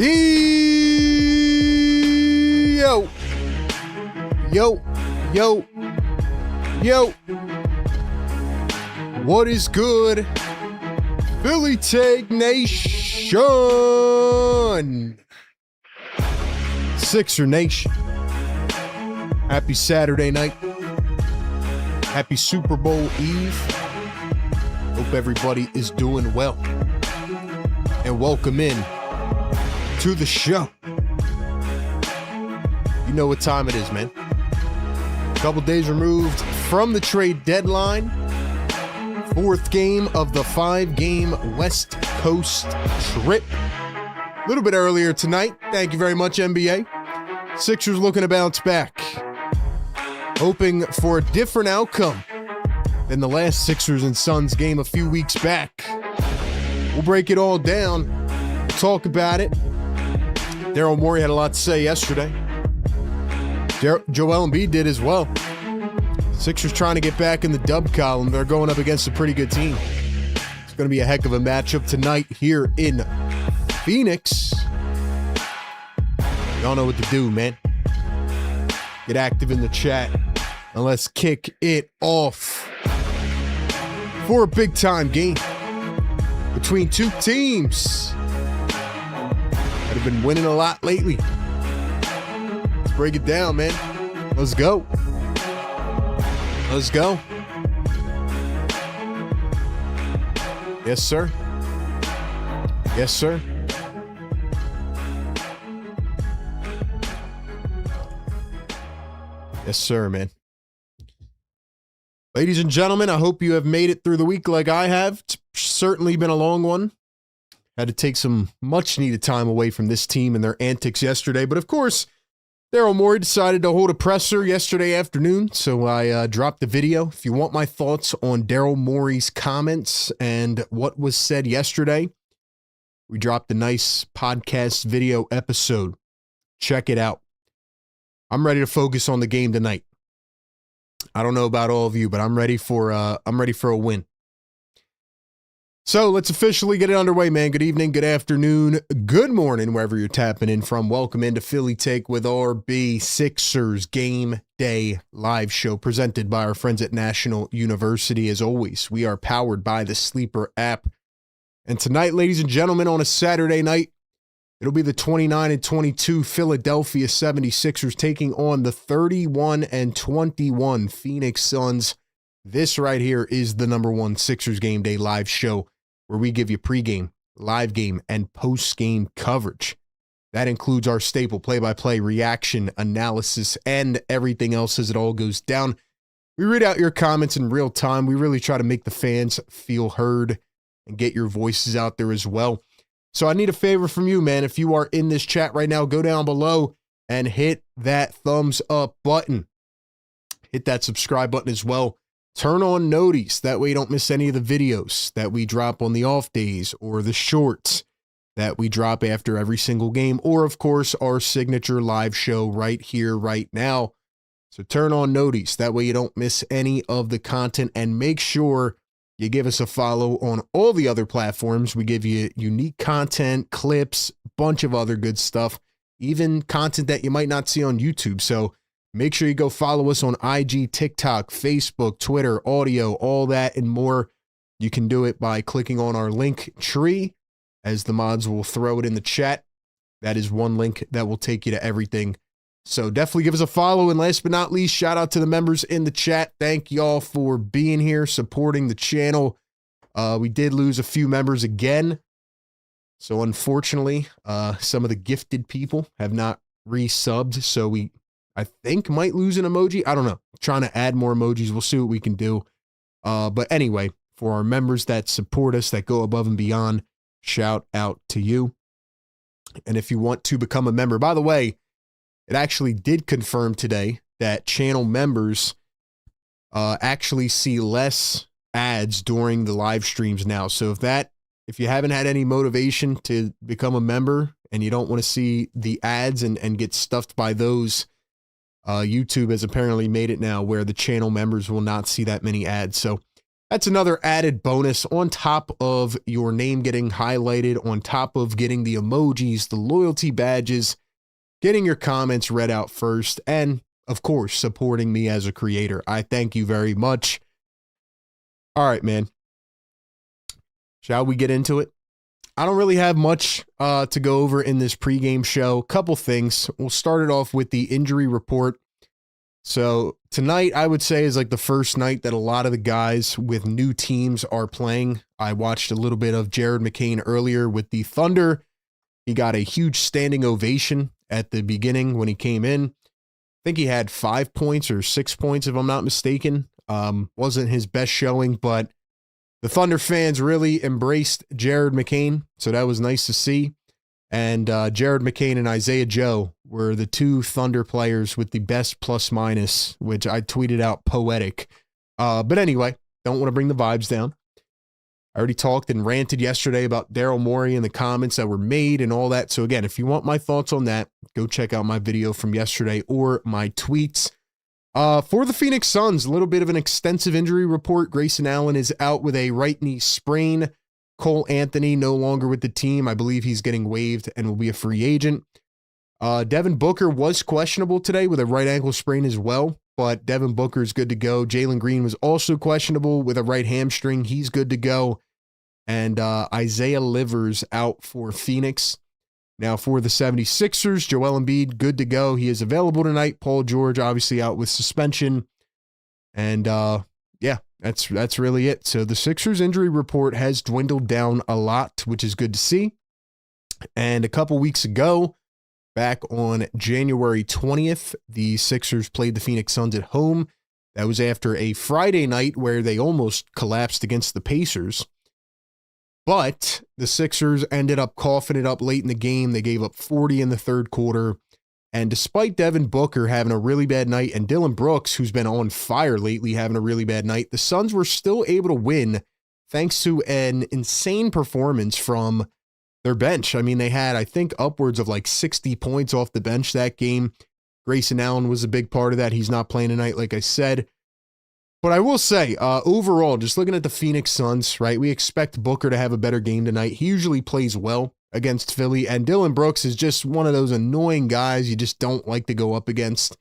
Yo. Yo. Yo. Yo. What is good? Philly Take Nation. Sixer Nation. Happy Saturday night. Happy Super Bowl Eve. Hope everybody is doing well. And welcome in to the show. You know what time it is, man. A couple days removed from the trade deadline. Fourth game of the 5-game West Coast trip. A little bit earlier tonight. Thank you very much, NBA. Sixers looking to bounce back. Hoping for a different outcome than the last Sixers and Suns game a few weeks back. We'll break it all down. We'll talk about it. Daryl Morey had a lot to say yesterday. Joel Embiid did as well. Sixers trying to get back in the dub column. They're going up against a pretty good team. It's going to be a heck of a matchup tonight here in Phoenix. Y'all know what to do, man. Get active in the chat and let's kick it off for a big-time game between two teams that have been winning a lot lately. Let's break it down, man. Let's go. Let's go. Yes, sir. Yes, sir. Yes, sir, man. Ladies and gentlemen, I hope you have made it through the week like I have. It's certainly been a long one. Had to take some much-needed time away from this team and their antics yesterday. But, of course, Daryl Morey decided to hold a presser yesterday afternoon, so I dropped the video. If you want my thoughts on Daryl Morey's comments and what was said yesterday, we dropped a nice podcast video episode. Check it out. I'm ready to focus on the game tonight. I don't know about all of you, but I'm ready for a win. So let's officially get it underway, man. Good evening, good afternoon, good morning, wherever you're tapping in from. Welcome into Philly Take with RB Sixers Game Day Live Show presented by our friends at National University. As always, we are powered by the Sleeper app. And tonight, ladies and gentlemen, on a Saturday night, it'll be the 29-22 Philadelphia 76ers taking on the 31-21 Phoenix Suns. This right here is the #1 Sixers Game Day Live Show where we give you pregame, live game, and post-game coverage. That includes our staple play-by-play reaction, analysis, and everything else as it all goes down. We read out your comments in real time. We really try to make the fans feel heard and get your voices out there as well. So I need a favor from you, man. If you are in this chat right now, go down below and hit that thumbs up button. Hit that subscribe button as well. Turn on noties. That way you don't miss any of the videos that we drop on the off days or the shorts that we drop after every single game, or of course our signature live show right here, right now. So turn on noties. That way you don't miss any of the content, and make sure you give us a follow on all the other platforms. We give you unique content, clips, bunch of other good stuff, even content that you might not see on YouTube. So make sure you go follow us on IG, TikTok, Facebook, Twitter, audio, all that and more. You can do it by clicking on our link tree, as the mods will throw it in the chat. That is one link that will take you to everything. So definitely give us a follow. And last but not least, shout out to the members in the chat. Thank y'all for being here, supporting the channel. We did lose a few members again. So unfortunately, some of the gifted people have not resubbed. So I think might lose an emoji. I don't know. Trying to add more emojis. We'll see what we can do. But anyway, for our members that support us, that go above and beyond, shout out to you. And if you want to become a member, by the way, it actually did confirm today that channel members actually see less ads during the live streams now. So if you haven't had any motivation to become a member and you don't want to see the ads and get stuffed by those, YouTube has apparently made it now where the channel members will not see that many ads. So that's another added bonus on top of your name getting highlighted, on top of getting the emojis, the loyalty badges, getting your comments read out first, and of course, supporting me as a creator. I thank you very much. All right, man. Shall we get into it? I don't really have much to go over in this pregame show. Couple things. We'll start it off with the injury report. So tonight, I would say, is like the first night that a lot of the guys with new teams are playing. I watched a little bit of Jared McCain earlier with the Thunder. He got a huge standing ovation at the beginning when he came in. I think he had 5 points or 6 points, if I'm not mistaken. Wasn't his best showing, but the Thunder fans really embraced Jared McCain, so that was nice to see. And Jared McCain and Isaiah Joe were the two Thunder players with the best plus-minus, which I tweeted out poetic. But anyway, don't want to bring the vibes down. I already talked and ranted yesterday about Daryl Morey and the comments that were made and all that. So again, if you want my thoughts on that, go check out my video from yesterday or my tweets. For the Phoenix Suns, a little bit of an extensive injury report. Grayson Allen is out with a right knee sprain. Cole Anthony no longer with the team. I believe he's getting waived and will be a free agent. Devin Booker was questionable today with a right ankle sprain as well, but Devin Booker is good to go. Jalen Green was also questionable with a right hamstring. He's good to go. And Isaiah Livers out for Phoenix. Now for the 76ers, Joel Embiid, good to go. He is available tonight. Paul George, obviously out with suspension. And yeah, that's really it. So the Sixers injury report has dwindled down a lot, which is good to see. And a couple weeks ago, back on January 20th, the Sixers played the Phoenix Suns at home. That was after a Friday night where they almost collapsed against the Pacers. But the Sixers ended up coughing it up late in the game. They gave up 40 in the third quarter. And despite Devin Booker having a really bad night and Dylan Brooks, who's been on fire lately, having a really bad night, the Suns were still able to win thanks to an insane performance from their bench. I mean, they had, I think, upwards of like 60 points off the bench that game. Grayson Allen was a big part of that. He's not playing tonight, like I said. But I will say, overall, just looking at the Phoenix Suns, right, we expect Booker to have a better game tonight. He usually plays well against Philly, and Dylan Brooks is just one of those annoying guys you just don't like to go up against.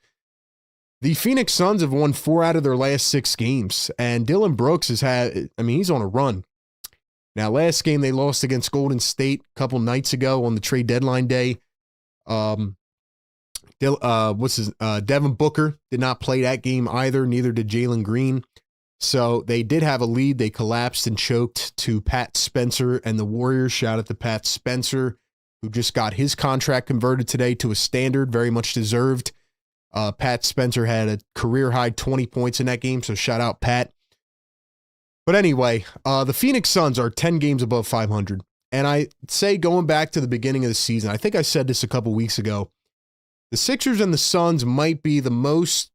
The Phoenix Suns have won 4 out of their last 6 games, and Dylan Brooks he's on a run. Now, last game they lost against Golden State a couple nights ago on the trade deadline day. Devin Booker did not play that game either. Neither did Jalen Green. So they did have a lead. They collapsed and choked to Pat Spencer and the Warriors. Shout out to Pat Spencer, who just got his contract converted today to a standard, very much deserved. Pat Spencer had a career-high 20 points in that game, so shout out Pat. But anyway, the Phoenix Suns are 10 games above 500. And I say going back to the beginning of the season, I think I said this a couple weeks ago, the Sixers and the Suns might be the most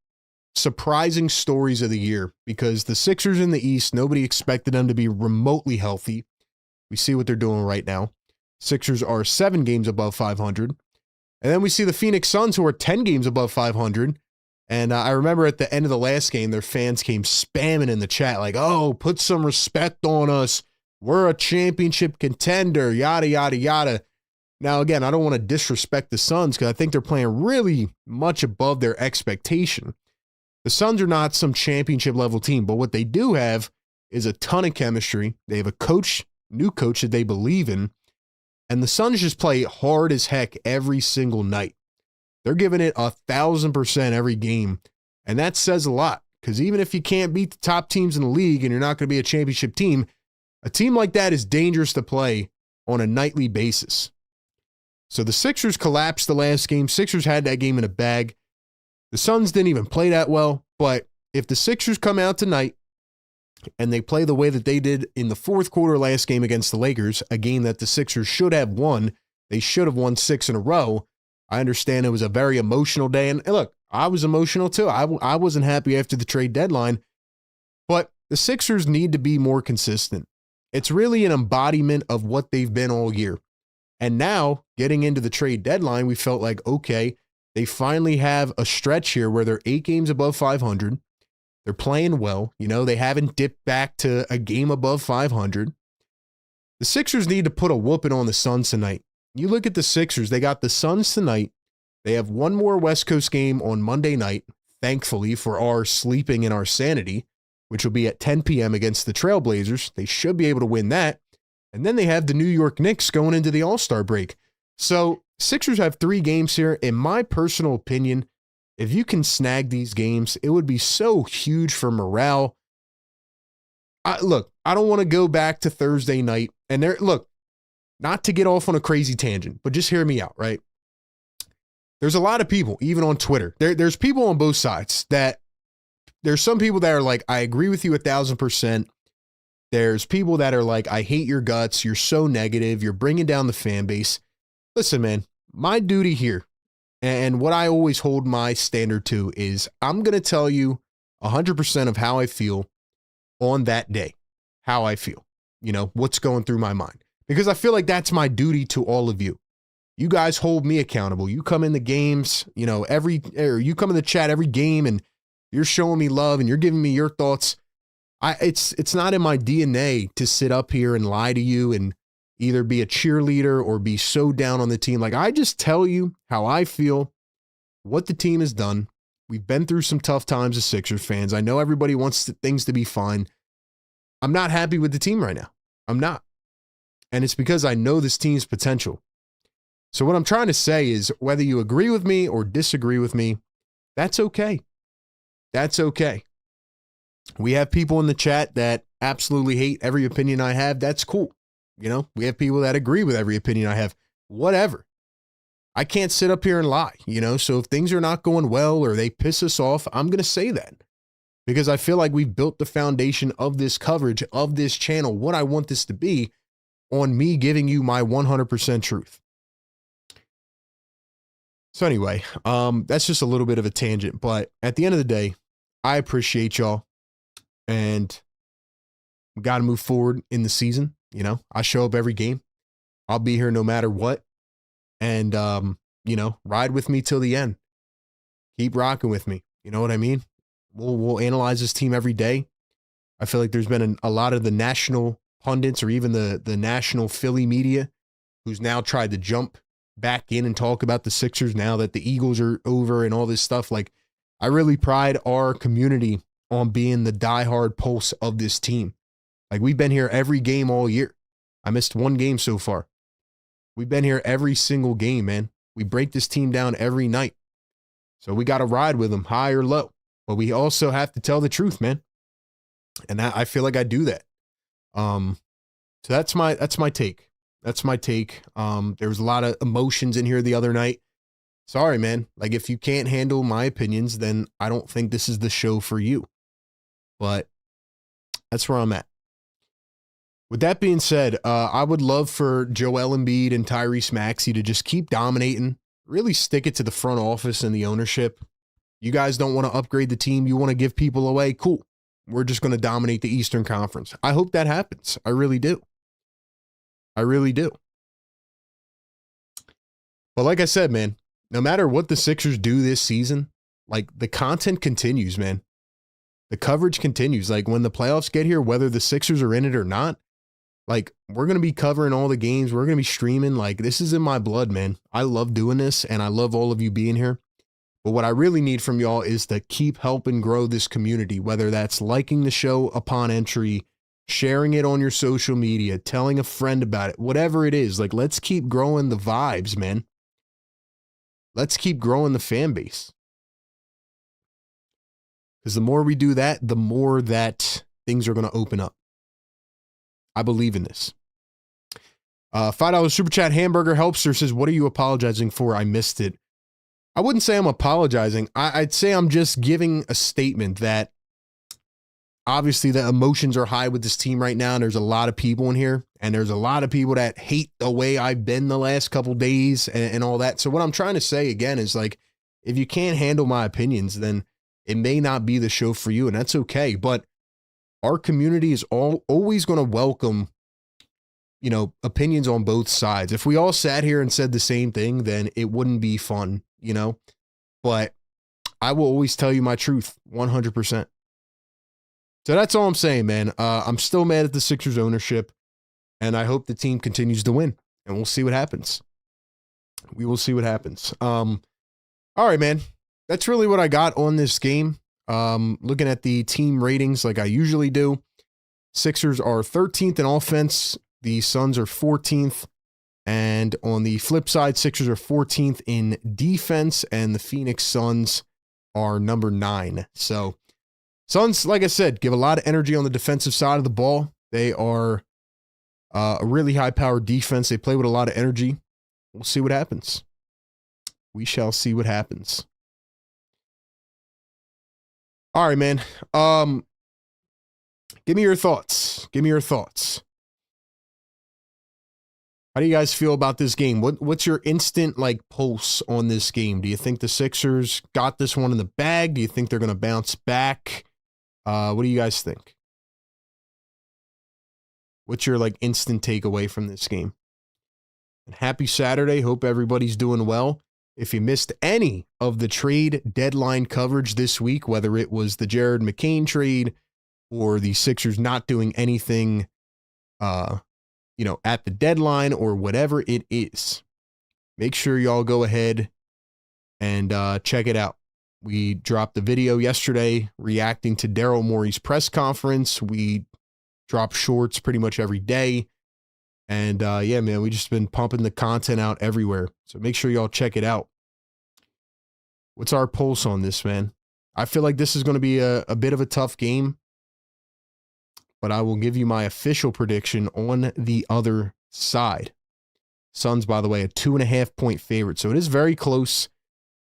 surprising stories of the year because the Sixers in the East, nobody expected them to be remotely healthy. We see what they're doing right now. Sixers are 7 games above 500. And then we see the Phoenix Suns who are 10 games above 500. And I remember at the end of the last game, their fans came spamming in the chat like, oh, put some respect on us. We're a championship contender, yada, yada, yada. Now, again, I don't want to disrespect the Suns because I think they're playing really much above their expectation. The Suns are not some championship level team, but what they do have is a ton of chemistry. They have a coach, new coach that they believe in, and the Suns just play hard as heck every single night. They're giving it 1,000% every game, and that says a lot because even if you can't beat the top teams in the league and you're not going to be a championship team, a team like that is dangerous to play on a nightly basis. So the Sixers collapsed the last game. Sixers had that game in a bag. The Suns didn't even play that well, but if the Sixers come out tonight and they play the way that they did in the fourth quarter last game against the Lakers, a game that the Sixers should have won, they should have won 6 in a row. I understand it was a very emotional day, and look, I was emotional too. I wasn't happy after the trade deadline, but the Sixers need to be more consistent. It's really an embodiment of what they've been all year. And now, getting into the trade deadline, we felt like, okay, they finally have a stretch here where they're 8 games above 500. They're playing well. You know, they haven't dipped back to a game above 500. The Sixers need to put a whooping on the Suns tonight. You look at the Sixers, they got the Suns tonight. They have one more West Coast game on Monday night, thankfully for our sleeping and our sanity, which will be at 10 p.m. against the Trailblazers. They should be able to win that. And then they have the New York Knicks going into the All-Star break. So Sixers have 3 games here. In my personal opinion, if you can snag these games, it would be so huge for morale. Look, I don't want to go back to Thursday night. And look, not to get off on a crazy tangent, but just hear me out, right? There's a lot of people, even on Twitter. There's people on both sides that there's some people that are like, I agree with you 1,000%. There's people that are like, I hate your guts. You're so negative. You're bringing down the fan base. Listen, man, my duty here and what I always hold my standard to is I'm going to tell you 100% of how I feel on that day, how I feel, you know, what's going through my mind, because I feel like that's my duty to all of you. You guys hold me accountable. You come in the games, you know, you come in the chat every game and you're showing me love and you're giving me your thoughts. It's not in my DNA to sit up here and lie to you and either be a cheerleader or be so down on the team. Like, I just tell you how I feel, what the team has done. We've been through some tough times as Sixers fans. I know everybody wants things to be fine. I'm not happy with the team right now. I'm not. And it's because I know this team's potential. So what I'm trying to say is whether you agree with me or disagree with me, that's okay. That's okay. We have people in the chat that absolutely hate every opinion I have. That's cool. You know, we have people that agree with every opinion I have. Whatever. I can't sit up here and lie, you know? So if things are not going well or they piss us off, I'm going to say that because I feel like we've built the foundation of this coverage, of this channel, what I want this to be, on me giving you my 100% truth. So anyway, that's just a little bit of a tangent, but at the end of the day, I appreciate y'all and we got to move forward in the season. You know, I show up every game. I'll be here no matter what. And, you know, ride with me till the end. Keep rocking with me. You know what I mean? We'll analyze this team every day. I feel like there's been a lot of the national pundits or even the national Philly media who's now tried to jump back in and talk about the Sixers now that the Eagles are over and all this stuff. Like, I really pride our community on being the diehard pulse of this team. Like, we've been here every game all year. I missed one game so far. We've been here every single game, man. We break this team down every night. So we got to ride with them high or low. But we also have to tell the truth, man. And I feel like I do that. So that's my take. That's my take. There was a lot of emotions in here the other night. Sorry, man. Like, if you can't handle my opinions, then I don't think this is the show for you. But that's where I'm at. With that being said, I would love for Joel Embiid and Tyrese Maxey to just keep dominating, really stick it to the front office and the ownership. You guys don't want to upgrade the team. You want to give people away. Cool. We're just going to dominate the Eastern Conference. I hope that happens. I really do. I really do. But like I said, man, no matter what the Sixers do this season, like, the content continues, man. The coverage continues. Like, when the playoffs get here, whether the Sixers are in it or not, like, we're going to be covering all the games. We're going to be streaming. Like, this is in my blood, man. I love doing this, and I love all of you being here. But what I really need from y'all is to keep helping grow this community, whether that's liking the show upon entry, sharing it on your social media, telling a friend about it, whatever it is. Like, let's keep growing the vibes, man. Let's keep growing the fan base. Because the more we do that, the more that things are going to open up. I believe in this. $5 super chat hamburger helpster says, what are you apologizing for? I missed it. I wouldn't say I'm apologizing. I'd say I'm just giving a statement that obviously the emotions are high with this team right now. And there's a lot of people in here and there's a lot of people that hate the way I've been the last couple days and all that. So what I'm trying to say again is, like, if you can't handle my opinions, then it may not be the show for you, and that's okay. But our community is always going to welcome, you know, opinions on both sides. If we all sat here and said the same thing, then it wouldn't be fun, you know. But I will always tell you my truth, 100%. So that's all I'm saying, man. I'm still mad at the Sixers ownership, and I hope the team continues to win, and we'll see what happens. We will see what happens. All right, man. That's really what I got on this game. Looking at the team ratings like I usually do. Sixers are 13th in offense. The Suns are 14th. And on the flip side, Sixers are 14th in defense, and the Phoenix Suns are number 9. So Suns, like I said, give a lot of energy on the defensive side of the ball. They are a really high-powered defense. They play with a lot of energy. We'll see what happens. We shall see what happens. All right, man. Give me your thoughts. Give me your thoughts. How do you guys feel about this game? What's your instant pulse on this game? Do you think the Sixers got this one in the bag? Do you think they're going to bounce back? What do you guys think? What's your instant takeaway from this game? And happy Saturday. Hope everybody's doing well. If you missed any of the trade deadline coverage this week, whether it was the Jared McCain trade or the Sixers not doing anything at the deadline or whatever it is, make sure y'all go ahead and check it out. We dropped the video yesterday reacting to Daryl Morey's press conference. We drop shorts pretty much every day. And yeah, man, we just been pumping the content out everywhere. So make sure y'all check it out. What's our pulse on this, man? I feel like this is going to be a bit of a tough game, but I will give you my official prediction on the other side. Suns, by the way, a 2.5-point favorite. So it is very close.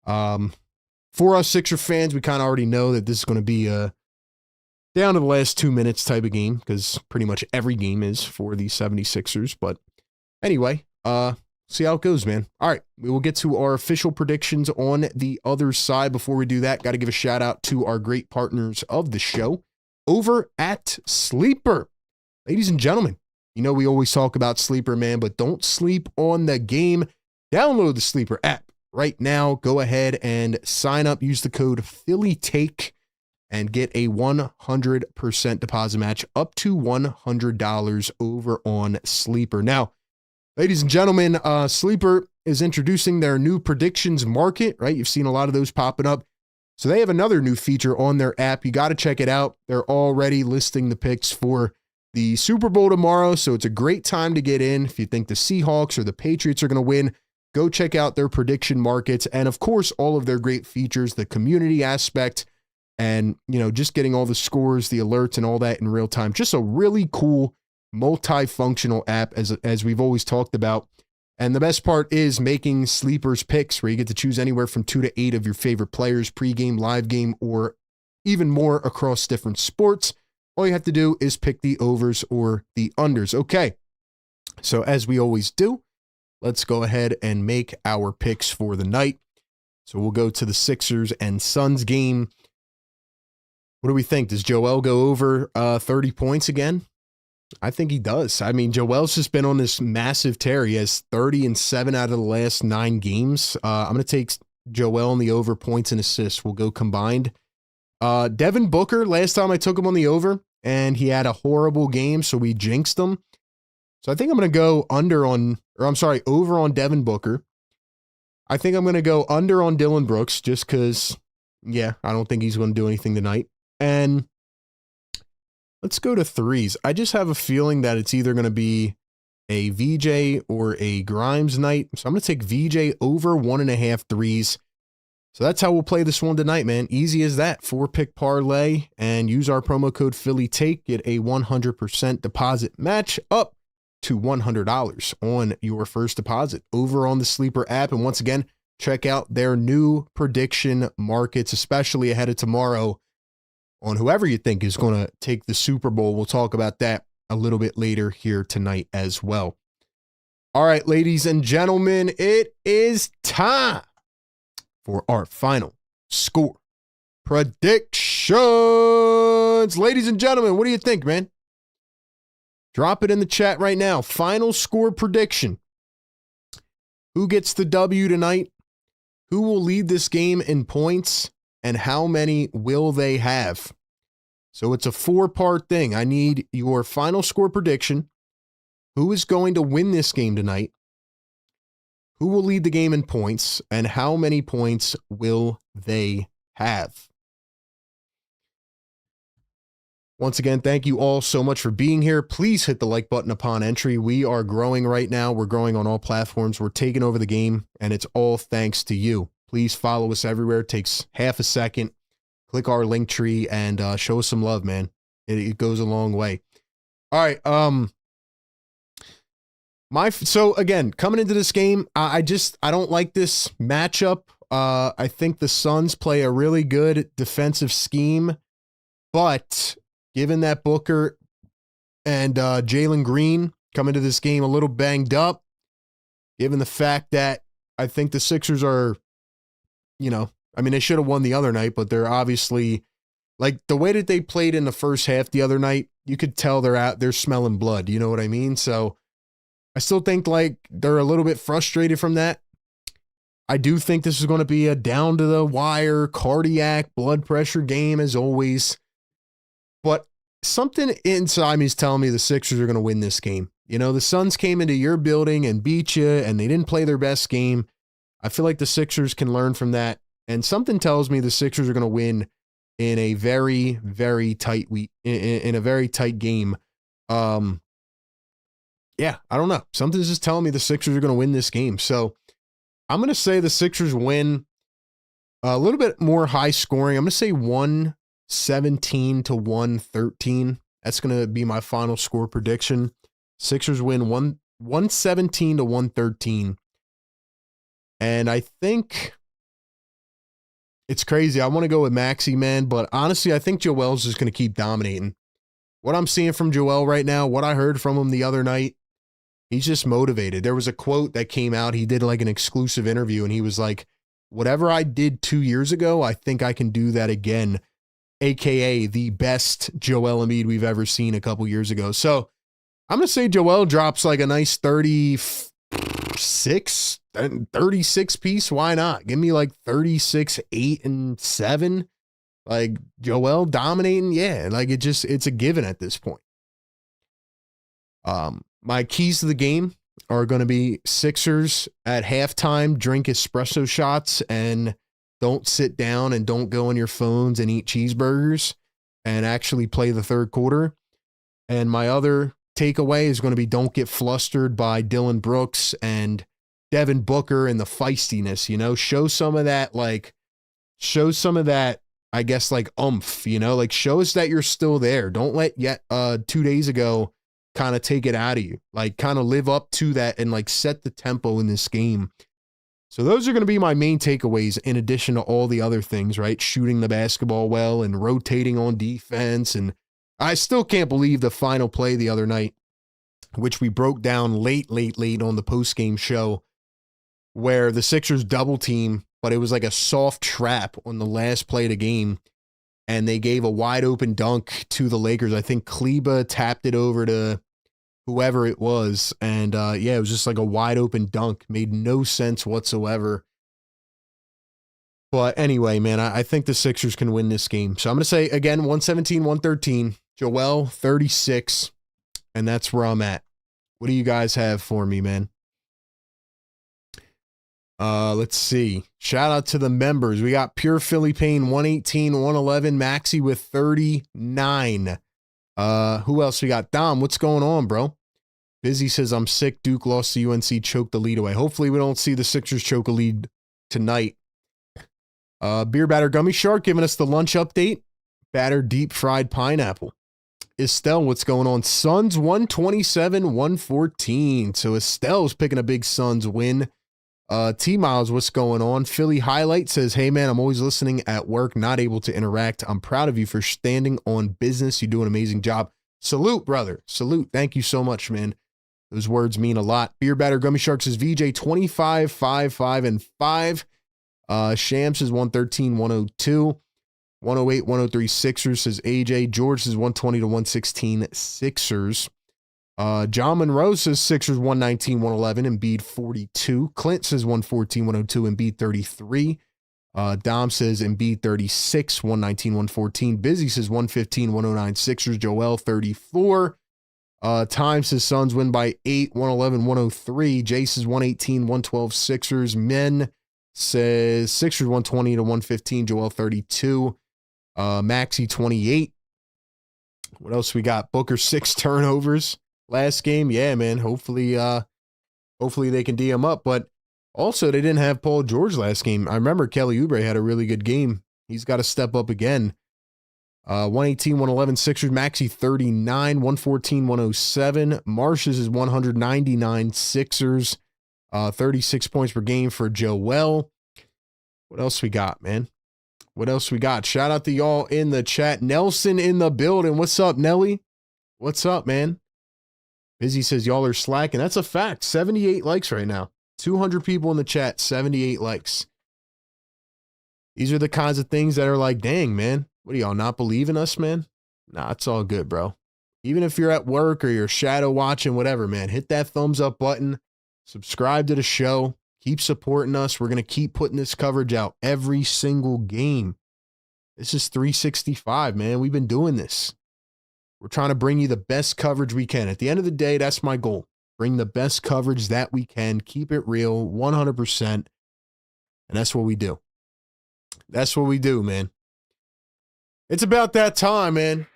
For us Sixer fans, we kind of already know that this is going to be a down to the last 2 minutes type of game, because pretty much every game is for the 76ers. But anyway, see how it goes, man. All right, we will get to our official predictions on the other side. Before we do that, got to give a shout out to our great partners of the show over at Sleeper. Ladies and gentlemen, you know we always talk about Sleeper, man, but don't sleep on the game. Download the Sleeper app right now. Go ahead and sign up. Use the code PhillyTake and get a 100% deposit match up to $100 over on Sleeper. Now, ladies and gentlemen, Sleeper is introducing their new predictions market, right? You've seen a lot of those popping up. So they have another new feature on their app. You got to check it out. They're already listing the picks for the Super Bowl tomorrow. So it's a great time to get in. If you think the Seahawks or the Patriots are going to win, go check out their prediction markets. And of course, all of their great features, the community aspect, and, just getting all the scores, the alerts, and all that in real time. Just a really cool multifunctional app, as we've always talked about. And the best part is making Sleeper's picks, where you get to choose anywhere from 2 to 8 of your favorite players, pregame, live game, or even more across different sports. All you have to do is pick the overs or the unders. Okay, so as we always do, let's go ahead and make our picks for the night. So we'll go to the Sixers and Suns game. What do we think? Does Joel go over 30 points again? I think he does. I mean, Joel's just been on this massive tear. He has 30 and 7 out of the last 9 games. I'm going to take Joel on the over points and assists. We'll go combined. Devin Booker, last time I took him on the over, and he had a horrible game, so we jinxed him. So I think I'm going to go over on Devin Booker. I think I'm going to go under on Dillon Brooks, just because, I don't think he's going to do anything tonight. And let's go to threes. I just have a feeling that it's either going to be a VJ or a Grimes night. So I'm going to take VJ over 1.5 threes. So that's how we'll play this one tonight, man. Easy as that. 4-pick parlay, and use our promo code PhillyTake. Get a 100% deposit match up to $100 on your first deposit over on the Sleeper app. And once again, check out their new prediction markets, especially ahead of tomorrow, on whoever you think is going to take the Super Bowl. We'll talk about that a little bit later here tonight as well. All right, ladies and gentlemen, it is time for our final score predictions. Ladies and gentlemen, what do you think, man? Drop it in the chat right now. Final score prediction. Who gets the W tonight? Who will lead this game in points? And how many will they have? So it's a 4-part thing. I need your final score prediction. Who is going to win this game tonight? Who will lead the game in points? And how many points will they have? Once again, thank you all so much for being here. Please hit the like button upon entry. We are growing right now. We're growing on all platforms. We're taking over the game, and it's all thanks to you. Please follow us everywhere. It takes half a second. Click our link tree and show us some love, man. It goes a long way. All right. So again, coming into this game, I don't like this matchup. I think the Suns play a really good defensive scheme, but given that Booker and Jalen Green come into this game a little banged up, given the fact that I think the Sixers are, they should have won the other night, but they're obviously, like, the way that they played in the first half the other night, you could tell they're smelling blood. You know what I mean? So I still think, like, they're a little bit frustrated from that. I do think this is going to be a down-to-the-wire, cardiac, blood pressure game, as always. But something inside me is telling me the Sixers are going to win this game. The Suns came into your building and beat you, and they didn't play their best game. I feel like the Sixers can learn from that. And something tells me the Sixers are going to win in a very, very tight in a very tight game. Yeah, I don't know. Something's just telling me the Sixers are going to win this game. So I'm going to say the Sixers win a little bit more high scoring. I'm going to say 117 to 113. That's going to be my final score prediction. Sixers win 117 to 113. And I think it's crazy. I want to go with Maxey, man, but honestly, I think Joel's just going to keep dominating. What I'm seeing from Joel right now, what I heard from him the other night, he's just motivated. There was a quote that came out. He did like an exclusive interview, and he was like, whatever I did 2 years ago, I think I can do that again, a.k.a. the best Joel Embiid we've ever seen a couple years ago. So I'm going to say Joel drops like a nice 36 piece. Why not? Give me like 36, 8, and 7. Like Joel dominating. Yeah. Like it's a given at this point. My keys to the game are going to be Sixers at halftime, drink espresso shots and don't sit down and don't go on your phones and eat cheeseburgers and actually play the third quarter. And my other takeaway is going to be don't get flustered by Dylan Brooks and Devin Booker and the feistiness, show some of that, I guess, like oomph, like show us that you're still there. Don't let 2 days ago kind of take it out of you, like kind of live up to that and like set the tempo in this game. So those are going to be my main takeaways in addition to all the other things, right? Shooting the basketball well and rotating on defense. And I still can't believe the final play the other night, which we broke down late on the postgame show, where the Sixers double team, but it was like a soft trap on the last play of the game. And they gave a wide open dunk to the Lakers. I think Kleba tapped it over to whoever it was. And it was just like a wide open dunk. Made no sense whatsoever. But anyway, man, I think the Sixers can win this game. So I'm going to say, again, 117, 113. Joel, 36. And that's where I'm at. What do you guys have for me, man? Let's see. Shout out to the members. We got Pure Philly Payne, 118, 111. Maxey with 39. Who else we got? Dom, what's going on, bro? Busy says, I'm sick. Duke lost to UNC, choked the lead away. Hopefully we don't see the Sixers choke a lead tonight. Beer Batter Gummy Shark giving us the lunch update. Batter deep fried pineapple. Estelle, what's going on? Suns 127, 114. So Estelle's picking a big Suns win. T-Miles, what's going on? Philly Highlight says, hey man, I'm always listening at work, not able to interact. I'm proud of you for standing on business. You do an amazing job. Salute, brother. Salute. Thank you so much, man. Those words mean a lot. Beer Batter Gummy Sharks says VJ 25, 5, 5, and 5. Shams is 113, 102. 108, 103 Sixers says AJ. George says 120 to 116 Sixers. John Monroe says Sixers 119, 111, Embiid 42. Clint says 114, 102, Embiid 33. Dom says Embiid 36, 119, 114. Busy says 115, 109 Sixers. Joel 34. Time says Suns win by 8, 111, 103. Jay says 118, 112 Sixers. Men says Sixers 120 to 115. Joel 32. Maxi 28. What else we got? Booker 6 turnovers last game. Yeah, man. Hopefully they can D him up. But also, they didn't have Paul George last game. I remember Kelly Oubre had a really good game. He's got to step up again. 118, 111 Sixers. Maxi 39, 114, 107. Marsh's is 199 Sixers. 36 points per game for Joel. What else we got, man? What else we got? Shout out to y'all in the chat. Nelson in the building. What's up, Nelly? What's up, man? Busy says y'all are slacking. That's a fact. 78 likes right now. 200 people in the chat, 78 likes. These are the kinds of things that are like, dang, man. What do y'all not believe in us, man? Nah, it's all good, bro. Even if you're at work or you're shadow watching, whatever, man, hit that thumbs up button. Subscribe to the show. Keep supporting us. We're going to keep putting this coverage out every single game. This is 365, man. We've been doing this. We're trying to bring you the best coverage we can. At the end of the day, that's my goal. Bring the best coverage that we can. Keep it real, 100%. And that's what we do. That's what we do, man. It's about that time, man.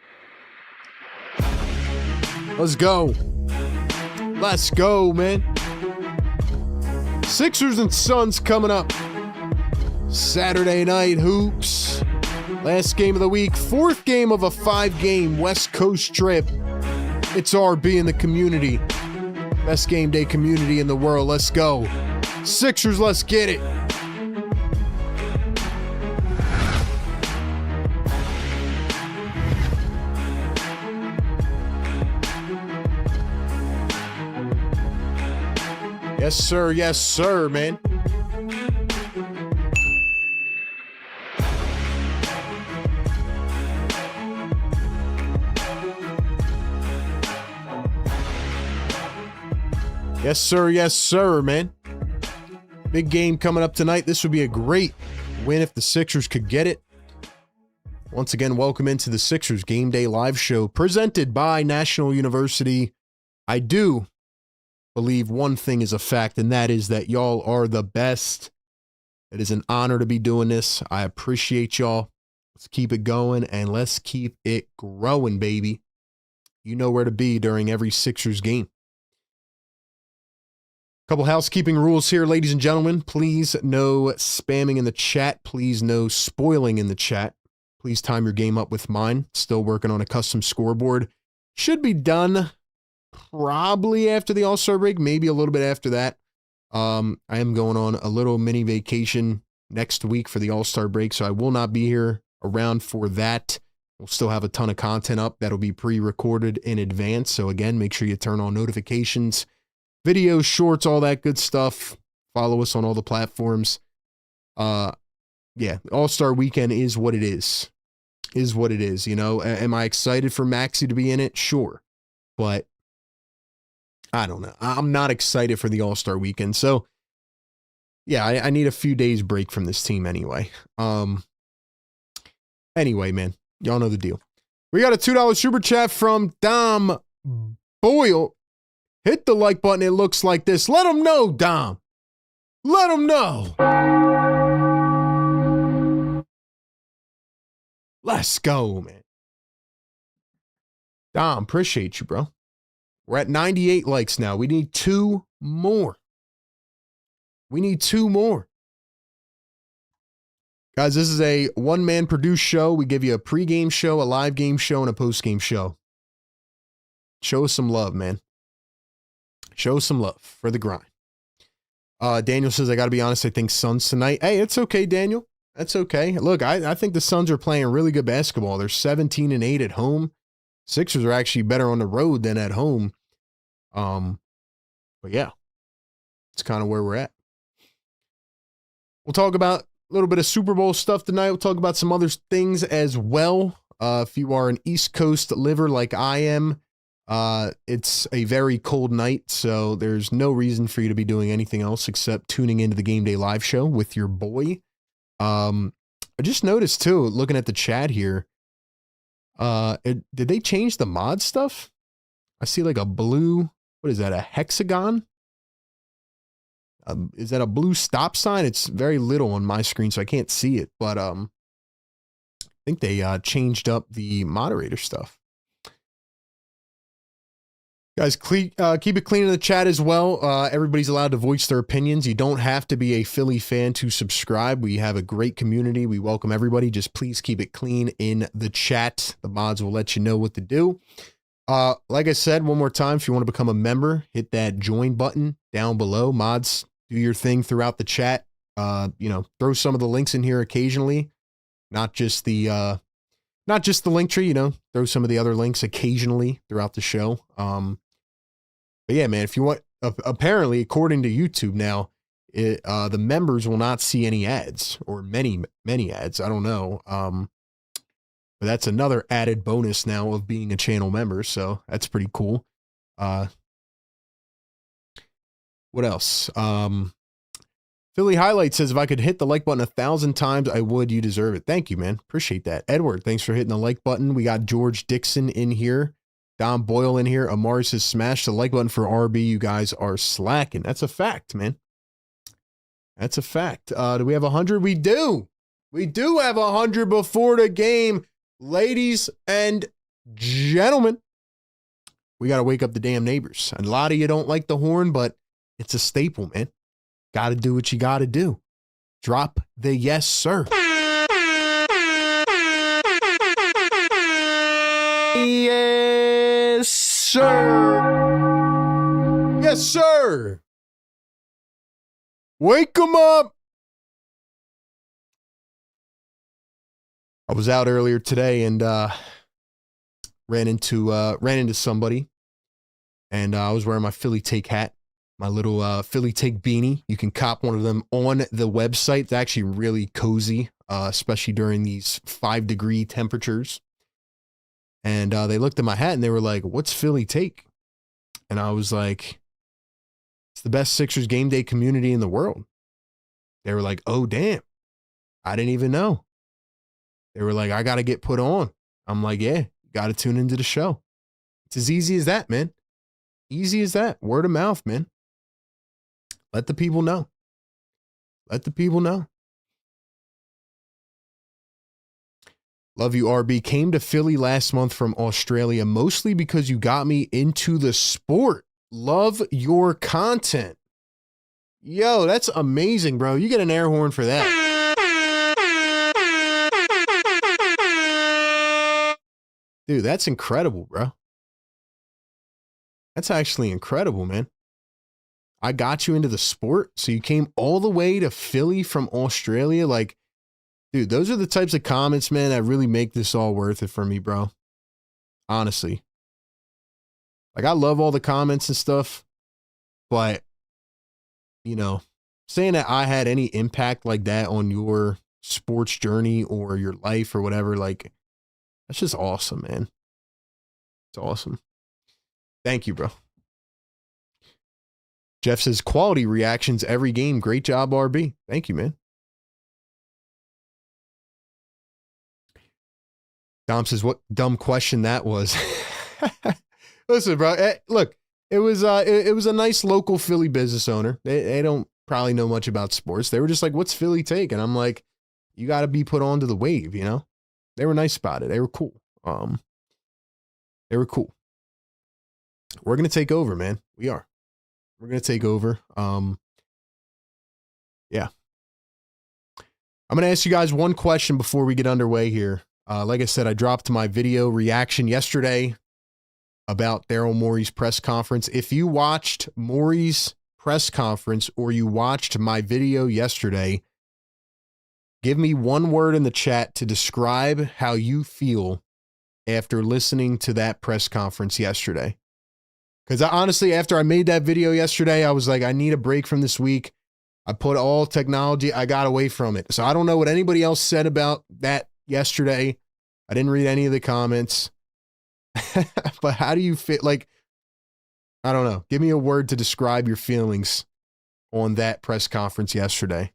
Let's go. Let's go, man. Sixers and Suns coming up. Saturday night hoops. Last game of the week. Fourth game of a 5-game West Coast trip. It's RB in the community. Best game day community in the world. Let's go. Sixers, let's get it. Yes, sir. Yes, sir, man. Yes, sir. Yes, sir, man. Big game coming up tonight. This would be a great win if the Sixers could get it. Once again, welcome into the Sixers Game Day Live Show presented by National University. I do believe one thing is a fact, and that is that y'all are the best. It is an honor to be doing this. I appreciate y'all. Let's keep it going, and let's keep it growing, baby. You know where to be during every Sixers game. Couple housekeeping rules here, ladies and gentlemen. Please no spamming in the chat. Please no spoiling in the chat. Please time your game up with mine. Still working on a custom scoreboard. Should be done probably after the All-Star break, maybe a little bit after that. I am going on a little mini vacation next week for the All-Star break, so I will not be here around for that. We'll still have a ton of content up that'll be pre-recorded in advance. So again, make sure you turn on notifications, videos, shorts, all that good stuff. Follow us on all the platforms. Yeah, All-Star weekend is what it is. Is what it is, you know. Am I excited for Maxey to be in it? Sure. But I don't know. I'm not excited for the All-Star weekend. So, yeah, I need a few days break from this team anyway. Anyway, man, y'all know the deal. We got a $2 super chat from Dom Boyle. Hit the like button. It looks like this. Let them know, Dom. Let them know. Let's go, man. Dom, appreciate you, bro. We're at 98 likes now. We need 2 more. We need 2 more. Guys, this is a one-man produced show. We give you a pregame show, a live game show, and a postgame show. Show us some love, man. Show us some love for the grind. Daniel says, I got to be honest, I think Suns tonight. Hey, it's okay, Daniel. That's okay. Look, I think the Suns are playing really good basketball. They're 17-8 at home. Sixers are actually better on the road than at home. But yeah, it's kind of where we're at. We'll talk about a little bit of Super Bowl stuff tonight. We'll talk about some other things as well. If you are an East Coast liver like I am, it's a very cold night, so there's no reason for you to be doing anything else except tuning into the Game Day Live Show with your boy. I just noticed too, looking at the chat here, did they change the mod stuff? I see like a blue, what is that, a hexagon? Is that a blue stop sign? It's very little on my screen, so I can't see it, but I think they changed up the moderator stuff. Guys, keep it clean in the chat as well. Everybody's allowed to voice their opinions. You don't have to be a Philly fan to subscribe. We have a great community. We welcome everybody. Just please keep it clean in the chat. The mods will let you know what to do. Like I said, one more time, if you want to become a member, hit that join button down below. Mods, do your thing throughout the chat. Throw some of the links in here occasionally. Not just the link tree, throw some of the other links occasionally throughout the show. But yeah, man, if you want, apparently, according to YouTube now, the members will not see any ads or many ads. I don't know. But that's another added bonus now of being a channel member. So that's pretty cool. What else? Philly Highlight says, if I could hit the like button 1,000 times, I would. You deserve it. Thank you, man. Appreciate that. Edward, thanks for hitting the like button. We got George Dixon in here. Don Boyle in here. Amari says, smash the like button for RB. You guys are slacking. That's a fact, man. That's a fact. Do we have 100? We do. We do have 100 before the game. Ladies and gentlemen, we got to wake up the damn neighbors. A lot of you don't like the horn, but it's a staple, man. Got to do what you got to do. Drop the yes, sir. Yes, sir. Yes, sir. Wake them up. I was out earlier today and ran into somebody, and I was wearing my Philly Take hat. My little Philly Take beanie. You can cop one of them on the website. It's actually really cozy, especially during these 5-degree temperatures. And they looked at my hat and they were like, what's Philly Take? And I was like, it's the best Sixers game day community in the world. They were like, oh, damn. I didn't even know. They were like, I got to get put on. I'm like, yeah, got to tune into the show. It's as easy as that, man. Easy as that. Word of mouth, man. Let the people know. Let the people know. Love you, RB. Came to Philly last month from Australia, mostly because you got me into the sport. Love your content. Yo, that's amazing, bro. You get an air horn for that. Dude, that's incredible, bro. That's actually incredible, man. I got you into the sport, so you came all the way to Philly from Australia. Like, dude, those are the types of comments, man, that really make this all worth it for me, bro. Honestly. Like, I love all the comments and stuff, but, saying that I had any impact like that on your sports journey or your life or whatever, like, that's just awesome, man. It's awesome. Thank you, bro. Jeff says, quality reactions every game. Great job, RB. Thank you, man. Dom says, what dumb question that was. Listen, bro. Look, it was a nice local Philly business owner. They don't probably know much about sports. They were just like, what's Philly Take? And I'm like, you got to be put onto the wave, They were nice about it. They were cool. They were cool. We're going to take over, man. We are. We're going to take over. Yeah. I'm going to ask you guys one question before we get underway here. Like I said, I dropped my video reaction yesterday about Daryl Morey's press conference. If you watched Morey's press conference or you watched my video yesterday, give me one word in the chat to describe how you feel after listening to that press conference yesterday. Because honestly, after I made that video yesterday, I was like, I need a break from this week. I put all technology, I got away from it. So I don't know what anybody else said about that yesterday. I didn't read any of the comments. But how do you feel? Like, I don't know. Give me a word to describe your feelings on that press conference yesterday.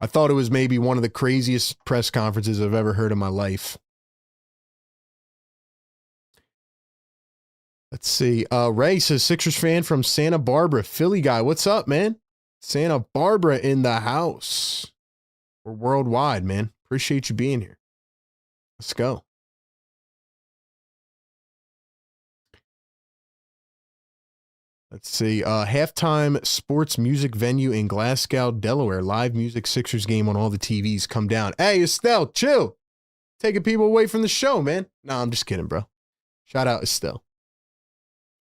I thought it was maybe one of the craziest press conferences I've ever heard in my life. Let's see. Ray says, Sixers fan from Santa Barbara, Philly guy. What's up, man? Santa Barbara in the house. We're worldwide, man. Appreciate you being here. Let's go. Let's see. Halftime sports music venue in Glasgow, Delaware. Live music Sixers game on all the TVs. Come down. Hey, Estelle, chill. Taking people away from the show, man. No, I'm just kidding, bro. Shout out Estelle.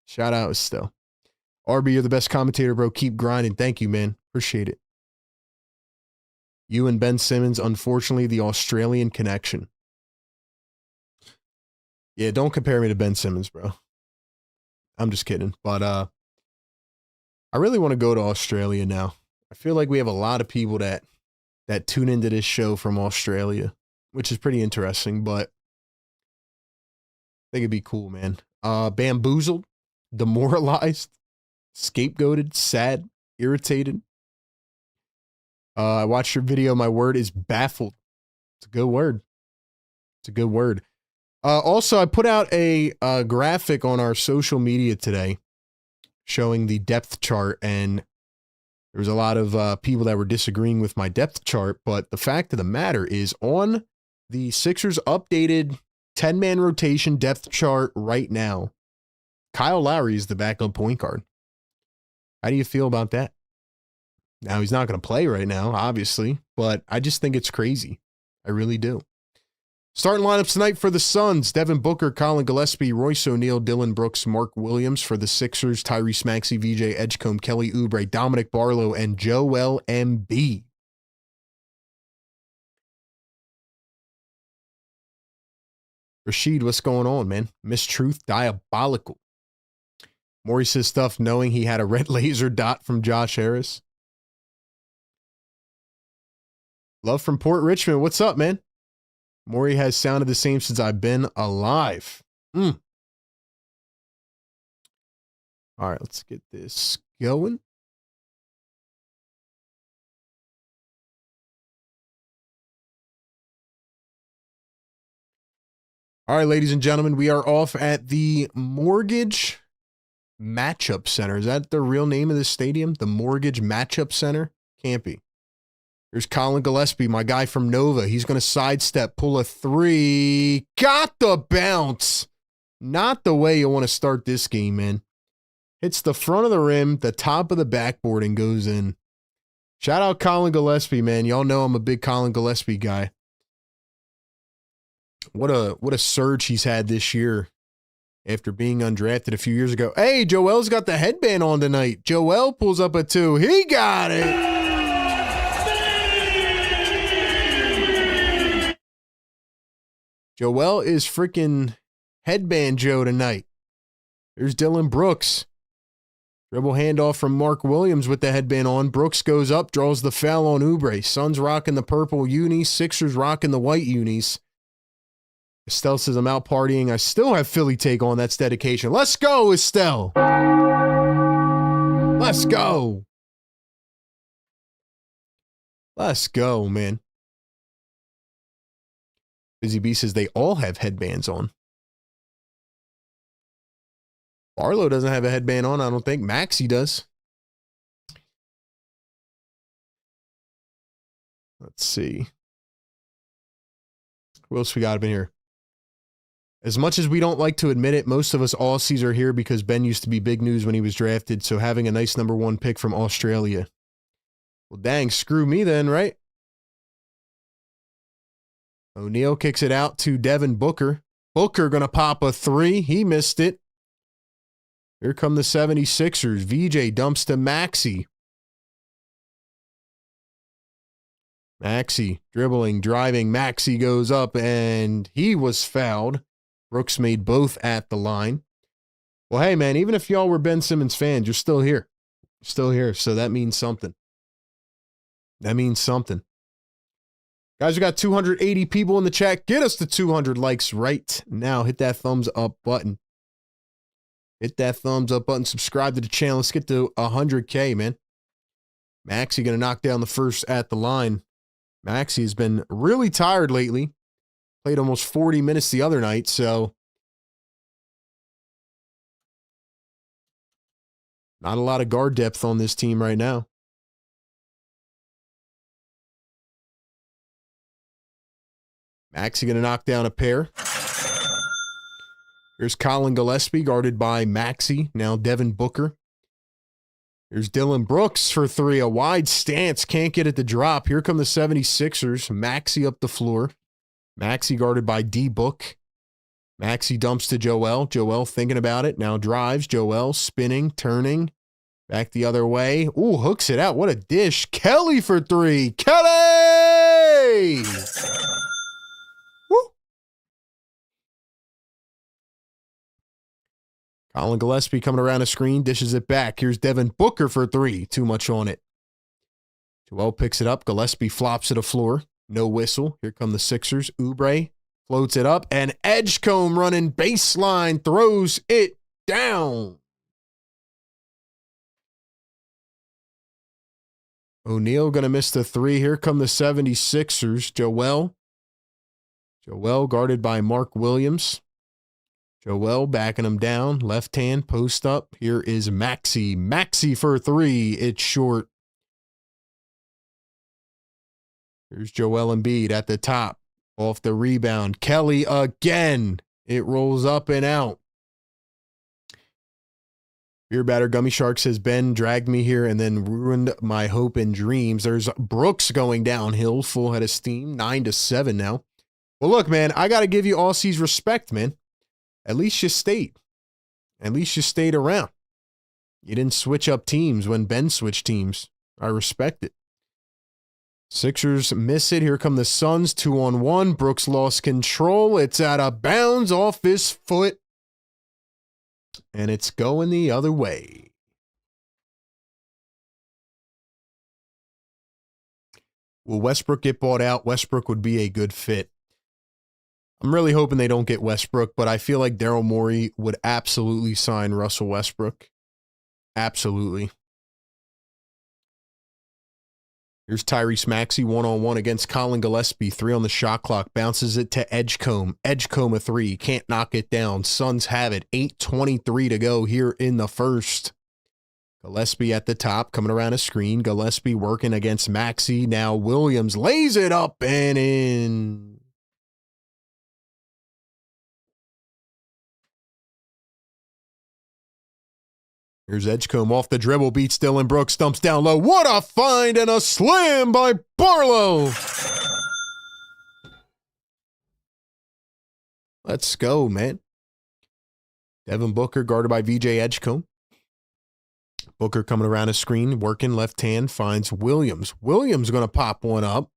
Shout out Estelle. RB, you're the best commentator, bro. Keep grinding. Thank you, man. Appreciate it. You and Ben Simmons, unfortunately, the Australian connection. Yeah, don't compare me to Ben Simmons, bro. I'm just kidding. But I really want to go to Australia now. I feel like we have a lot of people that tune into this show from Australia, which is pretty interesting, but I think it'd be cool, man. Bamboozled, demoralized, scapegoated, sad, irritated. I watched your video. My word is baffled. It's a good word. It's a good word. Also, I put out a graphic on our social media today showing the depth chart, and there was a lot of people that were disagreeing with my depth chart, but the fact of the matter is on the Sixers updated 10-man rotation depth chart right now, Kyle Lowry is the backup point guard. How do you feel about that? Now, he's not going to play right now, obviously, but I just think it's crazy. I really do. Starting lineups tonight for the Suns: Devin Booker, Colin Gillespie, Royce O'Neal, Dylan Brooks, Mark Williams. For the Sixers: Tyrese Maxey, VJ Edgecombe, Kelly Oubre, Dominic Barlow, and Joel Embiid. Rashid, what's going on, man? Mistruth, diabolical. Maury says stuff knowing he had a red laser dot from Josh Harris. Love from Port Richmond. What's up, man? Maury has sounded the same since I've been alive. All right, let's get this going. All right, ladies and gentlemen, we are off at the Mortgage Matchup Center. Is that the real name of this stadium? The Mortgage Matchup Center? Can't be. Here's Colin Gillespie, my guy from Nova. He's going to sidestep, pull a three. Got the bounce. Not the way you want to start this game, man. Hits the front of the rim, the top of the backboard, and goes in. Shout out Colin Gillespie, man. Y'all know I'm a big Colin Gillespie guy. What a surge he's had this year after being undrafted a few years ago. Hey, Joel's got the headband on tonight. Joel pulls up a two. He got it. Joel is freaking headband Joe tonight. There's Dylan Brooks. Dribble handoff from Mark Williams with the headband on. Brooks goes up, draws the foul on Oubre. Suns rocking the purple unis. Sixers rocking the white unis. Estelle says, I'm out partying. I still have Philly take on. That's dedication. Let's go, Estelle. Let's go. Let's go, man. Busy Bee says they all have headbands on. Barlow doesn't have a headband on, I don't think. Maxey does. Let's see. Who else we got up in here? As much as we don't like to admit it, most of us Aussies are here because Ben used to be big news when he was drafted, so having a nice number one pick from Australia. Well, dang, screw me then, right? O'Neal kicks it out to Devin Booker. Booker going to pop a three. He missed it. Here come the 76ers. VJ dumps to Maxey. Maxey dribbling, driving. Maxey goes up, and he was fouled. Brooks made both at the line. Well, hey, man, even if y'all were Ben Simmons fans, you're still here. You're still here, so that means something. That means something. Guys, we got 280 people in the chat. Get us to 200 likes right now. Hit that thumbs up button. Hit that thumbs up button. Subscribe to the channel. Let's get to 100K, man. Maxey going to knock down the first at the line. Maxey has been really tired lately. Played almost 40 minutes the other night, so not a lot of guard depth on this team right now. Maxey going to knock down a pair. Here's Colin Gillespie, guarded by Maxey. Now Devin Booker. Here's Dylan Brooks for three. A wide stance. Can't get it to drop. Here come the 76ers. Maxey up the floor. Maxey guarded by D-Book. Maxey dumps to Joel. Joel thinking about it. Now drives. Joel spinning, turning. Back the other way. Ooh, hooks it out. What a dish. Kelly for three. Kelly! Woo! Colin Gillespie coming around the screen. Dishes it back. Here's Devin Booker for three. Too much on it. Joel picks it up. Gillespie flops to the floor. No whistle. Here come the Sixers. Oubre floats it up. And Edgecombe running baseline. Throws it down. O'Neal going to miss the three. Here come the 76ers. Joel guarded by Mark Williams. Joel backing him down. Left hand, post up. Here is Maxey. Maxey for three. It's short. Here's Joel Embiid at the top. Off the rebound. Kelly again. It rolls up and out. Beer Batter Gummy Shark says, Ben dragged me here and then ruined my hope and dreams. There's Brooks going downhill, full head of steam, 9-7 now. Well, look, man, I got to give you Aussies respect, man. At least you stayed. At least you stayed around. You didn't switch up teams when Ben switched teams. I respect it. Sixers miss it. Here come the Suns, 2-on-1. Brooks lost control. It's out of bounds off his foot. And it's going the other way. Will Westbrook get bought out? Westbrook would be a good fit. I'm really hoping they don't get Westbrook, but I feel like Daryl Morey would absolutely sign Russell Westbrook. Absolutely. Here's Tyrese Maxey, 1-on-1 against Colin Gillespie. 3 on the shot clock. Bounces it to Edgecombe. Edgecombe a 3. Can't knock it down. Suns have it. 8:23 to go here in the first. Gillespie at the top, coming around a screen. Gillespie working against Maxey. Now Williams lays it up and in. Here's Edgecombe off the dribble, beats Dylan Brooks, dumps down low. What a find and a slam by Barlow. Let's go, man. Devin Booker guarded by VJ Edgecombe. Booker coming around a screen, working left hand, finds Williams. Williams going to pop one up,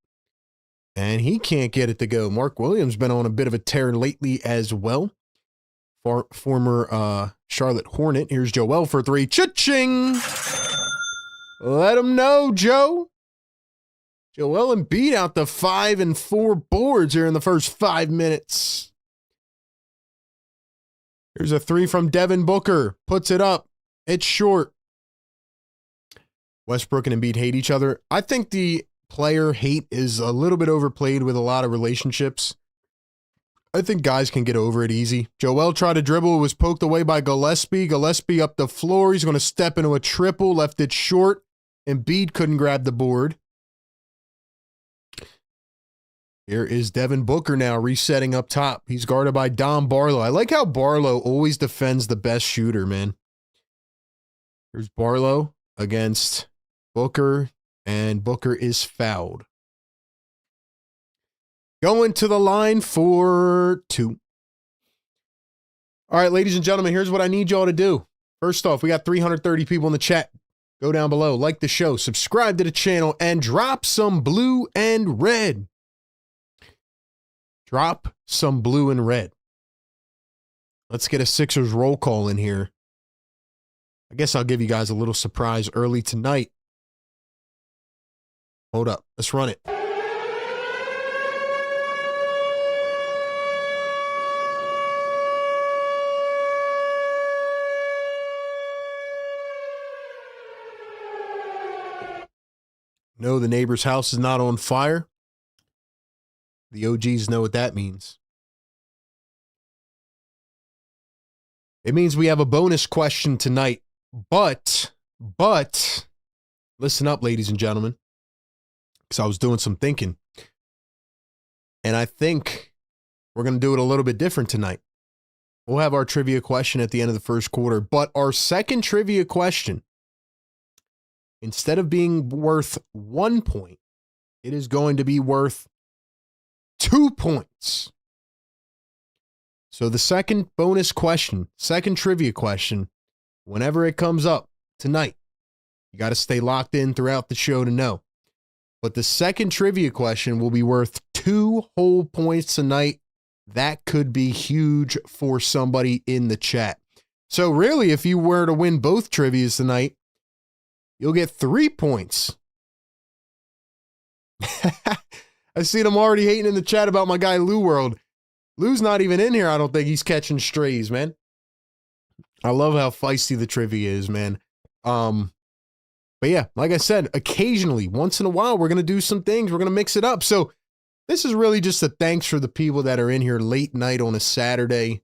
and he can't get it to go. Mark Williams been on a bit of a tear lately as well. Former Charlotte Hornet. Here's Joel for 3. Cha-ching! Let him know, Joe. Joel Embiid out the 5 and 4 boards here in the first 5 minutes. Here's a 3 from Devin Booker. Puts it up. It's short. Westbrook and Embiid hate each other. I think the player hate is a little bit overplayed with a lot of relationships. I think guys can get over it easy. Joel tried to dribble, was poked away by Gillespie. Gillespie up the floor. He's going to step into a triple, left it short. Embiid couldn't grab the board. Here is Devin Booker now resetting up top. He's guarded by Dom Barlow. I like how Barlow always defends the best shooter, man. Here's Barlow against Booker, and Booker is fouled. Going to the line for 2. All right, ladies and gentlemen, here's what I need y'all to do. First off, we got 330 people in the chat. Go down below, like the show, subscribe to the channel, and drop some blue and red. Drop some blue and red. Let's get a Sixers roll call in here. I guess I'll give you guys a little surprise early tonight. Hold up. Let's run it. No, the neighbor's house is not on fire. The OGs know what that means. It means we have a bonus question tonight. But, listen up, ladies and gentlemen, because I was doing some thinking. And I think we're going to do it a little bit different tonight. We'll have our trivia question at the end of the first quarter. But our second trivia question, instead of being worth 1 point, it is going to be worth 2 points. So the second bonus question, second trivia question, whenever it comes up tonight, you got to stay locked in throughout the show to know. But the second trivia question will be worth 2 whole points tonight. That could be huge for somebody in the chat. So really, if you were to win both trivias tonight, you'll get 3 points. I see them already hating in the chat about my guy Lou World. Lou's not even in here. I don't think he's catching strays, man. I love how feisty the trivia is, man. But yeah, like I said, occasionally, once in a while, we're going to do some things. We're going to mix it up. So this is really just a thanks for the people that are in here late night on a Saturday,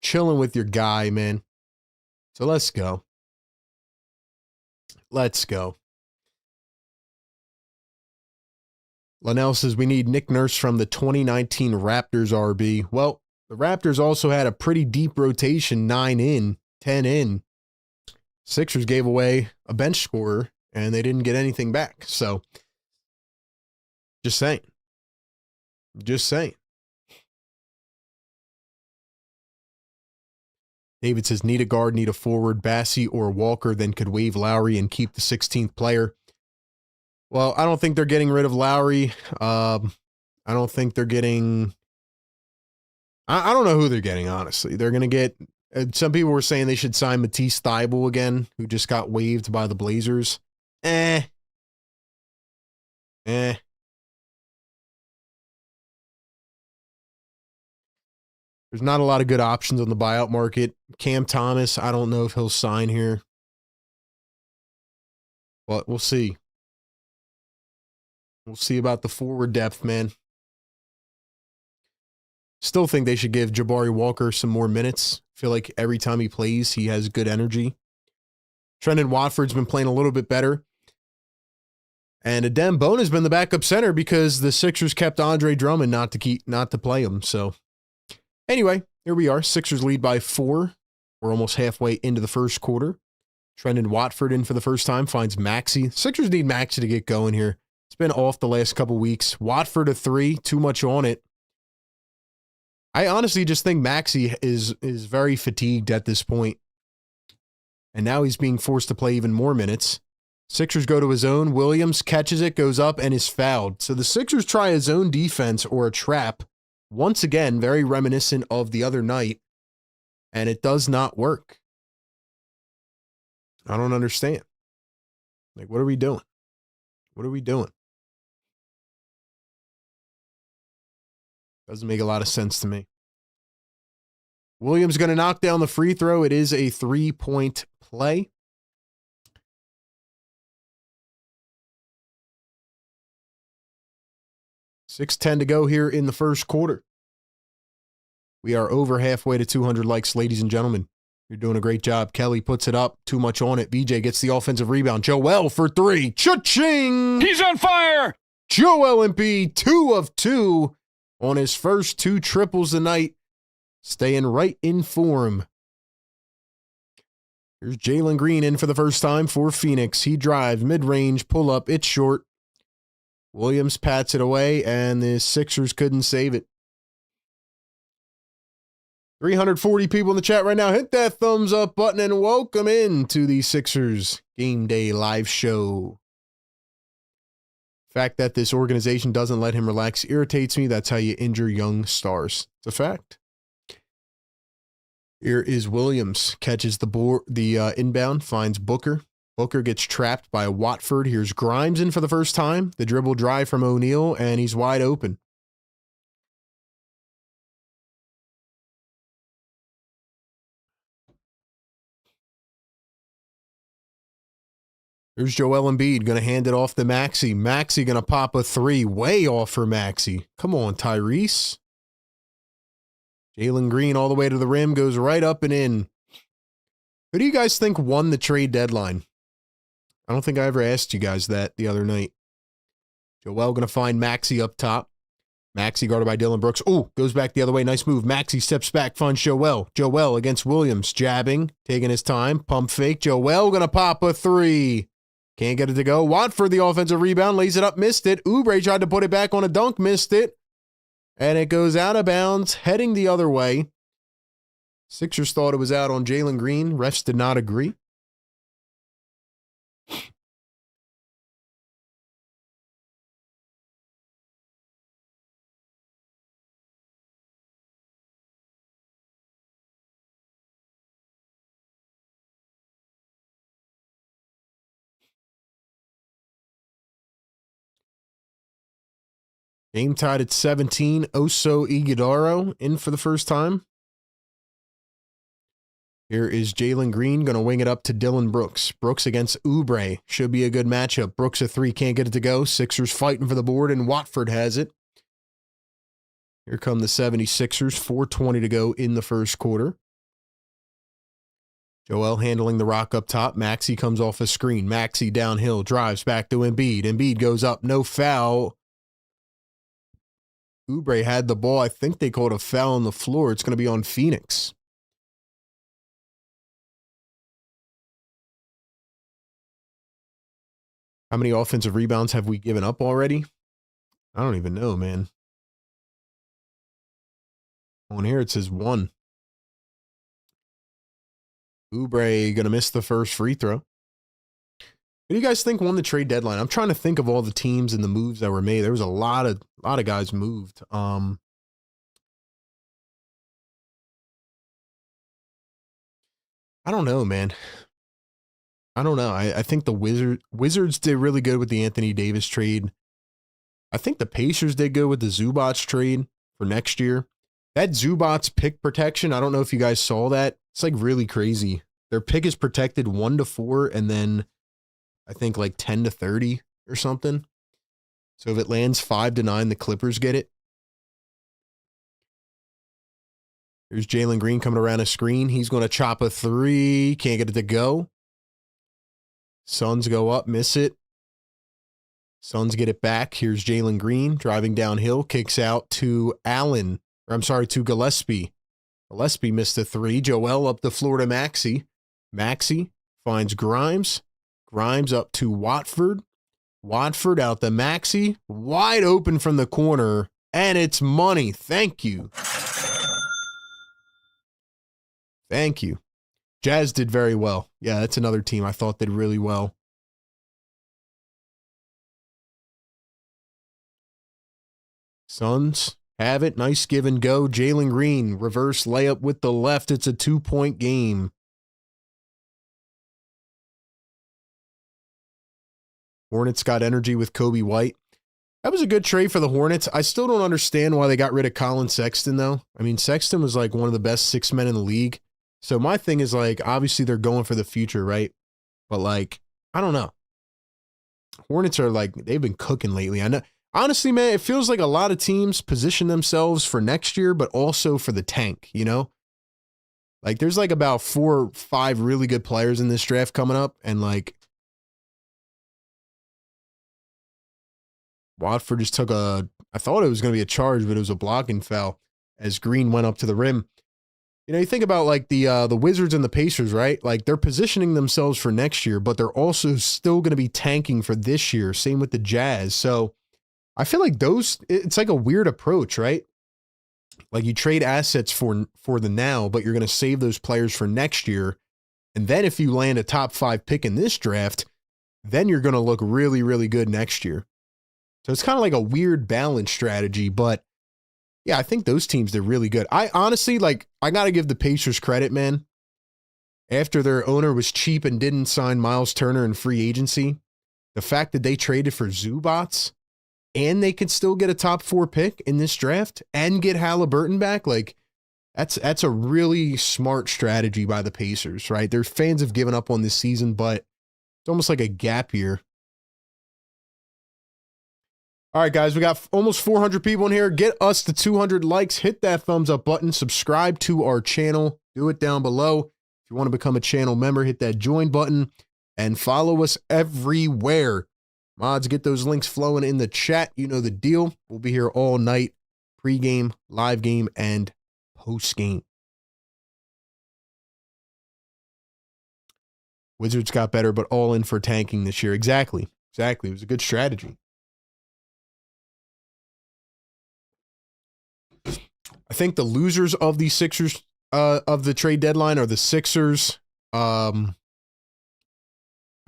chilling with your guy, man. So let's go. Let's go. Linnell says we need Nick Nurse from the 2019 Raptors RB. Well, the Raptors also had a pretty deep rotation, 9 in, 10 in. Sixers gave away a bench scorer, and they didn't get anything back. So, just saying. Just saying. David says, need a guard, need a forward, Bassey or Walker, then could waive Lowry and keep the 16th player. Well, I don't think they're getting rid of Lowry. I don't think they're getting... I don't know who they're getting, honestly. They're going to get... some people were saying they should sign Matisse Thybulle again, who just got waived by the Blazers. There's not a lot of good options on the buyout market. Cam Thomas, I don't know if he'll sign here. But we'll see. We'll see about the forward depth, man. Still think they should give Jabari Walker some more minutes. Feel like every time he plays, he has good energy. Trendon Watford's been playing a little bit better. And Adem Bone has been the backup center because the Sixers kept Andre Drummond not to play him. So anyway, here we are. Sixers lead by 4. We're almost halfway into the first quarter. Trendon Watford in for the first time, finds Maxey. Sixers need Maxey to get going here. It's been off the last couple weeks. Watford a 3, too much on it. I honestly just think Maxey is very fatigued at this point. And now he's being forced to play even more minutes. Sixers go to his own. Williams catches it, goes up, and is fouled. So the Sixers try a zone defense or a trap. Once again, very reminiscent of the other night. And it does not work. I don't understand. Like, what are we doing? What are we doing? Doesn't make a lot of sense to me. Williams going to knock down the free throw. It is a 3-point play. .610 to go here in the first quarter. We are over halfway to 200 likes, ladies and gentlemen. You're doing a great job. Kelly puts it up. Too much on it. BJ gets the offensive rebound. Joel for 3. Cha-ching! He's on fire! Joel Embiid, 2 of 2 on his first 2 triples tonight. Staying right in form. Here's Jalen Green in for the first time for Phoenix. He drives mid-range, pull up. It's short. Williams pats it away, and the Sixers couldn't save it. 340 people in the chat right now. Hit that thumbs up button and welcome in to the Sixers Game Day live show. The fact that this organization doesn't let him relax irritates me. That's how you injure young stars. It's a fact. Here is Williams. Catches the inbound, finds Booker. Booker gets trapped by Watford. Here's Grimes in for the first time. The dribble drive from O'Neal, and he's wide open. Here's Joel Embiid going to hand it off to Maxey. Maxey going to pop a three. Way off for Maxey. Come on, Tyrese. Jalen Green all the way to the rim. Goes right up and in. Who do you guys think won the trade deadline? I don't think I ever asked you guys that the other night. Joel going to find Maxey up top. Maxey guarded by Dylan Brooks. Oh, goes back the other way. Nice move. Maxey steps back, finds Joel. Joel against Williams. Jabbing, taking his time. Pump fake. Joel going to pop a three. Can't get it to go. Watford, the offensive rebound, lays it up, missed it. Oubre tried to put it back on a dunk, missed it. And it goes out of bounds, heading the other way. Sixers thought it was out on Jalen Green. Refs did not agree. Game tied at 17. Oso Iguodaro in for the first time. Here is Jalen Green going to wing it up to Dylan Brooks. Brooks against Oubre. Should be a good matchup. Brooks a three, can't get it to go. Sixers fighting for the board, and Watford has it. Here come the 76ers. 4:20 to go in the first quarter. Joel handling the rock up top. Maxey comes off a screen. Maxey downhill, drives back to Embiid. Embiid goes up, no foul. Oubre had the ball. I think they called a foul on the floor. It's going to be on Phoenix. How many offensive rebounds have we given up already? I don't even know, man. On here it says 1. Oubre going to miss the first free throw. What do you guys think won the trade deadline? I'm trying to think of all the teams and the moves that were made. There was a lot of guys moved. I don't know, man. I don't know. I think the Wizards did really good with the Anthony Davis trade. I think the Pacers did good with the Zubats trade for next year. That Zubats pick protection, I don't know if you guys saw that. It's like really crazy. Their pick is protected 1 to 4 and then I think like 10 to 30 or something. So if it lands 5 to 9, the Clippers get it. Here's Jalen Green coming around a screen. He's going to chop a three. Can't get it to go. Suns go up, miss it. Suns get it back. Here's Jalen Green driving downhill. Kicks out to Allen. Or I'm sorry, to Gillespie. Gillespie missed a three. Joel up the floor to Maxey. Maxey finds Grimes. Grimes up to Watford. Watford out to Maxey. Wide open from the corner. And it's money. Thank you. Thank you. Jazz did very well. Yeah, that's another team I thought did really well. Suns have it. Nice give and go. Jalen Green, reverse layup with the left. It's a 2-point game. Hornets got energy with Kobe White. That was a good trade for the Hornets. I still don't understand why they got rid of Colin Sexton, though. I mean, Sexton was like one of the best 6 men in the league. So my thing is like, obviously they're going for the future, right? But like, I don't know. Hornets are like, they've been cooking lately. I know. Honestly, man, it feels like a lot of teams position themselves for next year, but also for the tank, you know? Like there's like about 4 or 5 really good players in this draft coming up. And like, Watford just took I thought it was going to be a charge, but it was a blocking foul as Green went up to the rim. You know, you think about like the Wizards and the Pacers, right? Like they're positioning themselves for next year, but they're also still going to be tanking for this year. Same with the Jazz. So I feel like it's like a weird approach, right? Like you trade assets for the now, but you're going to save those players for next year. And then if you land a top 5 pick in this draft, then you're going to look really, really good next year. So it's kind of like a weird balance strategy, but yeah, I think those teams did really good. I honestly, like, I got to give the Pacers credit, man. After their owner was cheap and didn't sign Miles Turner in free agency, the fact that they traded for Zubats and they could still get a top 4 pick in this draft and get Halliburton back, like, that's a really smart strategy by the Pacers, right? Their fans have given up on this season, but It's almost like a gap year. All right, guys, we got almost 400 people in here. Get us to 200 likes. Hit that thumbs up button. Subscribe to our channel. Do it down below. If you want to become a channel member, hit that join button and follow us everywhere. Mods, get those links flowing in the chat. You know the deal. We'll be here all night. Pre-game, live game, and post-game. Wizards got better, but all in for tanking this year. Exactly. It was a good strategy. I think the losers of the Sixers of the trade deadline are the Sixers. I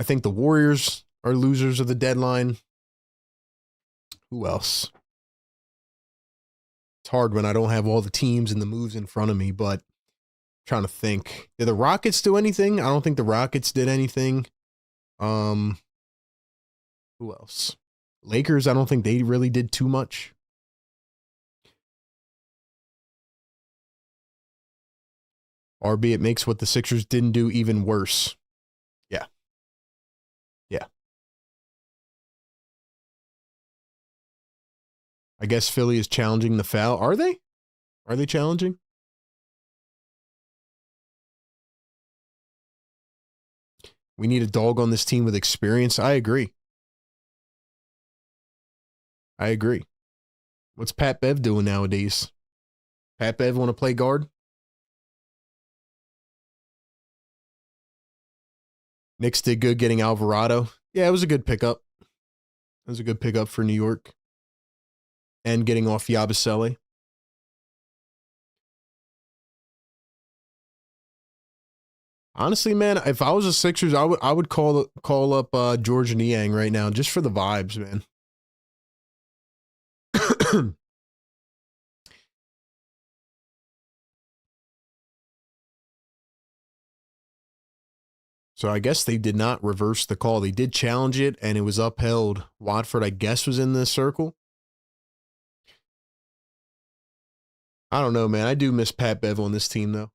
think the Warriors are losers of the deadline. Who else? It's hard when I don't have all the teams and the moves in front of me, but I'm trying to think. Did the Rockets do anything? I don't think the Rockets did anything. Who else? Lakers, I don't think they really did too much. RB, it makes what the Sixers didn't do even worse. Yeah. I guess Philly is challenging the foul. Are they? Are they challenging? We need a dog on this team with experience. I agree. What's Pat Bev doing nowadays? Pat Bev want to play guard? Knicks did good getting Alvarado. Yeah, it was a good pickup. It was a good pickup for New York. And getting off Yabusele. Honestly, man, if I was a Sixers, I would call up George Niang right now just for the vibes, man. So I guess they did not reverse the call. They did challenge it, and it was upheld. Watford, I guess, was in the circle. I don't know, man. I do miss Pat Bev on this team, though.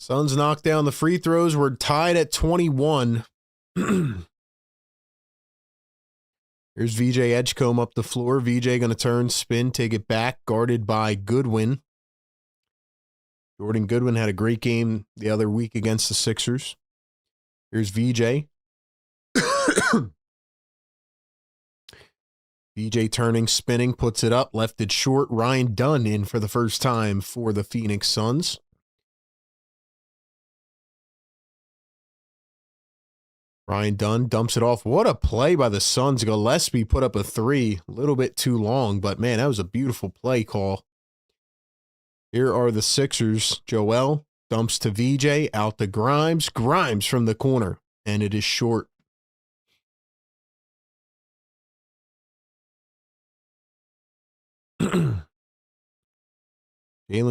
Suns knocked down the free throws. We're tied at 21. Here's VJ Edgecombe up the floor. VJ going to turn, spin, take it back, guarded by Goodwin. Jordan Goodwin had a great game the other week against the Sixers. Here's VJ. VJ turning, spinning, puts it up, left it short. Ryan Dunn in for the first time for the Phoenix Suns. Ryan Dunn dumps it off. What a play by the Suns. Gillespie put up a three. A little bit too long, but man, that was a beautiful play call. Here are the Sixers. Joel dumps to VJ, out to Grimes. Grimes from the corner, and it is short. Jalen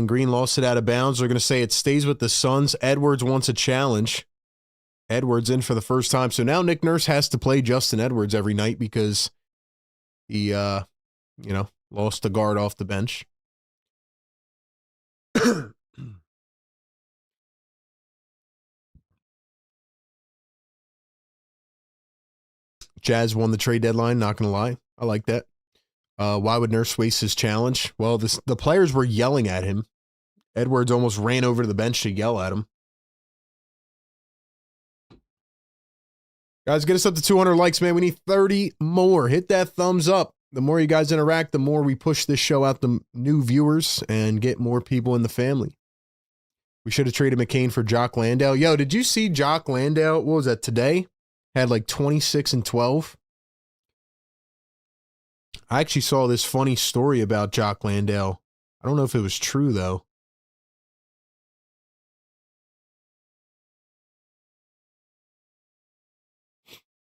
Green lost it out of bounds. They're going to say it stays with the Suns. Edwards wants a challenge. Edwards in for the first time. So now Nick Nurse has to play Justin Edwards every night because he, lost the guard off the bench. Jazz won the trade deadline, not going to lie. I like that. Why would Nurse waste his challenge? Well, the players were yelling at him. Edwards almost ran over to the bench to yell at him. Guys, get us up to 200 likes, man. We need 30 more. Hit that thumbs up. The more you guys interact, the more we push this show out to new viewers and get more people in the family. We should have traded McCain for Jock Landale. Yo, did you see Jock Landale? What was that, today? Had like 26 and 12. I actually saw this funny story about Jock Landale. I don't know if it was true, though.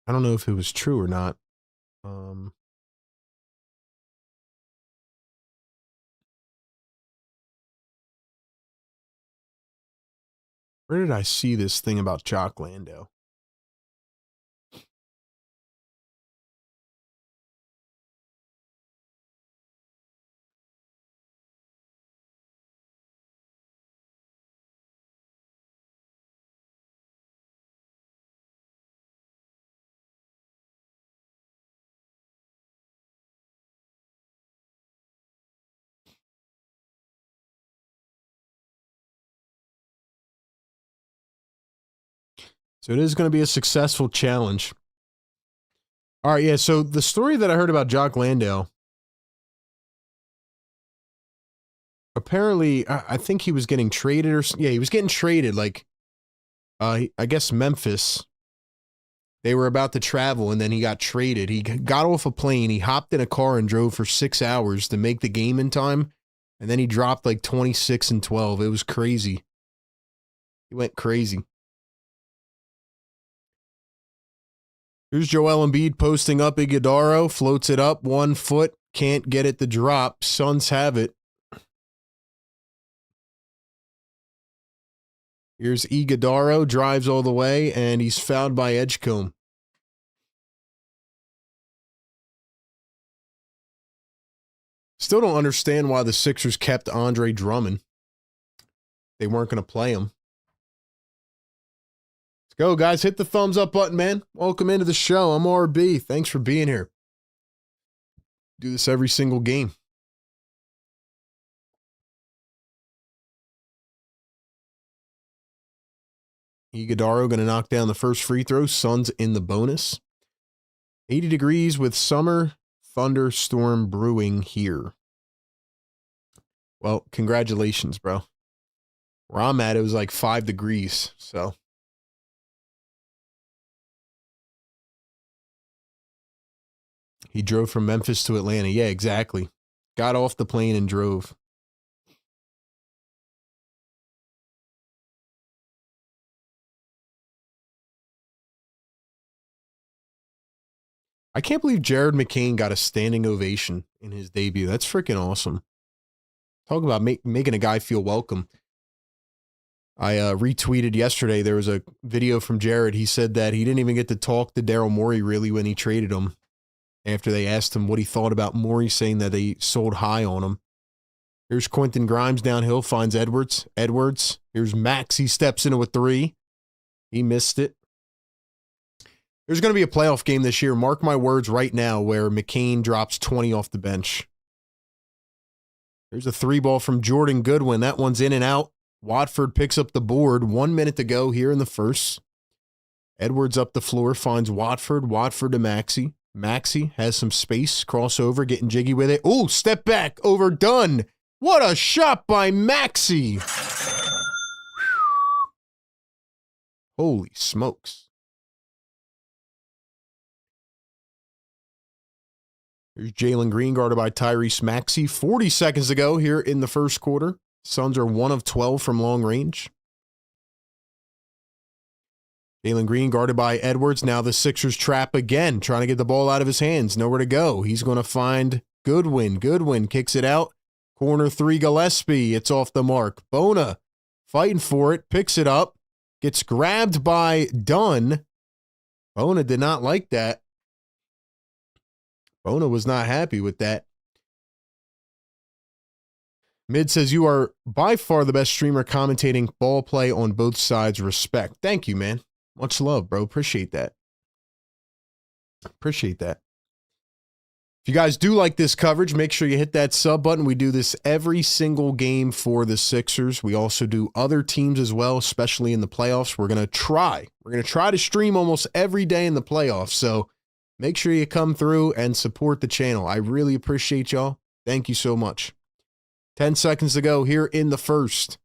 I don't know if it was true or not. Where did I see this thing about Jock Landale? So it is going to be a successful challenge. All right, yeah, so the story that I heard about Jock Landale, apparently, I think he was getting traded he was getting traded, like, I guess Memphis. They were about to travel, and then he got traded. He got off a plane, he hopped in a car and drove for 6 hours to make the game in time, and then he dropped like 26 and 12. It was crazy. He went crazy. Here's Joel Embiid posting up Iguodaro, floats it up 1 foot, can't get it to drop. Suns have it. Here's Iguodaro, drives all the way, and he's fouled by Edgecombe. Still don't understand why the Sixers kept Andre Drummond. They weren't going to play him. Let's go, guys. Hit the thumbs up button, man. Welcome into the show. I'm RB. Thanks for being here. Do this every single game. Iguodaro going to knock down the first free throw. Suns in the bonus. 80 degrees with summer thunderstorm brewing here. Well, congratulations, bro. Where I'm at, it was like 5 degrees, so. He drove from Memphis to Atlanta. Yeah, exactly. Got off the plane and drove. I can't believe Jared McCain got a standing ovation in his debut. That's freaking awesome. Talk about making a guy feel welcome. I retweeted yesterday. There was a video from Jared. He said that he didn't even get to talk to Daryl Morey really when he traded him after they asked him what he thought about Morey, saying that they sold high on him. Here's Quentin Grimes downhill, finds Edwards. Here's Max. He steps into a 3. He missed it. There's going to be a playoff game this year, mark my words right now, where McCain drops 20 off the bench. There's a 3-ball from Jordan Goodwin. That one's in and out. Watford picks up the board. 1 minute to go here in the first. Edwards up the floor, finds Watford. Watford to Maxey. Maxey has some space. Crossover, getting jiggy with it. Oh, step back. Overdone. What a shot by Maxey. Holy smokes. Here's Jalen Green guarded by Tyrese Maxey. 40 seconds to go here in the first quarter. Suns are 1 of 12 from long range. Jalen Green guarded by Edwards. Now the Sixers trap again, trying to get the ball out of his hands. Nowhere to go. He's going to find Goodwin. Goodwin kicks it out. Corner 3, Gillespie. It's off the mark. Bona fighting for it. Picks it up. Gets grabbed by Dunn. Bona did not like that. Bona was not happy with that. Mid says, you are by far the best streamer commentating ball play on both sides. Respect. Thank you, man. Much love, bro. Appreciate that. Appreciate that. If you guys do like this coverage, make sure you hit that sub button. We do this every single game for the Sixers. We also do other teams as well, especially in the playoffs. We're going to try to stream almost every day in the playoffs. So make sure you come through and support the channel. I really appreciate y'all. Thank you so much. 10 seconds to go here in the first.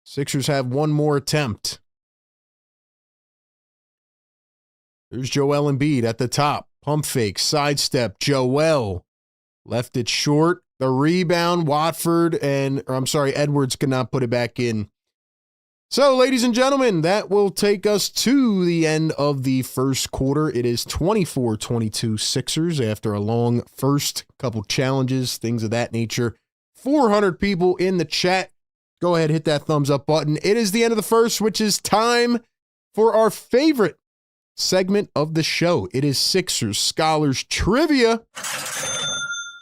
Sixers have one more attempt. There's Joel Embiid at the top. Pump fake, sidestep. Joel left it short. The rebound, Edwards could not put it back in. So, ladies and gentlemen, that will take us to the end of the first quarter. It is 24-22 Sixers after a long first couple challenges, things of that nature. 400 people in the chat. Go ahead, hit that thumbs up button. It is the end of the first, which is time for our favorite segment of the show. It is Sixers Scholars Trivia,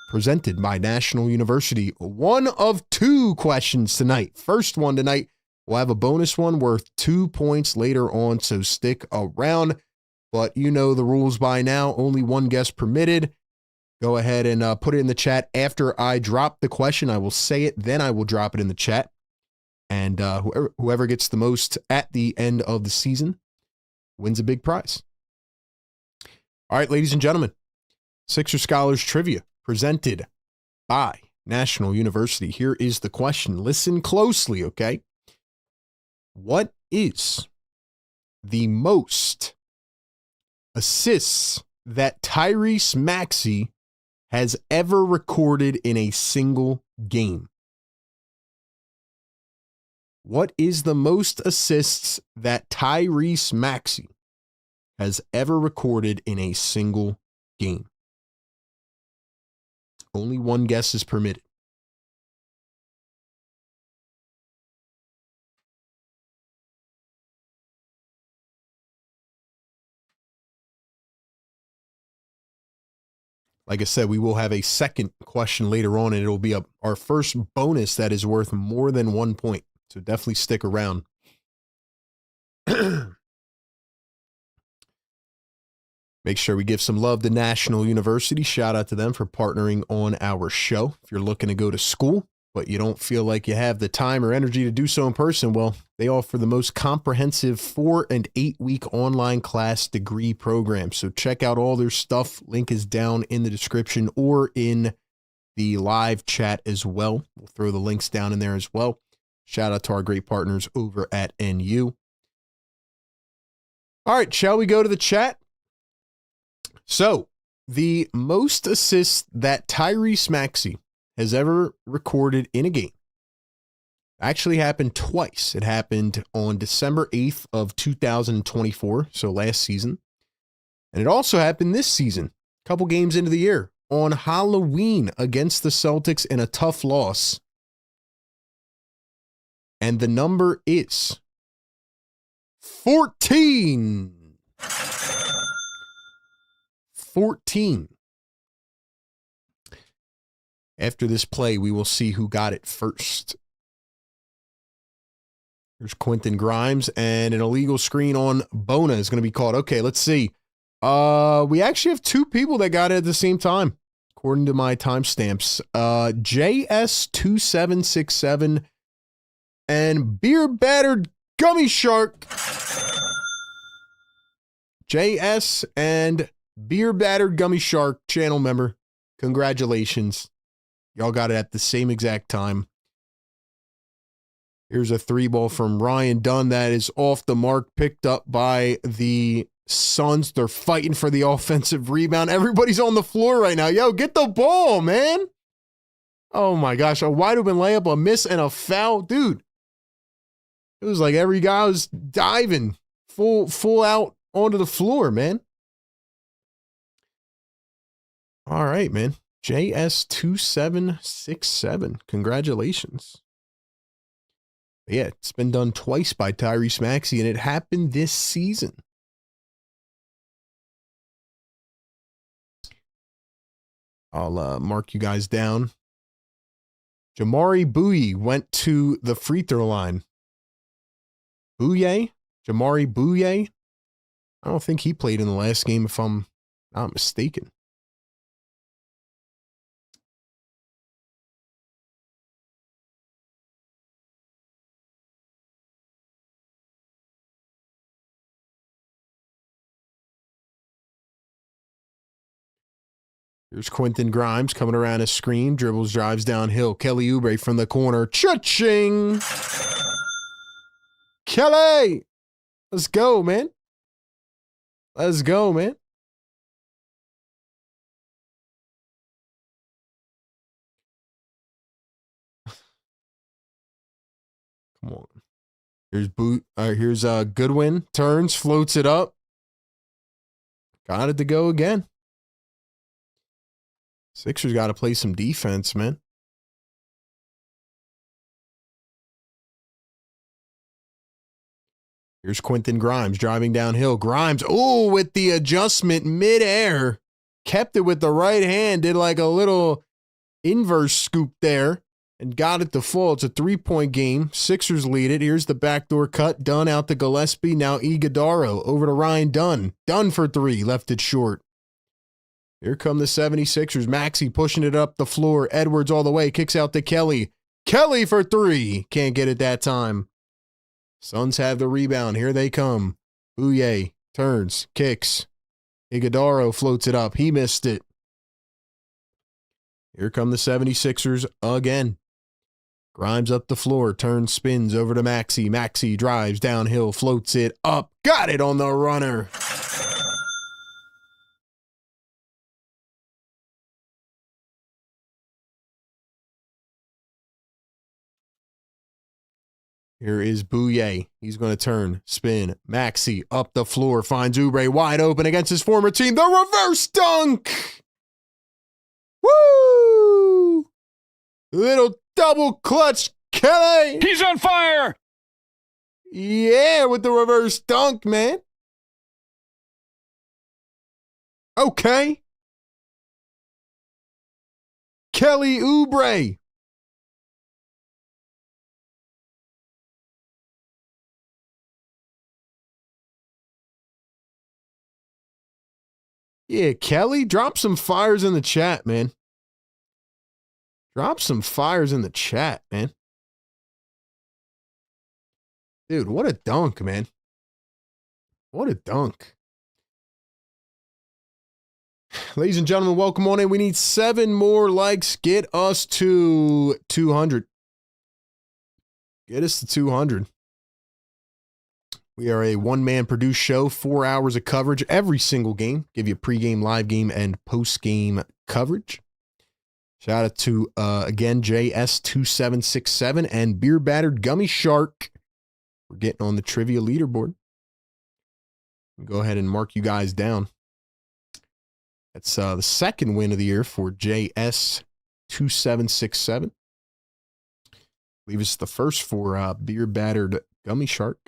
presented by National University. 1 of 2 questions tonight. First one tonight, we'll have a bonus one worth 2 points later on, so stick around. But you know the rules by now. Only one guest permitted. Go ahead and put it in the chat after I drop the question. I will say it, then I will drop it in the chat. And whoever gets the most at the end of the season wins a big prize. All right, ladies and gentlemen, Sixer Scholars Trivia presented by National University. Here is the question. Listen closely, okay? What is the most assists that Tyrese Maxey has ever recorded in a single game? What is the most assists that Tyrese Maxey has ever recorded in a single game? Only one guess is permitted. Like I said, we will have a second question later on, and it'll be our first bonus that is worth more than 1 point. So definitely stick around. Make sure we give some love to National University. Shout out to them for partnering on our show. If you're looking to go to school, but you don't feel like you have the time or energy to do so in person, well, they offer the most comprehensive 4 and 8 week online class degree program. So check out all their stuff. Link is down in the description or in the live chat as well. We'll throw the links down in there as well. Shout out to our great partners over at NU. All right, shall we go to the chat? So, the most assists that Tyrese Maxey has ever recorded in a game actually happened twice. It happened on December 8th of 2024, so last season. And it also happened this season, a couple games into the year, on Halloween against the Celtics in a tough loss. And the number is 14. 14. After this play, we will see who got it first. There's Quentin Grimes, and an illegal screen on Bona is going to be called. Okay, let's see. We actually have 2 people that got it at the same time, according to my timestamps. JS2767 and Beer Battered Gummy Shark. JS and Beer Battered Gummy Shark channel member. Congratulations. Y'all got it at the same exact time. Here's a 3-ball from Ryan Dunn that is off the mark, picked up by the Suns. They're fighting for the offensive rebound. Everybody's on the floor right now. Yo, get the ball, man. Oh my gosh, a wide open layup, a miss, and a foul. Dude, it was like every guy was diving full out onto the floor, man. All right, man. JS2767. Congratulations. Yeah, it's been done twice by Tyrese Maxey, and it happened this season. I'll mark you guys down. Jamari Bouye went to the free throw line. Bouye? Jamari Bouye? I don't think he played in the last game, if I'm not mistaken. Here's Quentin Grimes coming around a screen, dribbles, drives downhill. Kelly Oubre from the corner. Cha-ching! Kelly! Let's go, man. Let's go, man. Come on. Here's Goodwin. Turns, floats it up. Got it to go again. Sixers got to play some defense, man. Here's Quentin Grimes driving downhill. Grimes, oh, with the adjustment midair. Kept it with the right hand. Did like a little inverse scoop there and got it to fall. It's a 3-point game. Sixers lead it. Here's the backdoor cut. Dunn out to Gillespie. Now Iguodaro over to Ryan Dunn. Dunn for 3. Left it short. Here come the 76ers. Maxey pushing it up the floor. Edwards all the way. Kicks out to Kelly. Kelly for 3. Can't get it that time. Suns have the rebound. Here they come. Bouye turns, kicks. Iguodaro floats it up. He missed it. Here come the 76ers again. Grimes up the floor, turns, spins over to Maxey. Maxey drives downhill, floats it up. Got it on the runner. Here is Bouye. He's going to turn, spin. Maxey up the floor, finds Oubre wide open against his former team. The reverse dunk. Woo! Little double clutch, Kelly. He's on fire. Yeah, with the reverse dunk, man. Okay. Kelly Oubre. Yeah, Kelly, drop some fires in the chat, man. Drop some fires in the chat, man. Dude, what a dunk, man. What a dunk. Ladies and gentlemen, welcome on in. We need 7 more likes. Get us to 200. Get us to 200. We are a one-man produced show, 4 hours of coverage every single game. Give you pregame, live game, and post-game coverage. Shout out to, again, JS2767 and Beer Battered Gummy Shark. We're getting on the trivia leaderboard. Go ahead and mark you guys down. That's the second win of the year for JS2767. I believe it's the first for Beer Battered Gummy Shark.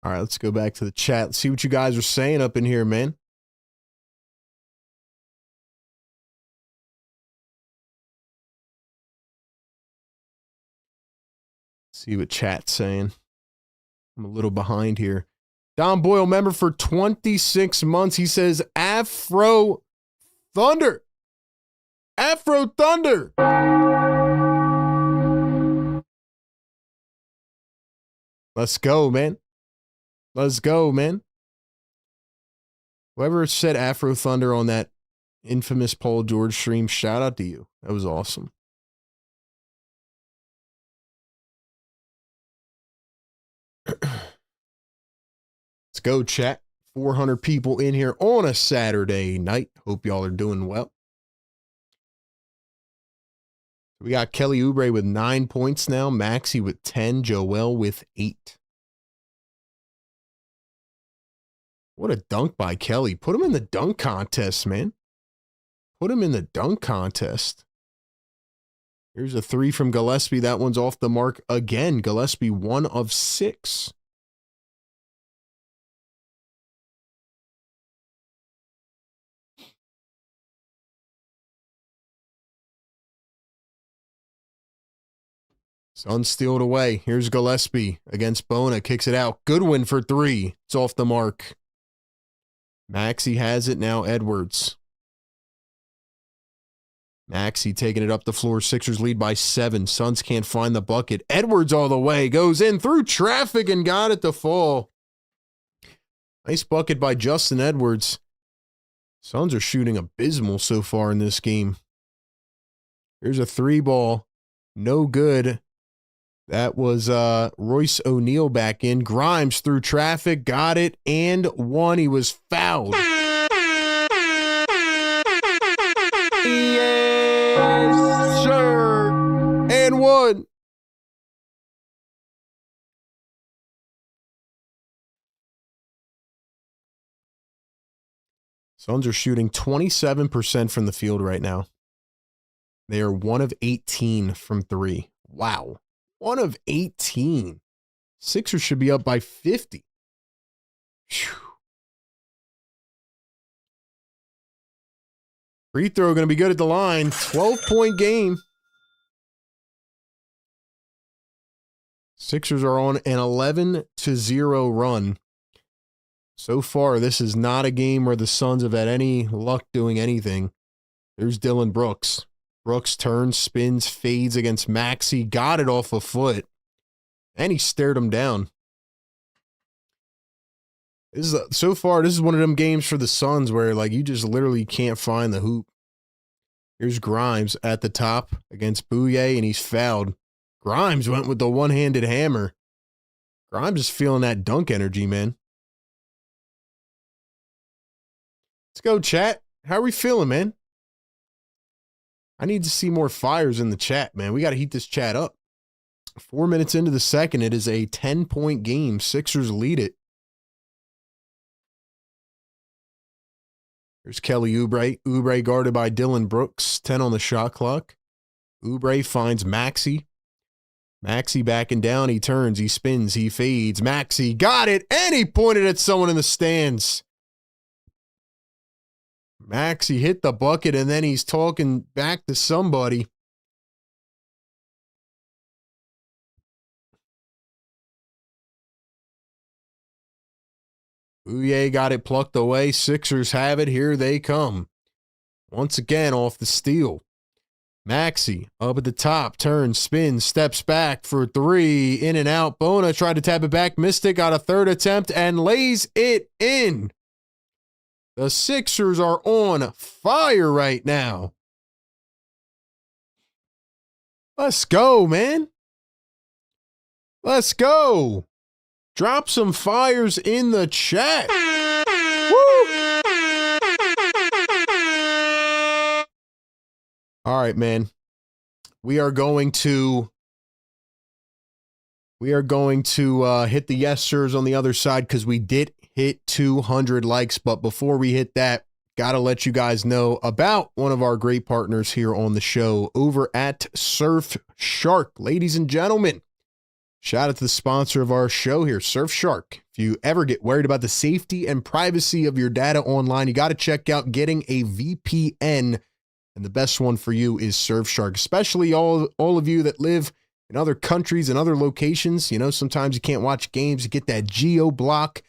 All right, let's go back to the chat. Let's see what you guys are saying up in here, man. See what chat's saying. I'm a little behind here. Don Boyle, member for 26 months. He says, Afro Thunder. Afro Thunder. Let's go, man. Let's go, man. Whoever said Afro Thunder on that infamous Paul George stream, shout out to you. That was awesome. Let's go, chat. 400 people in here on a Saturday night. Hope y'all are doing well. We got Kelly Oubre with 9 points now. Maxey with 10. Joel with 8. What a dunk by Kelly. Put him in the dunk contest, man. Put him in the dunk contest. Here's a 3 from Gillespie. That one's off the mark again. Gillespie, 1 of 6. Suns steal it away. Here's Gillespie against Bona. Kicks it out. Goodwin for 3. It's off the mark. Maxey has it now. Edwards. Maxey taking it up the floor. Sixers lead by 7. Suns can't find the bucket. Edwards all the way. Goes in through traffic and got it to fall. Nice bucket by Justin Edwards. Suns are shooting abysmal so far in this game. Here's a 3 ball. No good. That was Royce O'Neal back in. Grimes through traffic. Got it and one. He was fouled. Yes, sir. And one. Suns are shooting 27% from the field right now. They are 1 of 18 from 3. Wow. 1 of 18. Sixers should be up by 50. Whew. Free throw going to be good at the line. 12-point game. Sixers are on an 11-0 run. So far, this is not a game where the Suns have had any luck doing anything. There's Dylan Brooks. Brooks turns, spins, fades against Maxey. Got it off a foot. And he stared him down. So far, this is one of them games for the Suns where like you just literally can't find the hoop. Here's Grimes at the top against Bouye, and he's fouled. Grimes went with the one-handed hammer. Grimes is feeling that dunk energy, man. Let's go, chat. How are we feeling, man? I need to see more fires in the chat, man. We got to heat this chat up. 4 minutes into the second, it is a 10-point game. Sixers lead it. There's Kelly Oubre. Oubre guarded by Dylan Brooks. 10 on the shot clock. Oubre finds Maxey. Maxey backing down. He turns. He spins. He fades. Maxey got it. And he pointed at someone in the stands. Maxey hit the bucket, and then he's talking back to somebody. Bouye got it plucked away. Sixers have it. Here they come. Once again off the steal. Maxey up at the top. Turns, spins, steps back for three. In and out. Bona tried to tap it back. Missed it. Got a third attempt and lays it in. The Sixers are on fire right now. Let's go, man. Let's go. Drop some fires in the chat. Woo! All right, man. We are going to hit the yes sirs on the other side because we did hit 200 likes. But before we hit that, got to let you guys know about one of our great partners here on the show over at Surfshark. Ladies and gentlemen, shout out to the sponsor of our show here, Surfshark. If you ever get worried about the safety and privacy of your data online, you got to check out getting a VPN. And the best one for you is Surfshark, especially all of you that live in other countries and other locations. You know, sometimes you can't watch games. You get that geo block.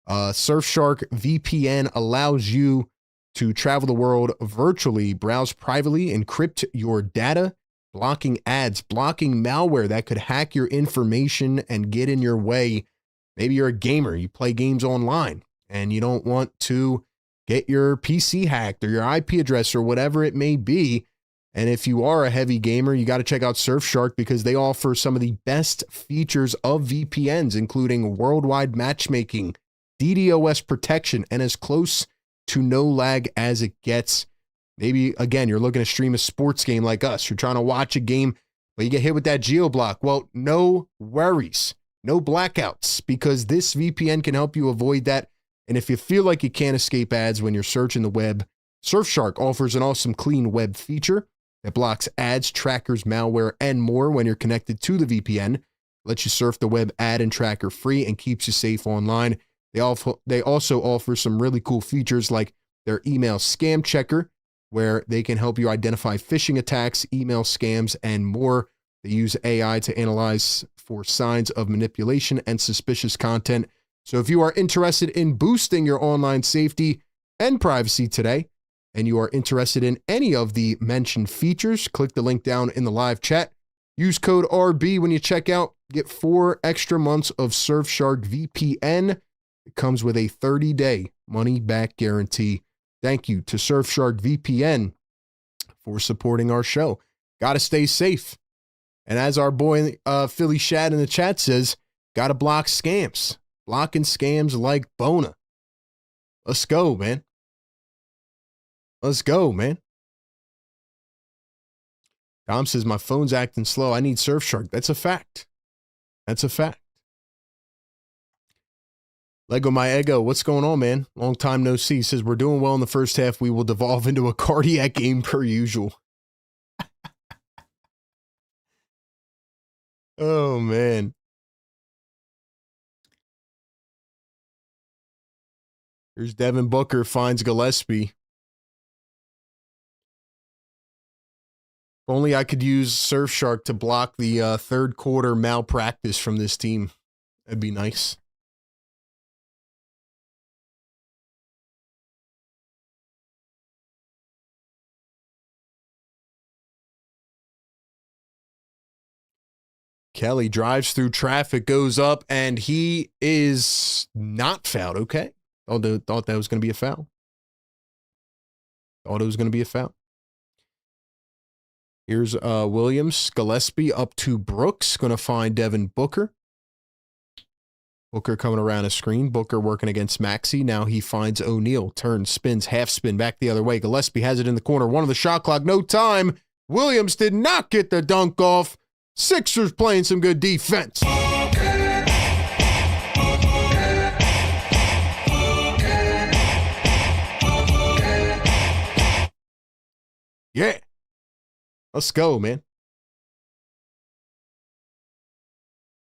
Surfshark VPN allows you to travel the world virtually, browse privately, encrypt your data, blocking ads, blocking malware that could hack your information and get in your way. Maybe you're a gamer, you play games online, and you don't want to get your PC hacked or your IP address or whatever it may be. And if you are a heavy gamer, you got to check out Surfshark because they offer some of the best features of VPNs, including worldwide matchmaking, DDoS protection, and as close to no lag as it gets. Maybe, again, you're looking to stream a sports game like us. You're trying to watch a game, but you get hit with that geo block. Well, no worries. No blackouts, because this VPN can help you avoid that. And if you feel like you can't escape ads when you're searching the web, Surfshark offers an awesome clean web feature that blocks ads, trackers, malware, and more when you're connected to the VPN. Lets you surf the web ad and tracker free and keeps you safe online. They also offer some really cool features like their email scam checker, where they can help you identify phishing attacks, email scams, and more. They use AI to analyze for signs of manipulation and suspicious content. So if you are interested in boosting your online safety and privacy today, and you are interested in any of the mentioned features, click the link down in the live chat. Use code RB when you check out. Get 4 extra months of Surfshark VPN. It comes with a 30-day money-back guarantee. Thank you to Surfshark VPN for supporting our show. Got to stay safe. And as our boy Philly Shad in the chat says, got to block scams. Blocking scams like Bona. Let's go, man. Let's go, man. Tom says, my phone's acting slow. I need Surfshark. That's a fact. That's a fact. Lego My Ego, what's going on, man? Long time no see. Says, we're doing well in the first half. We will devolve into a cardiac game per usual. Oh, man. Here's Devin Booker finds Gillespie. Only I could use Surfshark to block the third quarter malpractice from this team. That'd be nice. Kelly drives through traffic, goes up, and he is not fouled. Okay. Thought that was going to be a foul. Thought it was going to be a foul. Here's Williams. Gillespie up to Brooks. Going to find Devin Booker. Booker coming around a screen. Booker working against Maxey. Now he finds O'Neal. Turns, spins, half spin, back the other way. Gillespie has it in the corner. One of the shot clock. No time. Williams did not get the dunk off. Sixers playing some good defense. Yeah. Let's go, man.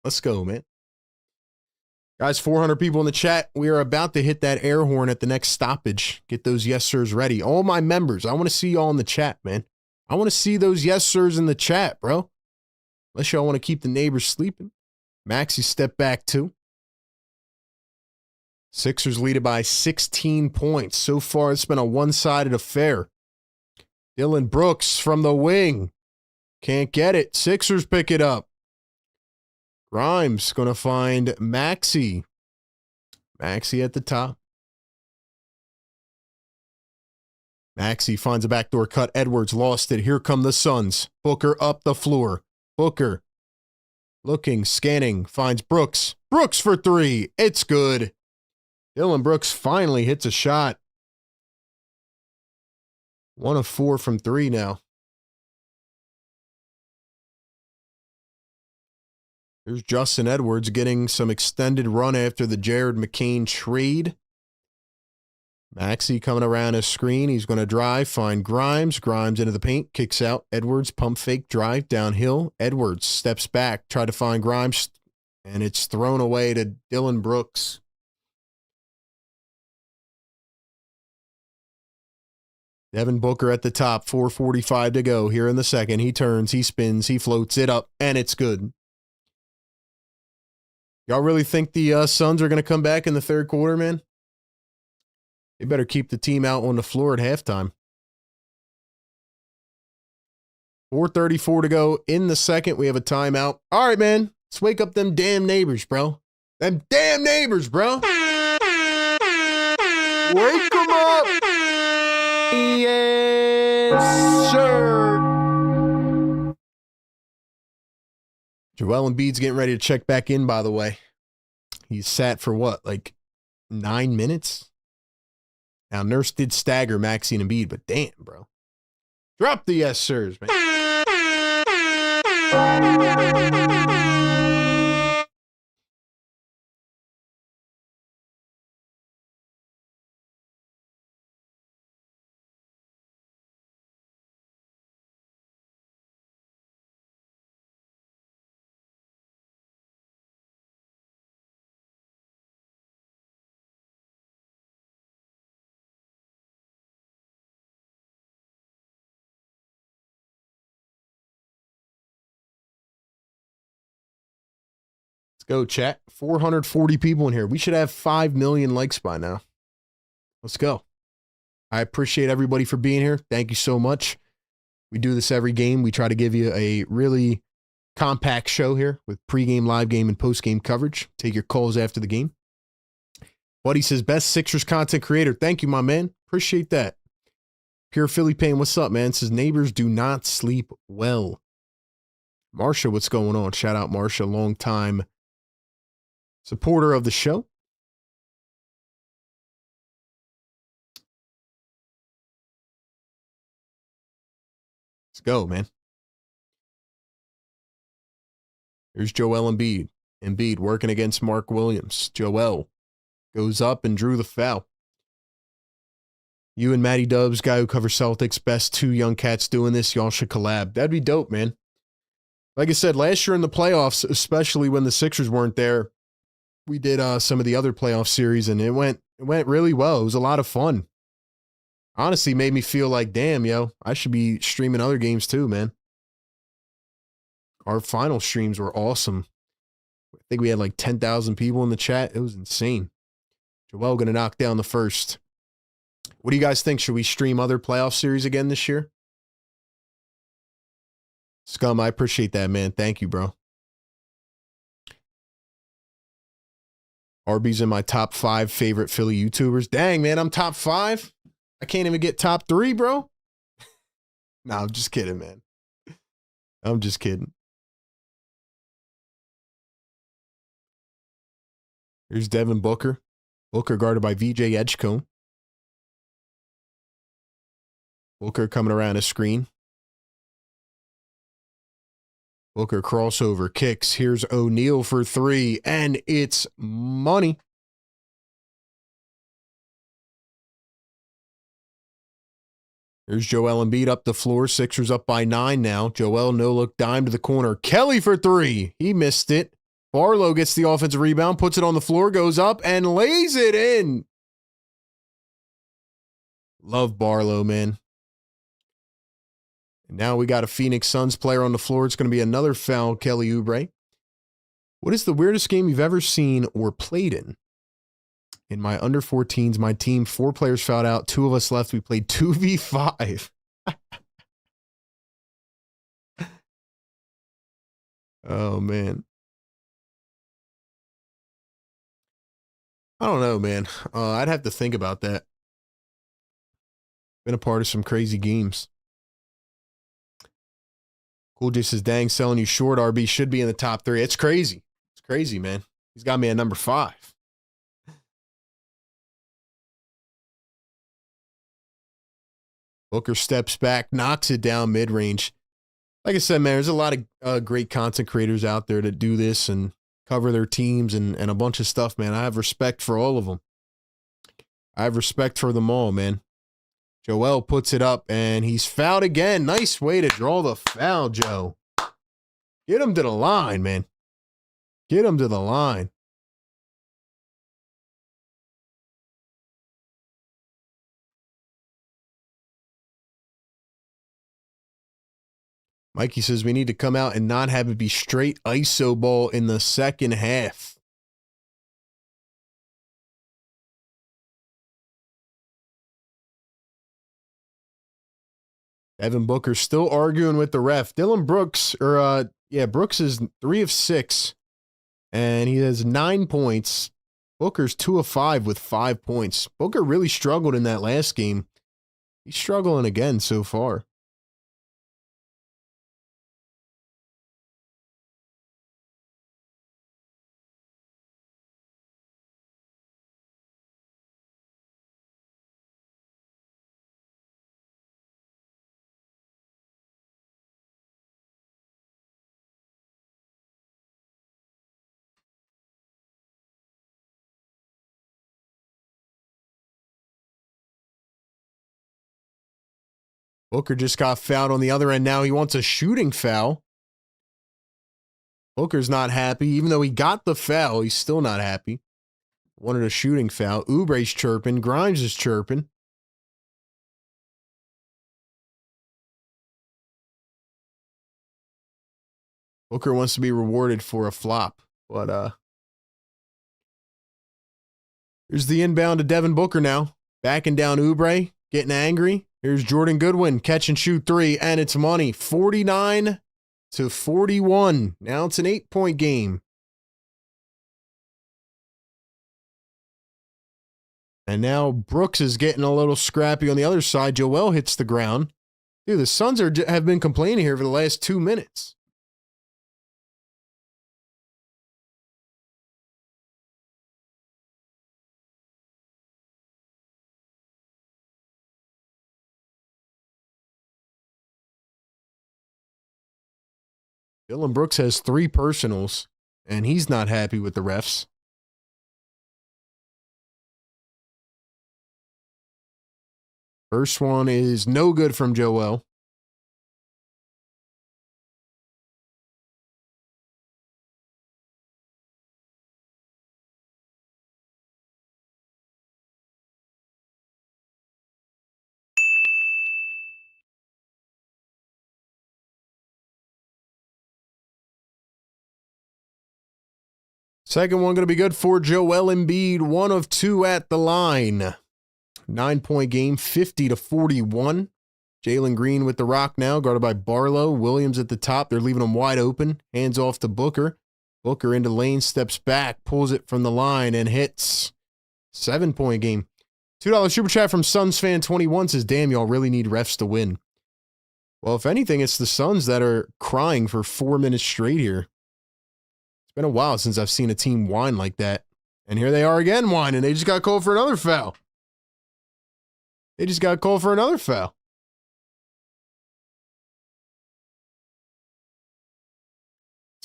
Let's go, man. Guys, 400 people in the chat. We are about to hit that air horn at the next stoppage. Get those yes sirs ready. All my members, I want to see y'all in the chat, man. I want to see those yes sirs in the chat, bro. Unless y'all want to keep the neighbors sleeping. Maxey step back too. Sixers lead it by 16 points. So far, it's been a one-sided affair. Dylan Brooks from the wing. Can't get it. Sixers pick it up. Grimes going to find Maxey. Maxey at the top. Maxey finds a backdoor cut. Edwards lost it. Here come the Suns. Booker up the floor. Booker looking, scanning, finds Brooks. Brooks for three. It's good. Dylan Brooks finally hits a shot. 1 of 4 from 3 now. Here's Justin Edwards getting some extended run after the Jared McCain trade. Maxey coming around a screen. He's going to drive, find Grimes. Grimes into the paint, kicks out. Edwards, pump fake, drive, downhill. Edwards steps back, try to find Grimes, and it's thrown away to Dylan Brooks. Devin Booker at the top, 4:45 to go here in the second. He turns, he spins, he floats it up, and it's good. Y'all really think the Suns are going to come back in the third quarter, man? They better keep the team out on the floor at halftime. 4:34 to go in the second. We have a timeout. All right, man. Let's wake up them damn neighbors, bro. Them damn neighbors, bro. Wake them up. Yes, sir. Joel Embiid's getting ready to check back in, by the way. He's sat for what, like 9 minutes? Now, Nurse did stagger Maxey and Embiid, but damn, bro. Drop the yes, sirs, man. Let's go, chat. 440 people in here. We should have 5 million likes by now. Let's go. I appreciate everybody for being here. Thank you so much. We do this every game. We try to give you a really compact show here with pregame, live game, and postgame coverage. Take your calls after the game. Buddy says, best Sixers content creator. Thank you, my man. Appreciate that. Pure Philly Pain, what's up, man? Says, neighbors do not sleep well. Marsha, what's going on? Shout out Marsha, long time supporter of the show. Let's go, man. Here's Joel Embiid. Embiid working against Mark Williams. Joel goes up and drew the foul. You and Matty Dubs, guy who covers Celtics, best 2 young cats doing this. Y'all should collab. That'd be dope, man. Like I said, last year in the playoffs, especially when the Sixers weren't there, we did some of the other playoff series, and it went really well. It was a lot of fun. Honestly, made me feel like, damn, yo, I should be streaming other games too, man. Our final streams were awesome. I think we had like 10,000 people in the chat. It was insane. Joel going to knock down the first. What do you guys think? Should we stream other playoff series again this year? Scum, I appreciate that, man. Thank you, bro. Arby's in my top 5 favorite Philly YouTubers. Dang, man, I'm top 5? I can't even get top 3, bro. Nah, I'm just kidding, man. I'm just kidding. Here's Devin Booker. Booker guarded by VJ Edgecombe. Booker coming around a screen. Booker crossover, kicks. Here's O'Neal for 3, and it's money. Here's Joel Embiid up the floor. Sixers up by 9 now. Joel no-look dime to the corner. Kelly for 3. He missed it. Barlow gets the offensive rebound, puts it on the floor, goes up, and lays it in. Love Barlow, man. And now we got a Phoenix Suns player on the floor. It's going to be another foul, Kelly Oubre. What is the weirdest game you've ever seen or played in? In my under 14s, my team, 4 players fouled out. 2 of us left. We played 2v5. Oh, man. I don't know, man. I'd have to think about that. Been a part of some crazy games. Cool J says, dang, selling you short. RB should be in the top 3. It's crazy. It's crazy, man. He's got me at number 5. Booker steps back, knocks it down mid-range. Like I said, man, there's a lot of great content creators out there that do this and cover their teams and a bunch of stuff, man. I have respect for all of them. I have respect for them all, man. Joel puts it up, and he's fouled again. Nice way to draw the foul, Joe. Get him to the line, man. Get him to the line. Mikey says we need to come out and not have it be straight ISO ball in the second half. Devin Booker still arguing with the ref. Dylan Brooks, Brooks is 3 of 6, and he has 9 points. Booker's 2 of 5 with 5 points. Booker really struggled in that last game. He's struggling again so far. Booker just got fouled on the other end. Now he wants a shooting foul. Booker's not happy. Even though he got the foul, he's still not happy. Wanted a shooting foul. Oubre's chirping. Grimes is chirping. Booker wants to be rewarded for a flop. But here's the inbound to Devin Booker now. Backing down Oubre. Getting angry. Here's Jordan Goodwin. Catch and shoot 3. And it's money. 49-41. Now it's an 8-point game. And now Brooks is getting a little scrappy on the other side. Joel hits the ground. Dude, the Suns have been complaining here for the last 2 minutes. Dylan Brooks has 3 personals, and he's not happy with the refs. First one is no good from Joel. Second one going to be good for Joel Embiid. 1 of 2 at the line. 9-point game, 50-41. Jalen Green with the rock now, guarded by Barlow. Williams at the top. They're leaving him wide open. Hands off to Booker. Booker into lane, steps back, pulls it from the line, and hits. 7-point game. $2 super chat from Suns fan 21 says, damn, y'all really need refs to win. Well, if anything, it's the Suns that are crying for 4 minutes straight here. It's been a while since I've seen a team whine like that. And here they are again whining. They just got called for another foul. Let's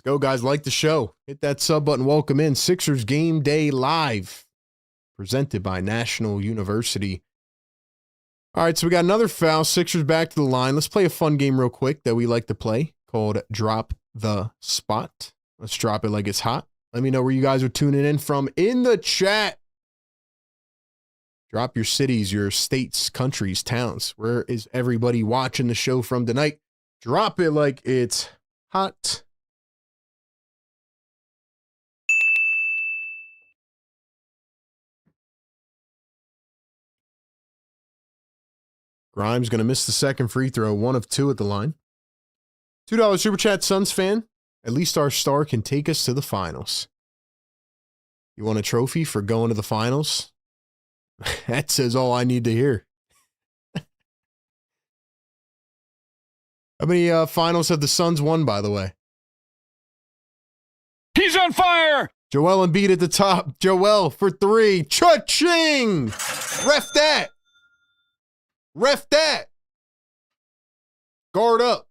go, guys. Like the show. Hit that sub button. Welcome in. Sixers Game Day Live. Presented by National University. All right, so we got another foul. Sixers back to the line. Let's play a fun game real quick that we like to play called Drop the Spot. Let's drop it like it's hot. Let me know where you guys are tuning in from in the chat. Drop your cities, your states, countries, towns. Where is everybody watching the show from tonight? Drop it like it's hot. Grimes going to miss the second free throw. 1 of 2 at the line. $2 super chat, Suns fan. At least our star can take us to the finals. You want a trophy for going to the finals? That says all I need to hear. How many finals have the Suns won, by the way? He's on fire! Joel Embiid at the top. Joel for 3. Cha-ching! Ref that! Ref that! Guard up.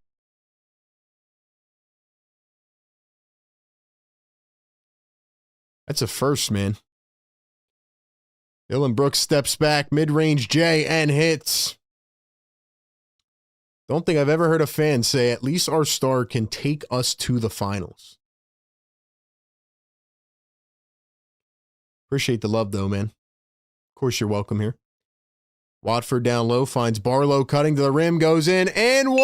That's a first, man. Dylan Brooks steps back, mid-range J, and hits. Don't think I've ever heard a fan say, at least our star can take us to the finals. Appreciate the love, though, man. Of course, you're welcome here. Watford down low, finds Barlow cutting to the rim, goes in, and one!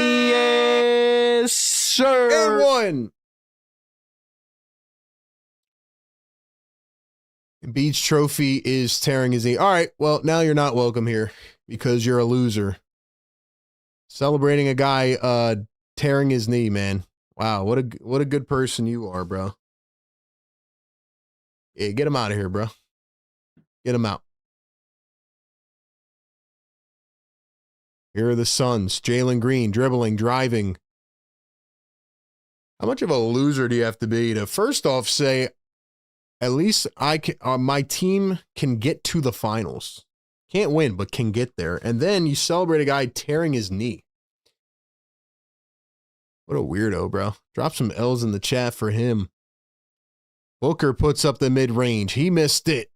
Yes, sir! And one! Embiid's trophy is tearing his knee. All right, well, now you're not welcome here because you're a loser. Celebrating a guy tearing his knee, man. Wow, what a good person you are, bro. Yeah, get him out of here, bro. Get him out. Here are the Suns. Jalen Green dribbling, driving. How much of a loser do you have to be to first off say, at least I can, my team can get to the finals. Can't win, but can get there. And then you celebrate a guy tearing his knee. What a weirdo, bro. Drop some L's in the chat for him. Booker puts up the mid-range. He missed it.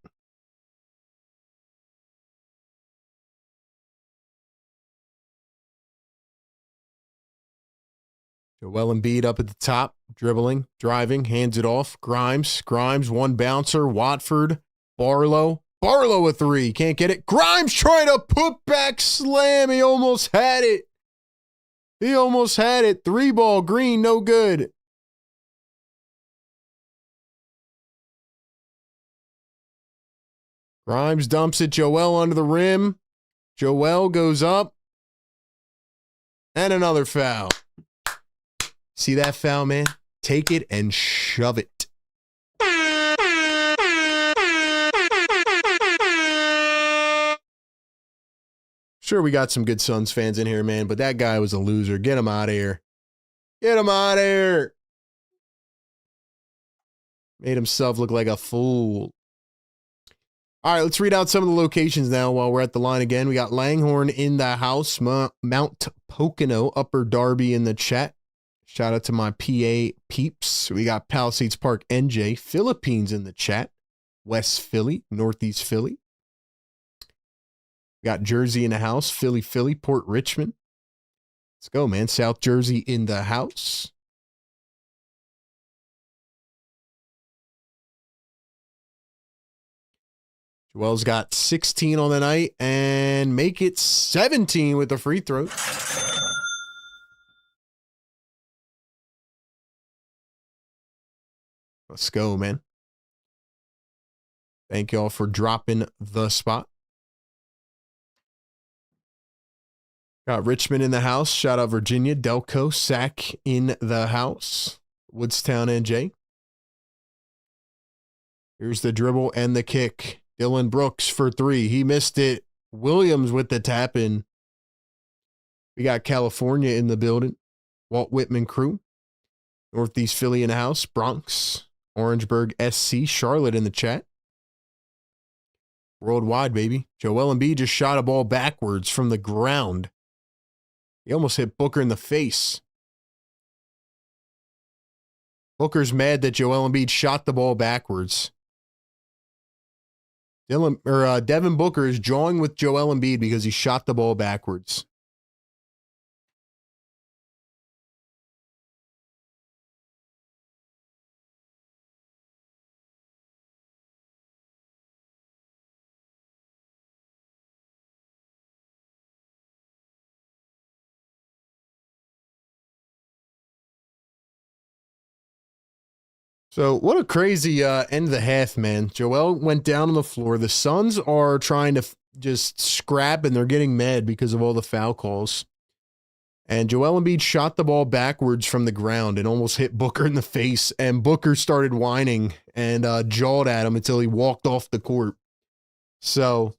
Joel Embiid up at the top, dribbling, driving, hands it off. Grimes, one bouncer. Watford, Barlow a 3. Can't get it. Grimes trying to put back slam. He almost had it. 3-ball, Green, no good. Grimes dumps it. Joel under the rim. Joel goes up. And another foul. See that foul, man? Take it and shove it. Sure, we got some good Suns fans in here, man, but that guy was a loser. Get him out of here. Get him out of here. Made himself look like a fool. All right, let's read out some of the locations now while we're at the line again. We got Langhorne in the house, Mount Pocono, Upper Darby in the chat. Shout out to my PA peeps. We got Palisades Park, NJ, Philippines in the chat. West Philly, Northeast Philly. We got Jersey in the house, Philly, Port Richmond. Let's go, man. South Jersey in the house. Joel's got 16 on the night and make it 17 with the free throw. Let's go, man. Thank y'all for dropping the spot. Got Richmond in the house. Shout out Virginia. Delco, Sack in the house. Woodstown, NJ. Here's the dribble and the kick. Dylan Brooks for 3. He missed it. Williams with the tap in. We got California in the building. Walt Whitman crew. Northeast Philly in the house. Bronx. Orangeburg SC. Charlotte in the chat. Worldwide, baby. Joel Embiid just shot a ball backwards from the ground. He almost hit Booker in the face. Booker's mad that Joel Embiid shot the ball backwards. Devin Booker is jawing with Joel Embiid because he shot the ball backwards. So what a crazy end of the half, man. Joel went down on the floor. The Suns are trying to just scrap, and they're getting mad because of all the foul calls. And Joel Embiid shot the ball backwards from the ground and almost hit Booker in the face. And Booker started whining and jawed at him until he walked off the court. So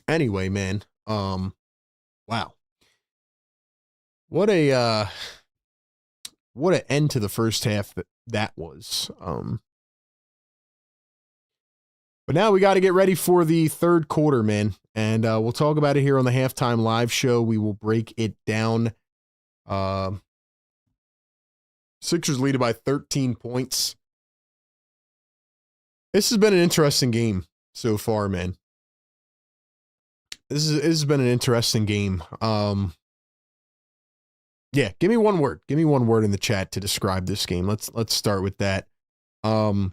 anyway, man, wow. What an end to the first half that was. But now we got to get ready for the third quarter, man. And we'll talk about it here on the halftime live show. We will break it down. Sixers lead by 13 points. This has been an interesting game so far, man. This has been an interesting game. Yeah, give me one word. Give me one word in the chat to describe this game. Let's start with that. My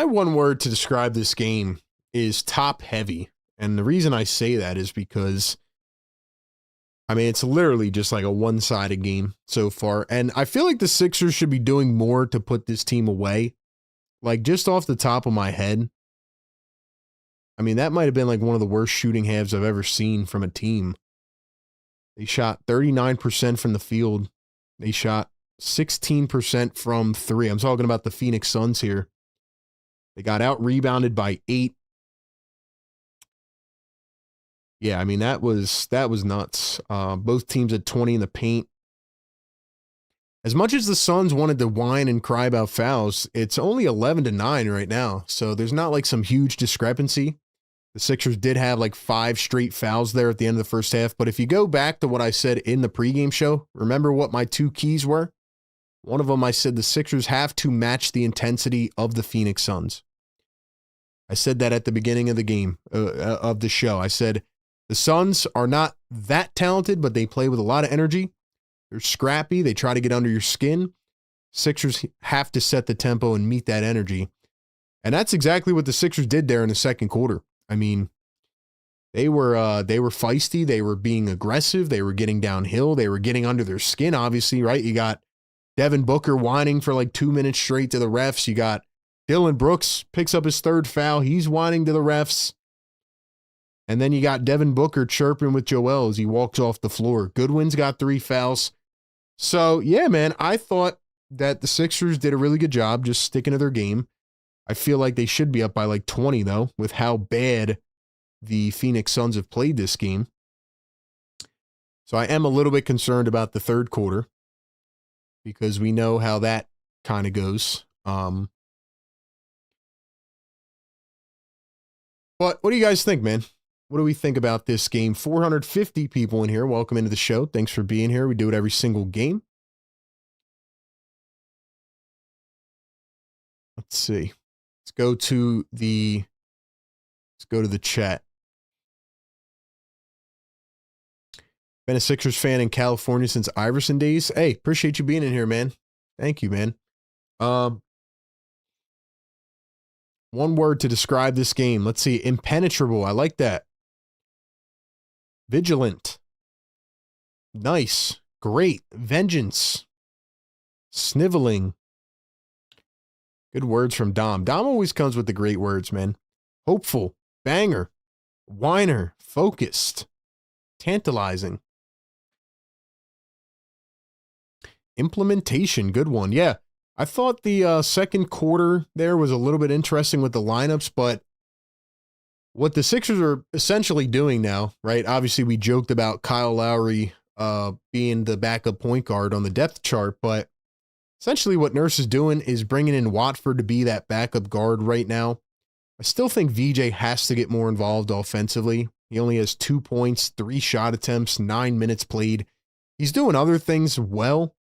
one word to describe this game is top heavy. And the reason I say that is because, I mean, it's literally just like a one-sided game so far. And I feel like the Sixers should be doing more to put this team away. Like, just off the top of my head, I mean, that might have been like one of the worst shooting halves I've ever seen from a team. They shot 39% from the field. They shot 16% from 3. I'm talking about the Phoenix Suns here. They got out-rebounded by 8. Yeah, I mean, that was nuts. Both teams had 20 in the paint. As much as the Suns wanted to whine and cry about fouls, it's only 11-9 right now. So there's not like some huge discrepancy. The Sixers did have like 5 straight fouls there at the end of the first half. But if you go back to what I said in the pregame show, remember what my 2 keys were? One of them, I said the Sixers have to match the intensity of the Phoenix Suns. I said that at the beginning of the game, of the show. I said the Suns are not that talented, but they play with a lot of energy. They're scrappy. They try to get under your skin. Sixers have to set the tempo and meet that energy. And that's exactly what the Sixers did there in the second quarter. I mean, they were feisty. They were being aggressive. They were getting downhill. They were getting under their skin, obviously, right? You got Devin Booker whining for like 2 minutes straight to the refs. You got Dylan Brooks picks up his 3rd foul. He's whining to the refs. And then you got Devin Booker chirping with Joel as he walks off the floor. Goodwin's got 3 fouls. So, yeah, man, I thought that the Sixers did a really good job just sticking to their game. I feel like they should be up by like 20, though, with how bad the Phoenix Suns have played this game. So I am a little bit concerned about the third quarter because we know how that kind of goes. But what do you guys think, man? What do we think about this game? 450 people in here. Welcome into the show. Thanks for being here. We do it every single game. Let's see. Let's go to the chat. Been a Sixers fan in California since Iverson days. Hey, appreciate you being in here, man. Thank you, man. One word to describe this game. Let's see. Impenetrable. I like that. Vigilant. Nice. Great. Vengeance. Sniveling. Good words from Dom. Dom always comes with the great words, man. Hopeful, banger, whiner, focused, tantalizing. Implementation, good one. Yeah, I thought the second quarter there was a little bit interesting with the lineups, but what the Sixers are essentially doing now, right? Obviously, we joked about Kyle Lowry being the backup point guard on the depth chart, but essentially what Nurse is doing is bringing in Watford to be that backup guard right now. I still think VJ has to get more involved offensively. He only has 2 points, 3 shot attempts, 9 minutes played. He's doing other things well.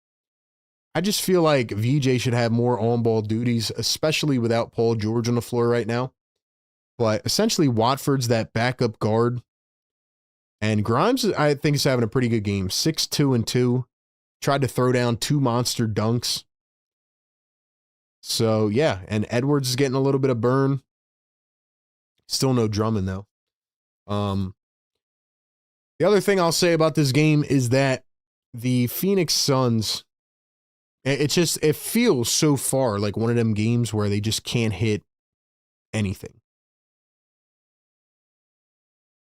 I just feel like VJ should have more on-ball duties, especially without Paul George on the floor right now. But essentially, Watford's that backup guard. And Grimes, I think, is having a pretty good game. 6-2-2. Tried to throw down 2 monster dunks. So, yeah. And Edwards is getting a little bit of burn. Still no Drummond, though. The other thing I'll say about this game is that the Phoenix Suns, it feels so far like one of them games where they just can't hit anything.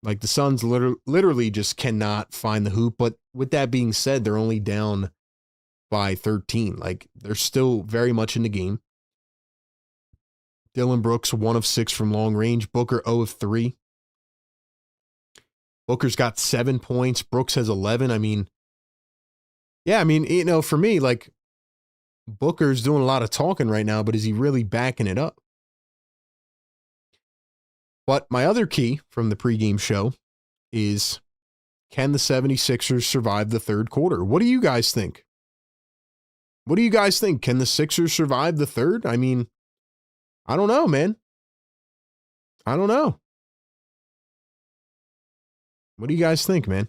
Like the Suns literally just cannot find the hoop. But with that being said, they're only down by 13. Like they're still very much in the game. Dylan Brooks, 1 of 6 from long range. Booker, 0 of 3. Booker's got 7 points. Brooks has 11. I mean, for me, like Booker's doing a lot of talking right now, but is he really backing it up? But my other key from the pregame show is, can the 76ers survive the third quarter? What do you guys think? Can the Sixers survive the third? I mean, I don't know, man. I don't know. What do you guys think, man?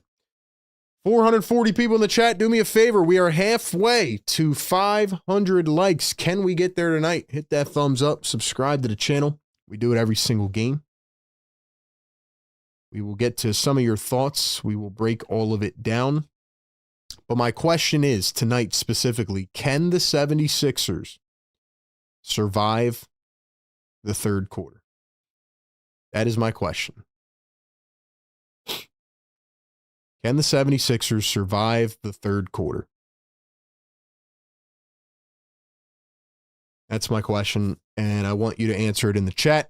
440 people in the chat. Do me a favor. We are halfway to 500 likes. Can we get there tonight? Hit that thumbs up. Subscribe to the channel. We do it every single game. We will get to some of your thoughts. We will break all of it down. But my question is, tonight specifically, can the 76ers survive the third quarter? That is my question. Can the 76ers survive the third quarter? That's my question, and I want you to answer it in the chat.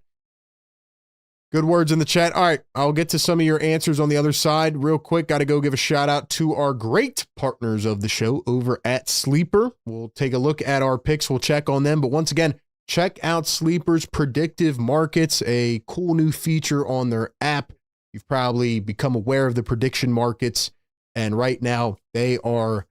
Good words in the chat. All right, I'll get to some of your answers on the other side. Real quick, got to go give a shout out to our great partners of the show over at Sleeper. We'll take a look at our picks. We'll check on them. But once again, check out Sleeper's predictive markets, a cool new feature on their app. You've probably become aware of the prediction markets. And right now, they are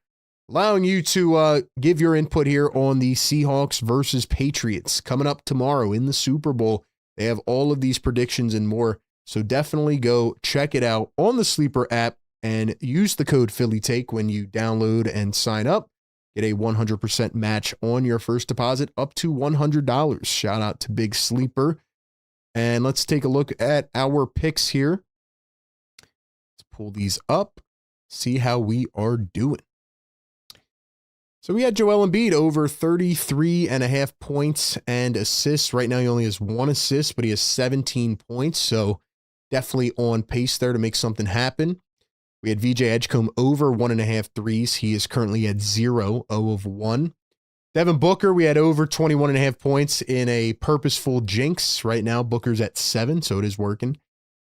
allowing you to give your input here on the Seahawks versus Patriots coming up tomorrow in the Super Bowl. They have all of these predictions and more. So definitely go check it out on the Sleeper app and use the code PhillyTake when you download and sign up. Get a 100% match on your first deposit up to $100. Shout out to Big Sleeper. And let's take a look at our picks here. Let's pull these up, see how we are doing. So we had Joel Embiid over 33.5 points and assists. Right now he only has 1 assist, but he has 17 points. So definitely on pace there to make something happen. We had VJ Edgecombe over 1.5 threes. He is currently at 0 of 1. Devin Booker, we had over 21.5 points in a purposeful jinx. Right now Booker's at 7, so it is working.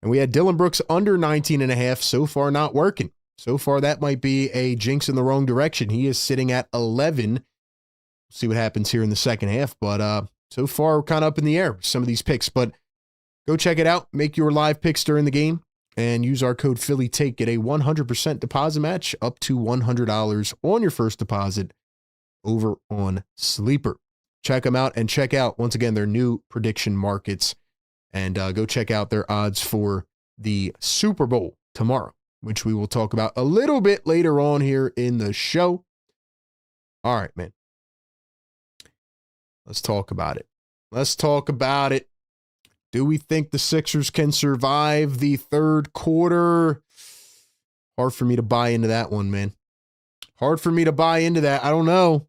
And we had Dylan Brooks under 19.5. So far not working. So far, that might be a jinx in the wrong direction. He is sitting at 11. We'll see what happens here in the second half. But so far, we're kind of up in the air with some of these picks. But go check it out. Make your live picks during the game. And use our code PhillyTake. Get a 100% deposit match up to $100 on your first deposit over on Sleeper. Check them out and check out, once again, their new prediction markets. And go check out their odds for the Super Bowl tomorrow, which we will talk about a little bit later on here in the show. All right, man. Let's talk about it. Do we think the Sixers can survive the third quarter? Hard for me to buy into that one, man. I don't know.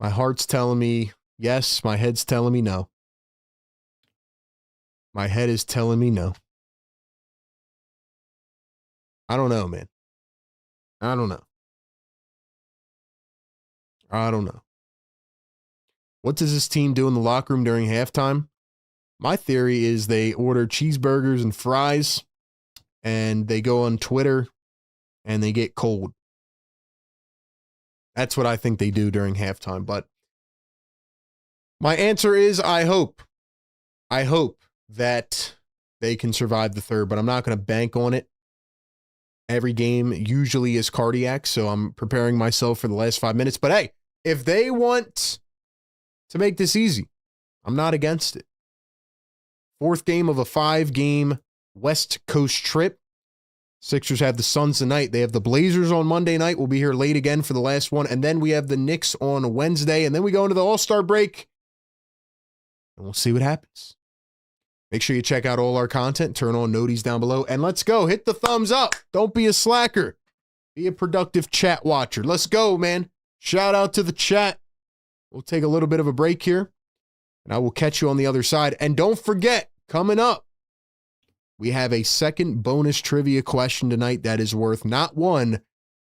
My heart's telling me yes. My head's telling me no. My head is telling me no. I don't know, man. I don't know. I don't know. What does this team do in the locker room during halftime? My theory is they order cheeseburgers and fries, and they go on Twitter, and they get cold. That's what I think they do during halftime. But my answer is I hope. I hope that they can survive the third, but I'm not going to bank on it. Every game usually is cardiac, so I'm preparing myself for the last 5 minutes. But hey, if they want to make this easy, I'm not against it. Fourth game of a 5-game West Coast trip. Sixers have the Suns tonight. They have the Blazers on Monday night. We'll be here late again for the last one. And then we have the Knicks on Wednesday. And then we go into the All-Star break. And we'll see what happens. Make sure you check out all our content. Turn on noties down below. And let's go. Hit the thumbs up. Don't be a slacker. Be a productive chat watcher. Let's go, man. Shout out to the chat. We'll take a little bit of a break here. And I will catch you on the other side. And don't forget, coming up, we have a second bonus trivia question tonight that is worth not 1,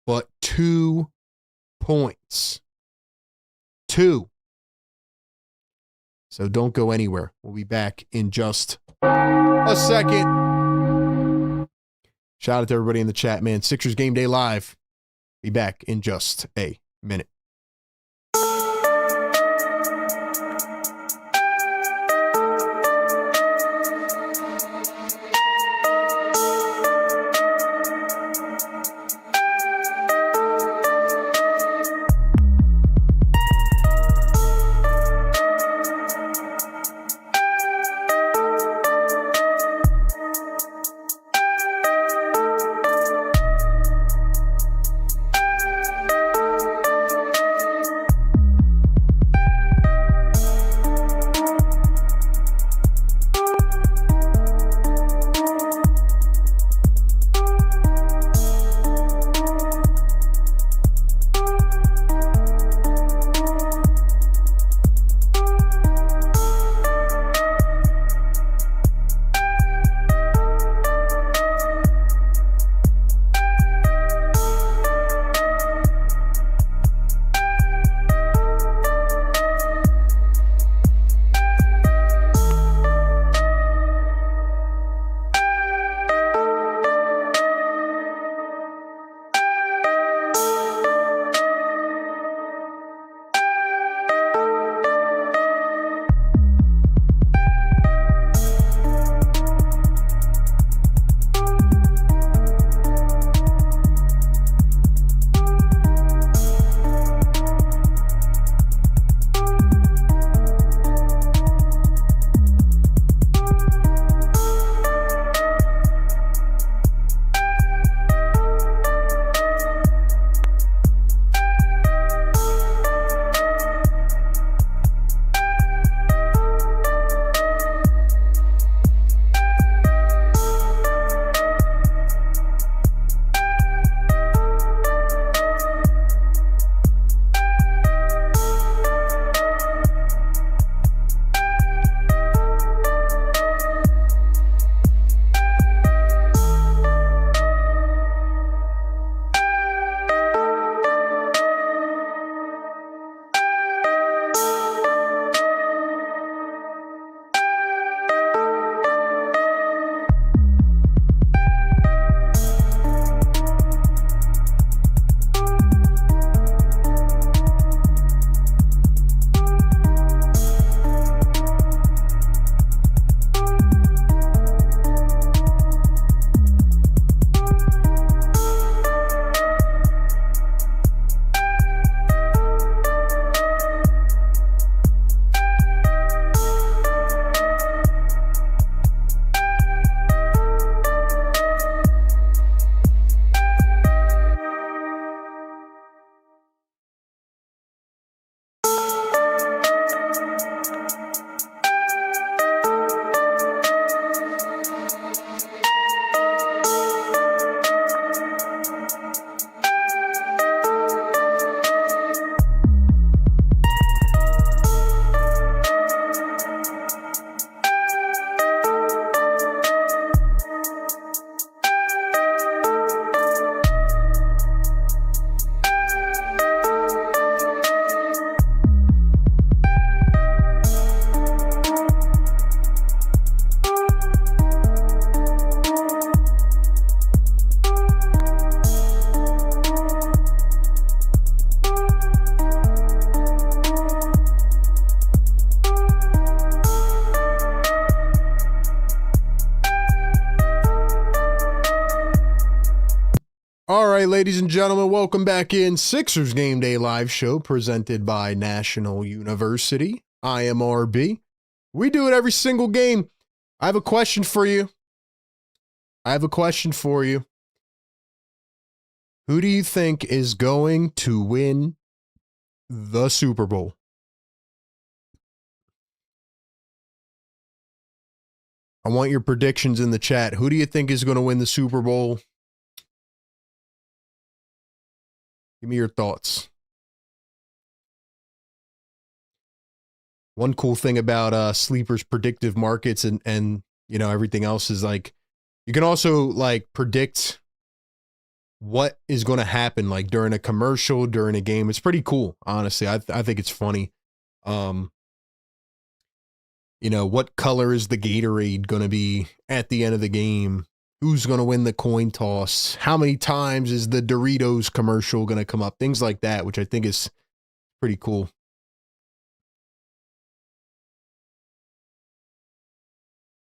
but 2 points. 2. So don't go anywhere. We'll be back in just a second. Shout out to everybody in the chat, man. Sixers Game Day Live. Be back in just a minute. All right, ladies and gentlemen, welcome back in Sixers Game Day Live Show presented by National University. I am RB. We do it every single game. I have a question for you. Who do you think is going to win the Super Bowl? I want your predictions in the chat. Who do you think is going to win the Super Bowl? Give me your thoughts. One cool thing about Sleeper's predictive markets and you know everything else is like you can also like predict what is going to happen like during a commercial, during a game. It's pretty cool, honestly. I think it's funny. You know, what color is the Gatorade going to be at the end of the game? Who's going to win the coin toss? How many times is the Doritos commercial going to come up? Things like that, which I think is pretty cool.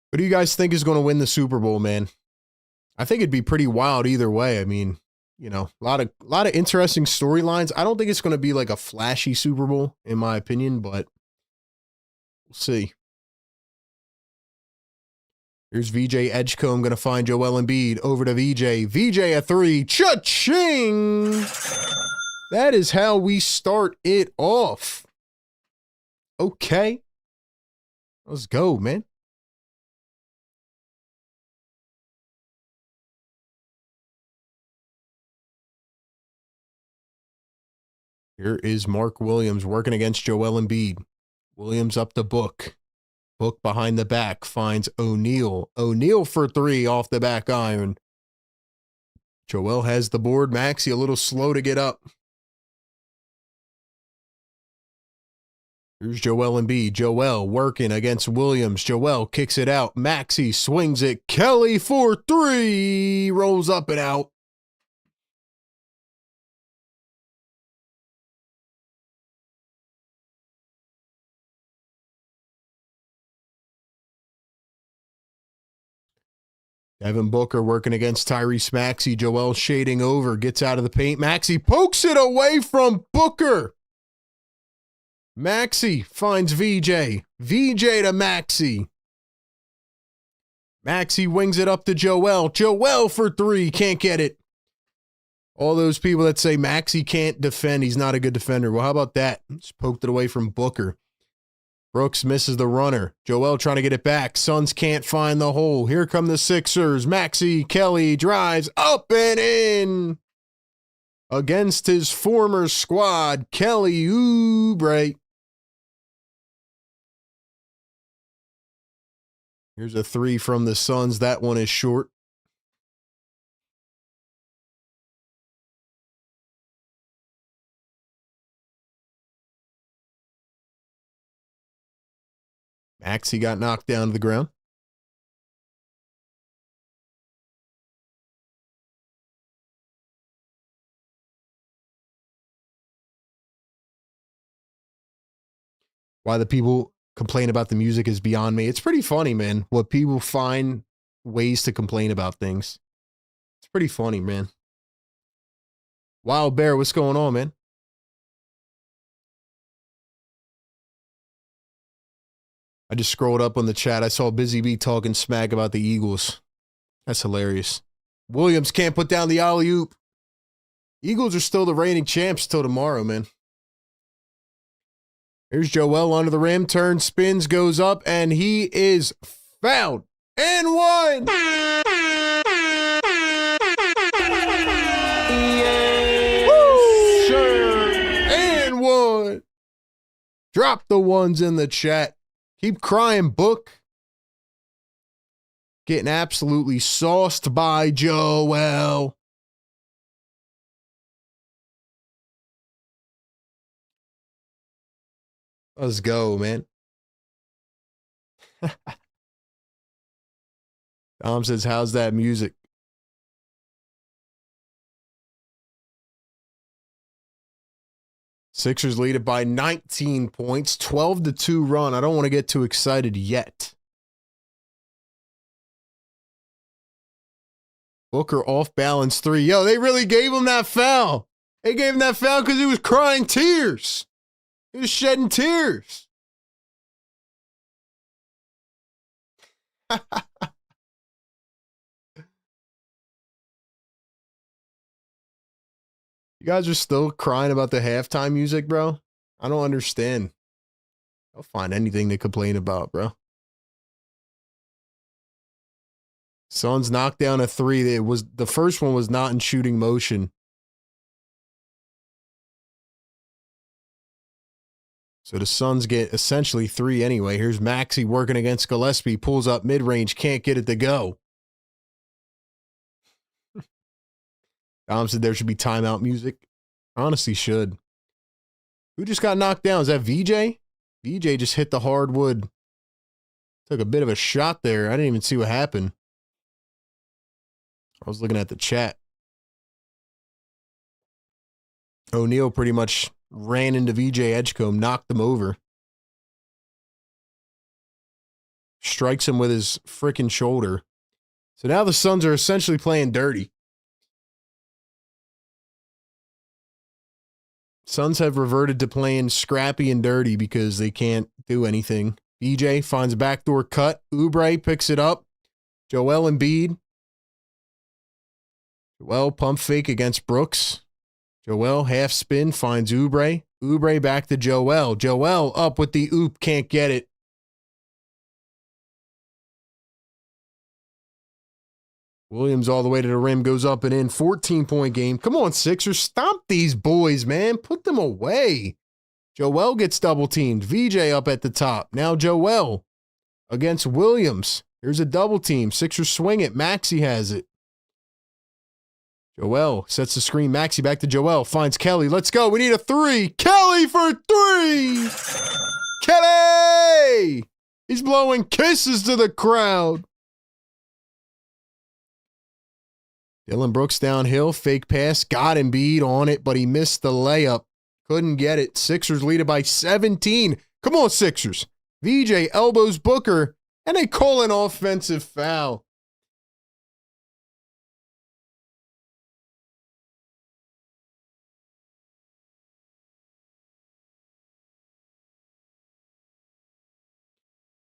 What do you guys think is going to win the Super Bowl, man? I think it'd be pretty wild either way. I mean, you know, a lot of interesting storylines. I don't think it's going to be like a flashy Super Bowl, in my opinion, but we'll see. Here's VJ Edgecombe going to find Joel Embiid. Over to VJ. VJ at three. Cha-ching! That is how we start it off. Okay. Let's go, man. Here is Mark Williams working against Joel Embiid. Williams up to Book. Book behind the back finds O'Neal. O'Neal for three off the back iron. Joel has the board. Maxey a little slow to get up. Here's Joel Embiid. Joel working against Williams. Joel kicks it out. Maxey swings it. Kelly for three. Rolls up and out. Devin Booker working against Tyrese Maxey. Joel shading over. Gets out of the paint. Maxey pokes it away from Booker. Maxey finds VJ. VJ to Maxey. Maxey wings it up to Joel. Joel for three. Can't get it. All those people that say Maxey can't defend. He's not a good defender. Well, how about that? Just poked it away from Booker. Brooks misses the runner. Joel trying to get it back. Suns can't find the hole. Here come the Sixers. Maxey Kelly drives up and in. Against his former squad, Kelly Oubre. Here's a three from the Suns. That one is short. Maxey got knocked down to the ground. Why the people complain about the music is beyond me. It's pretty funny, man. What people find ways to complain about things. It's pretty funny, man. Wild Bear, what's going on, man? I just scrolled up on the chat. I saw Busy Bee talking smack about the Eagles. That's hilarious. Williams can't put down the alley-oop. Eagles are still the reigning champs till tomorrow, man. Here's Joel under the rim. Turns, spins, goes up, and he is fouled. And one! Yes, sir. And one! Drop the ones in the chat. Keep crying, Book. Getting absolutely sauced by Joel. Let's go, man. Tom says, how's that music? Sixers lead it by 19 points, 12-2 run. I don't want to get too excited yet. Booker off balance three. Yo, they really gave him that foul. They gave him that foul because he was crying tears. He was shedding tears. You guys are still crying about the halftime music, bro? I don't understand. I'll find anything to complain about, bro. Suns knocked down a three. The first one was not in shooting motion. So the Suns get essentially three anyway. Here's Maxey working against Gillespie. Pulls up mid-range. Can't get it to go. Dom said there should be timeout music. Honestly, should. Who just got knocked down? Is that VJ? VJ just hit the hardwood. Took a bit of a shot there. I didn't even see what happened. I was looking at the chat. O'Neal pretty much ran into VJ Edgecombe, knocked him over. Strikes him with his freaking shoulder. So now the Suns are essentially playing dirty. Suns have reverted to playing scrappy and dirty because they can't do anything. VJ finds a backdoor cut. Oubre picks it up. Joel Embiid. Joel pump fake against Brooks. Joel half spin finds Oubre. Oubre back to Joel. Joel up with the oop. Can't get it. Williams all the way to the rim, goes up and in. 14-point game. Come on, Sixers. Stomp these boys, man. Put them away. Joel gets double teamed. VJ up at the top. Now Joel against Williams. Here's a double team. Sixers swing it. Maxey has it. Joel sets the screen. Maxey back to Joel. Finds Kelly. Let's go. We need a three. Kelly for three. Kelly! He's blowing kisses to the crowd. Dylan Brooks downhill, fake pass, got Embiid on it, but he missed the layup. Couldn't get it. Sixers lead it by 17. Come on, Sixers. VJ elbows Booker, and they call an offensive foul.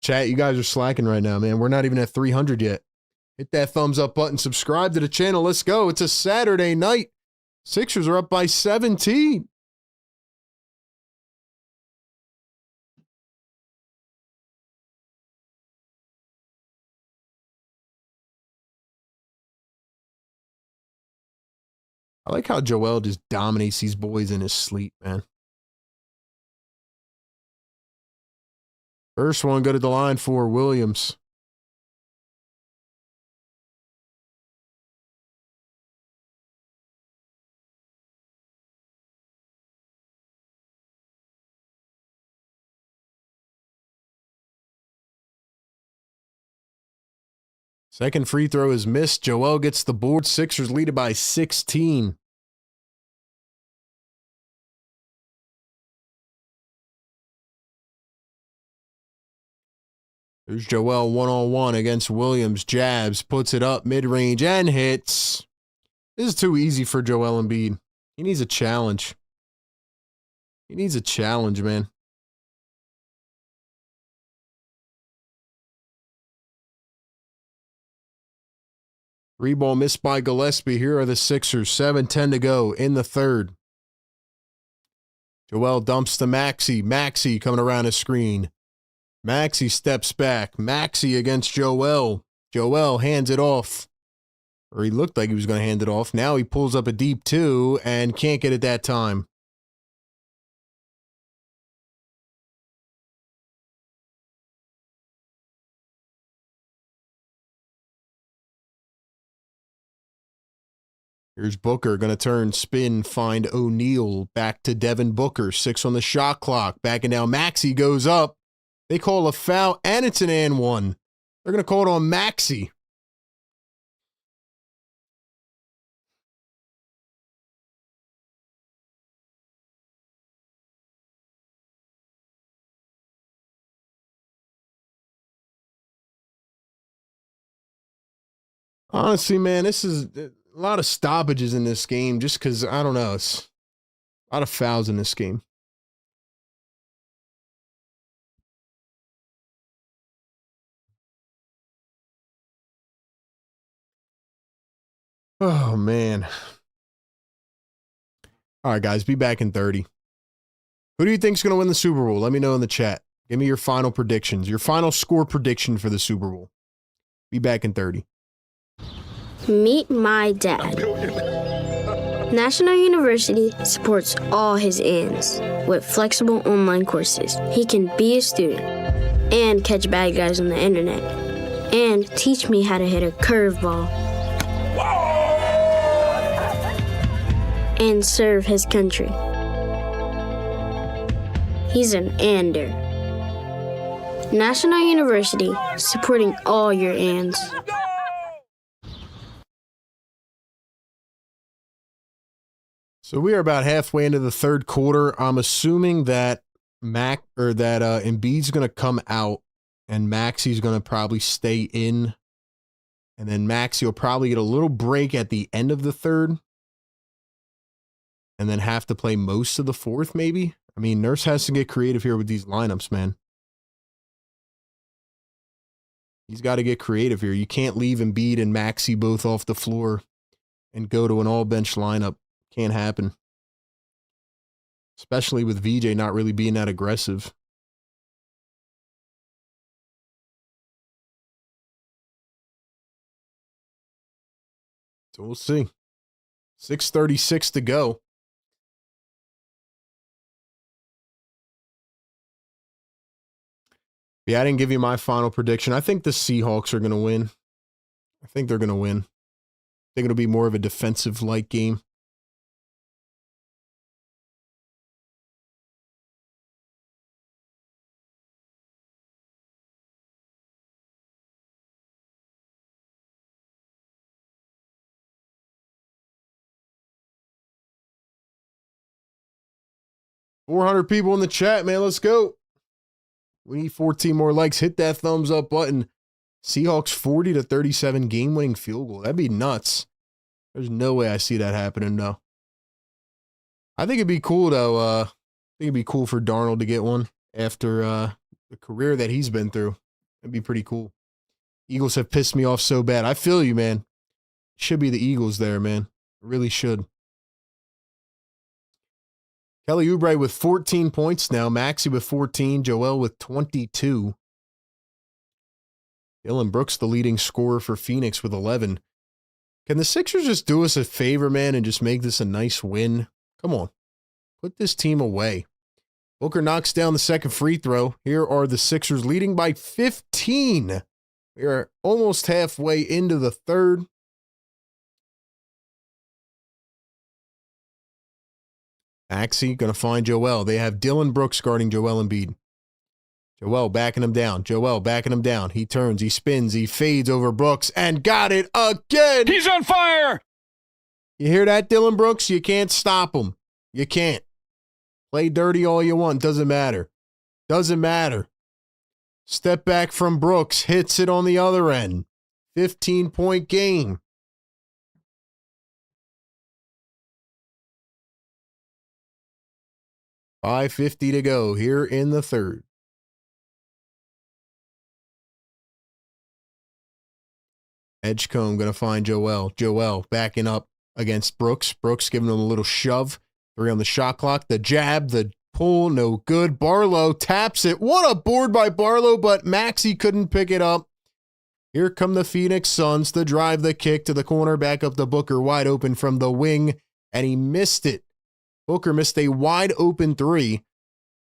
Chat, you guys are slacking right now, man. We're not even at 300 yet. Hit that thumbs up button. Subscribe to the channel. Let's go. It's a Saturday night. Sixers are up by 17. I like how Joel just dominates these boys in his sleep, man. First one, go to the line for Williams. Second free throw is missed. Joel gets the board. Sixers lead it by 16. There's Joel one-on-one against Williams. Jabs, puts it up mid-range and hits. This is too easy for Joel Embiid. He needs a challenge. He needs a challenge, man. Three ball missed by Gillespie. Here are the Sixers. 7:10 to go in the third. Joel dumps to Maxey. Maxey coming around his screen. Maxey steps back. Maxey against Joel. Joel hands it off. Or he looked like he was going to hand it off. Now he pulls up a deep two and can't get it that time. Here's Booker, going to turn, spin, find O'Neal. Back to Devin Booker. 6 on the shot clock. Backing down. Maxey goes up. They call a foul, and it's an and one. They're going to call it on Maxey. Honestly, man, this is a lot of stoppages in this game just because, I don't know, it's a lot of fouls in this game. Oh, man. All right, guys, be back in 30. Who do you think's going to win the Super Bowl? Let me know in the chat. Give me your final predictions, your final score prediction for the Super Bowl. Be back in 30. Meet my dad. National University supports all his ands with flexible online courses. He can be a student and catch bad guys on the internet and teach me how to hit a curveball and serve his country. He's an ander. National University supporting all your ands. So we are about halfway into the third quarter. I'm assuming that Embiid's going to come out and Maxi's going to probably stay in. And then Maxi will probably get a little break at the end of the third. And then have to play most of the fourth, maybe. I mean, Nurse has to get creative here with these lineups, man. He's got to get creative here. You can't leave Embiid and Maxi both off the floor and go to an all-bench lineup. Can't happen. Especially with VJ not really being that aggressive. So we'll see. 6:36 to go. Yeah, I didn't give you my final prediction. I think the Seahawks are going to win. I think they're going to win. I think it'll be more of a defensive-like game. $400 people in the chat, man. Let's go. We need 14 more likes. Hit that thumbs up button. Seahawks 40-37 game-winning field goal. That'd be nuts. There's no way I see that happening, no. I think it'd be cool, though. I think it'd be cool for Darnold to get one after the career that he's been through. It'd be pretty cool. Eagles have pissed me off so bad. I feel you, man. Should be the Eagles there, man. It really should. Kelly Oubre with 14 points now. Maxey with 14. Joel with 22. Dylan Brooks, the leading scorer for Phoenix with 11. Can the Sixers just do us a favor, man, and just make this a nice win? Come on. Put this team away. Booker knocks down the second free throw. Here are the Sixers leading by 15. We are almost halfway into the third. Maxey going to find Joel. They have Dylan Brooks guarding Joel Embiid. Joel backing him down. Joel backing him down. He turns, he spins, he fades over Brooks and got it again. He's on fire. You hear that, Dylan Brooks? You can't stop him. You can't. Play dirty all you want. Doesn't matter. Doesn't matter. Step back from Brooks. Hits it on the other end. 15-point game. .550 to go here in the third. Edgecombe going to find Joel. Joel backing up against Brooks. Brooks giving him a little shove. 3 on the shot clock. The jab, the pull, no good. Barlow taps it. What a board by Barlow, but Maxey couldn't pick it up. Here come the Phoenix Suns. The drive, the kick to the corner. Back up to Booker, wide open from the wing, and he missed it. Booker missed a wide open 3.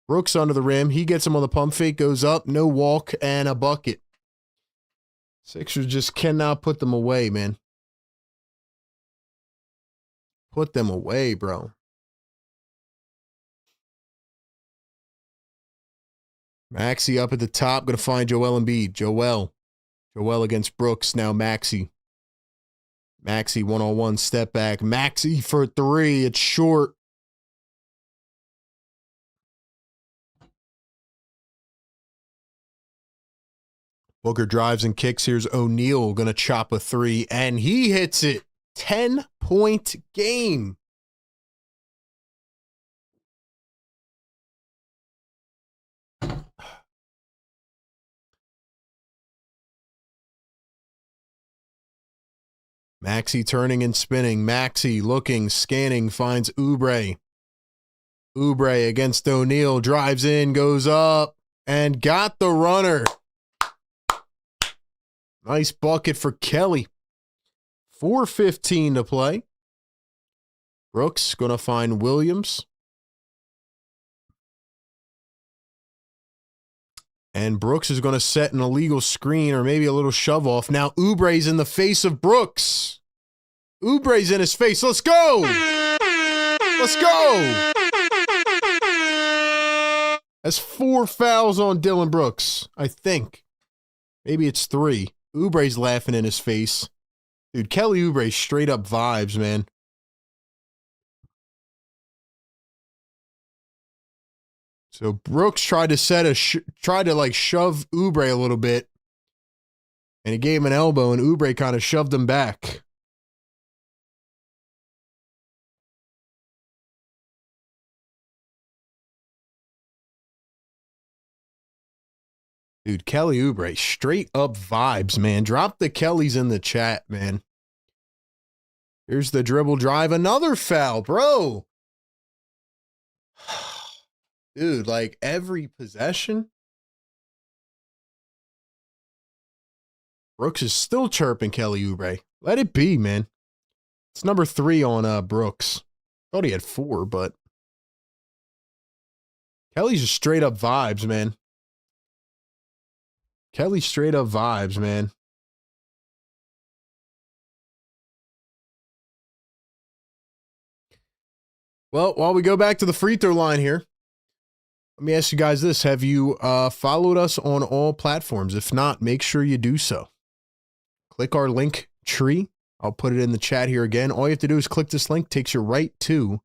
Brooks under the rim. He gets him on the pump fake, goes up, no walk, and a bucket. Sixers just cannot put them away, man. Put them away, bro. Maxey up at the top, going to find Joel Embiid. Joel against Brooks, now Maxey. Maxey one-on-one, step back. Maxey for 3, it's short. Booker drives and kicks. Here's O'Neal going to chop a three, and he hits it. 10-point game. Maxey turning and spinning. Maxey looking, scanning, finds Oubre. Oubre against O'Neal, drives in, goes up, and got the runner. Nice bucket for Kelly. 4:15 to play. Brooks going to find Williams. And Brooks is going to set an illegal screen or maybe a little shove off. Now Oubre's in the face of Brooks. Oubre's in his face. Let's go. Let's go. That's 4 fouls on Dylan Brooks, I think. Maybe it's 3. Oubre's laughing in his face. Dude, Kelly Oubre straight up vibes, man. So Brooks tried to shove Oubre a little bit, and he gave him an elbow, and Oubre kind of shoved him back. Dude, Kelly Oubre, straight up vibes, man. Drop the Kellys in the chat, man. Here's the dribble drive. Another foul, bro. Dude, like every possession. Brooks is still chirping Kelly Oubre. Let it be, man. It's number 3 on Brooks. Thought he had 4, but Kelly's just straight up vibes, man. Kelly straight up vibes, man. Well, while we go back to the free throw line here, let me ask you guys this. Have you followed us on all platforms? If not, make sure you do so. Click our link tree. I'll put it in the chat here again. All you have to do is click this link. Takes you right to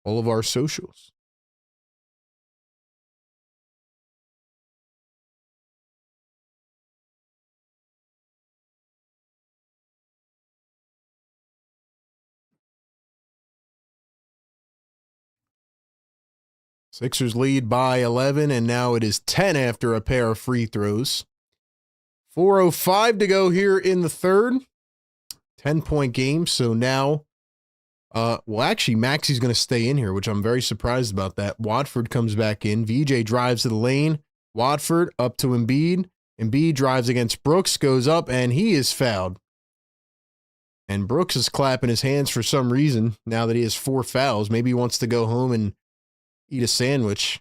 all of our socials. Sixers lead by 11, and now it is 10 after a pair of free throws. 4:05 to go here in the third. 10-point game, so now, well, actually, Maxey's going to stay in here, which I'm very surprised about that. Watford comes back in. VJ drives to the lane. Watford up to Embiid. Embiid drives against Brooks, goes up, and he is fouled. And Brooks is clapping his hands for some reason now that he has 4 fouls. Maybe he wants to go home and eat a sandwich.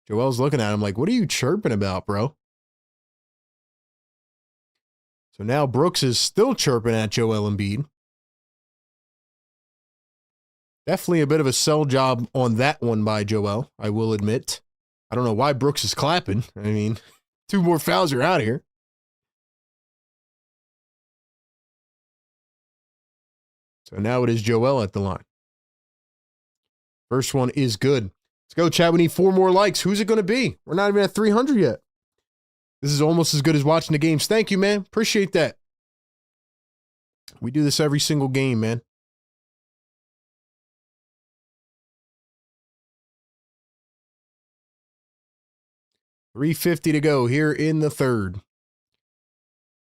Joel's looking at him like, what are you chirping about, bro? So now Brooks is still chirping at Joel Embiid. Definitely a bit of a sell job on that one by Joel, I will admit. I don't know why Brooks is clapping. I mean, 2 more fouls, you're out of here. So now it is Joel at the line. First one is good. Let's go, chat. We need 4 more likes. Who's it going to be? We're not even at 300 yet. This is almost as good as watching the games. Thank you, man. Appreciate that. We do this every single game, man. $3:50 to go here in the third.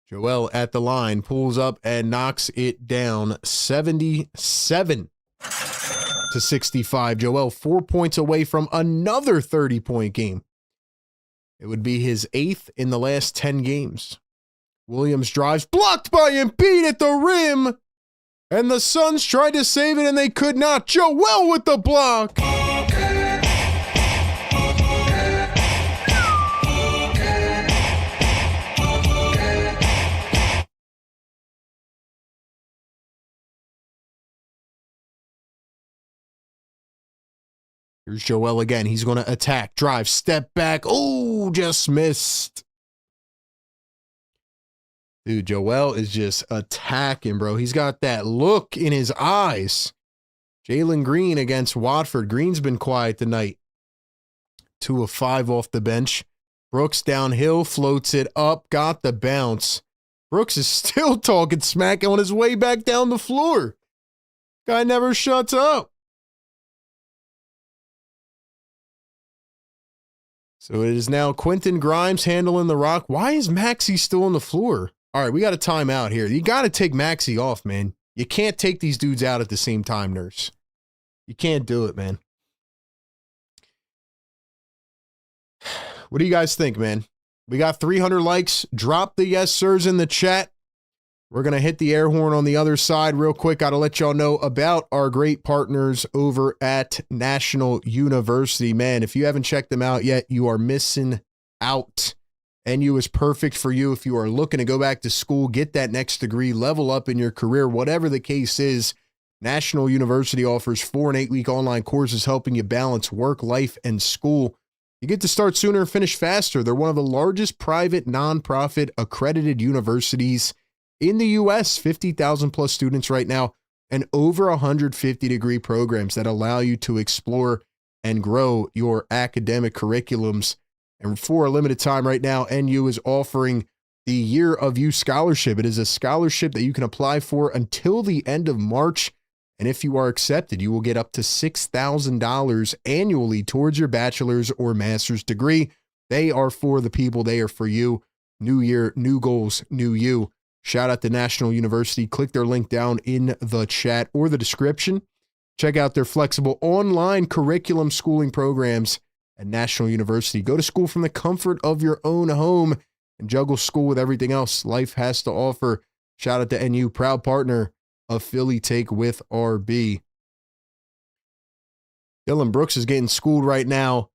Joel at the line, pulls up and knocks it down. 77-65. Joel 4 points away from another 30-point game. It would be his 8th in the last 10 games. Williams drives, blocked by Embiid at the rim. And the Suns tried to save it and they could not. Joel with the block. Here's Joel again. He's going to attack, drive, step back. Oh, just missed. Dude, Joel is just attacking, bro. He's got that look in his eyes. Jalen Green against Watford. Green's been quiet tonight. 2 of 5 off the bench. Brooks downhill, floats it up, got the bounce. Brooks is still talking smack on his way back down the floor. Guy never shuts up. So it is now Quentin Grimes handling the rock. Why is Maxey still on the floor? All right, we got a timeout here. You got to take Maxey off, man. You can't take these dudes out at the same time, Nurse. You can't do it, man. What do you guys think, man? We got 300 likes. Drop the yes sirs in the chat. We're going to hit the air horn on the other side real quick. Got to let y'all know about our great partners over at National University. Man, if you haven't checked them out yet, you are missing out. NU is perfect for you if you are looking to go back to school, get that next degree, level up in your career, whatever the case is. National University offers 4 and 8-week online courses helping you balance work, life, and school. You get to start sooner and finish faster. They're one of the largest private, nonprofit, accredited universities in the U.S., 50,000 plus students right now, and over 150 degree programs that allow you to explore and grow your academic curriculums. And for a limited time right now, NU is offering the Year of You Scholarship. It is a scholarship that you can apply for until the end of March. And if you are accepted, you will get up to $6,000 annually towards your bachelor's or master's degree. They are for the people. They are for you. New year, new goals, new you. Shout out to National University. Click their link down in the chat or the description. Check out their flexible online curriculum schooling programs at National University. Go to school from the comfort of your own home and juggle school with everything else life has to offer. Shout out to NU, proud partner of Philly Take with RB. Dylan Brooks is getting schooled right now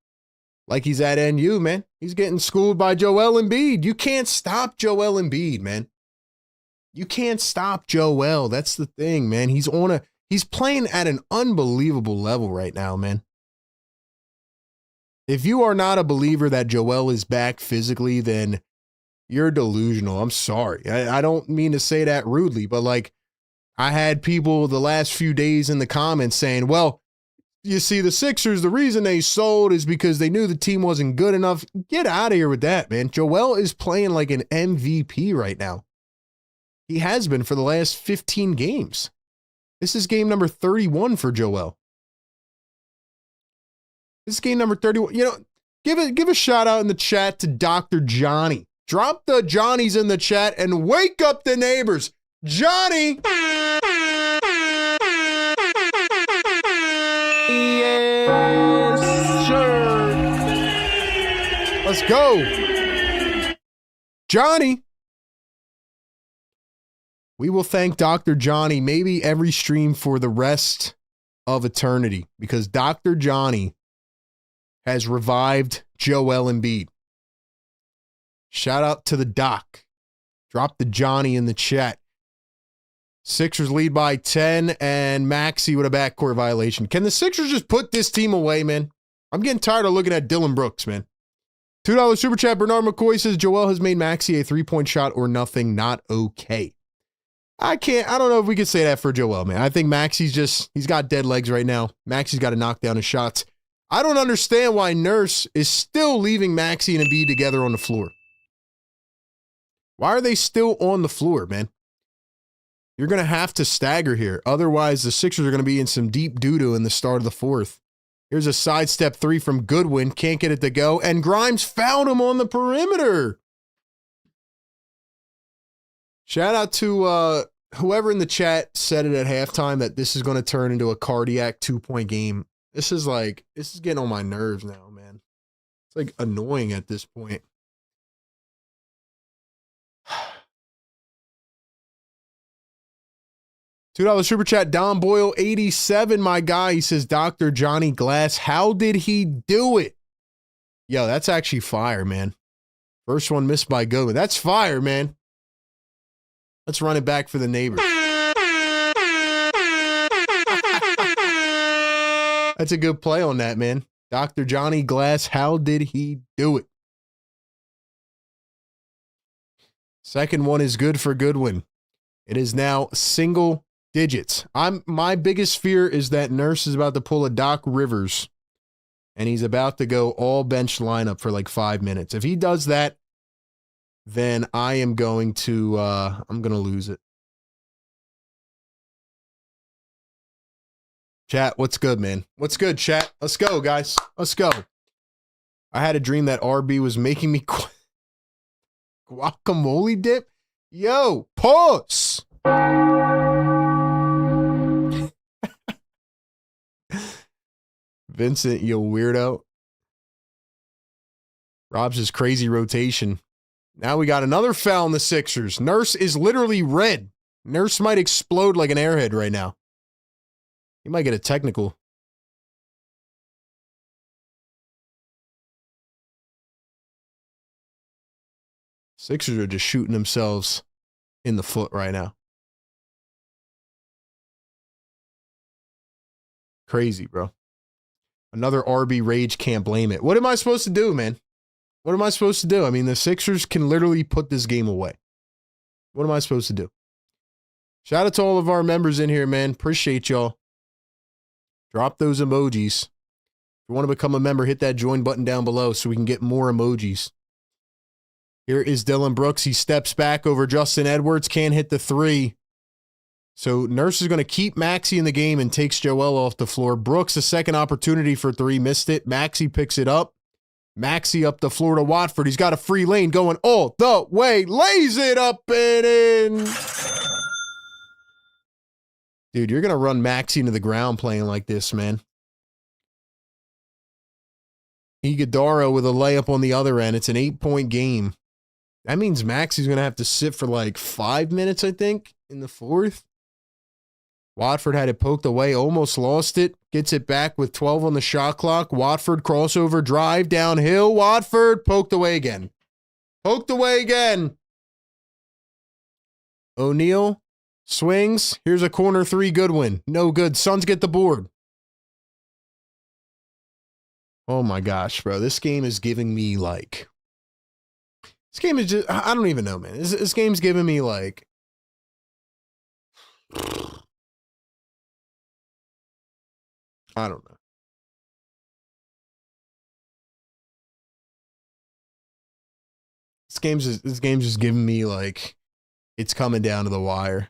like he's at NU, man. He's getting schooled by Joel Embiid. You can't stop Joel Embiid, man. You can't stop Joel. That's the thing, man. He's playing at an unbelievable level right now, man. If you are not a believer that Joel is back physically, then you're delusional. I'm sorry. I don't mean to say that rudely, but like I had people the last few days in the comments saying, well, you see, the Sixers, the reason they sold is because they knew the team wasn't good enough. Get out of here with that, man. Joel is playing like an MVP right now. He has been for the last 15 games. This is game number 31 for Joel. This is game number 31. You know, give a shout out in the chat to Dr. Johnny. Drop the Johnnies in the chat and wake up the neighbors. Johnny! Yes, sure. Let's go. Johnny. We will thank Dr. Johnny maybe every stream for the rest of eternity because Dr. Johnny has revived Joel Embiid. Shout out to the doc. Drop the Johnny in the chat. Sixers lead by 10 and Maxey with a backcourt violation. Can the Sixers just put this team away, man? I'm getting tired of looking at Dylan Brooks, man. $2 super chat. Bernard McCoy says Joel has made Maxey a 3-point shot or nothing. Not okay. I don't know if we could say that for Joel, man. I think Maxey's he's got dead legs right now. Maxey's got to knock down his shots. I don't understand why Nurse is still leaving Maxey and Embiid together on the floor. Why are they still on the floor, man? You're going to have to stagger here. Otherwise, the Sixers are going to be in some deep doo-doo in the start of the fourth. Here's a sidestep 3 from Goodwin. Can't get it to go. And Grimes fouled him on the perimeter. Shout out to whoever in the chat said it at halftime that this is going to turn into a cardiac 2-point game. This is getting on my nerves now, man. It's like annoying at this point. $2 super chat. Don Boyle 87, my guy. He says, Dr. Johnny Glass, how did he do it? Yo, that's actually fire, man. First one missed by Goodwin. That's fire, man. Let's run it back for the neighbors. That's a good play on that, man. Dr. Johnny Glass, how did he do it? Second one is good for Goodwin. It is now single digits. My biggest fear is that Nurse is about to pull a Doc Rivers And he's about to go all bench lineup for like 5 minutes. If he does that, then I am going to lose it. Chat, what's good, man? What's good, chat? Let's go, guys. Let's go. I had a dream that RB was making me guacamole dip. Yo, pause. Vincent, you weirdo. Rob's crazy rotation. Now we got another foul in the Sixers. Nurse is literally red. Nurse might explode like an airhead right now. He might get a technical. Sixers are just shooting themselves in the foot right now. Crazy, bro. Another RB rage, can't blame it. What am I supposed to do, man? What am I supposed to do? I mean, the Sixers can literally put this game away. What am I supposed to do? Shout out to all of our members in here, man. Appreciate y'all. Drop those emojis. If you want to become a member, hit that join button down below so we can get more emojis. Here is Dylan Brooks. He steps back over Justin Edwards. Can't hit the three. So Nurse is going to keep Maxey in the game and takes Joel off the floor. Brooks, a second opportunity for three, missed it. Maxey picks it up. Maxey up the floor to Watford. He's got a free lane going all the way. Lays it up and in. Dude, you're going to run Maxey into the ground playing like this, man. Iguodaro with a layup on the other end. It's an 8-point game. That means Maxey's going to have to sit for like 5 minutes, I think, in the fourth. Watford had it poked away, almost lost it. Gets it back with 12 on the shot clock. Watford crossover drive downhill. Watford poked away again. Poked away again. O'Neal swings. Here's a corner three. Goodwin. No good. Suns get the board. Oh my gosh, bro. This game is giving me like... This game is just... I don't even know, man. This game's giving me like... I don't know. This game's just giving me like it's coming down to the wire.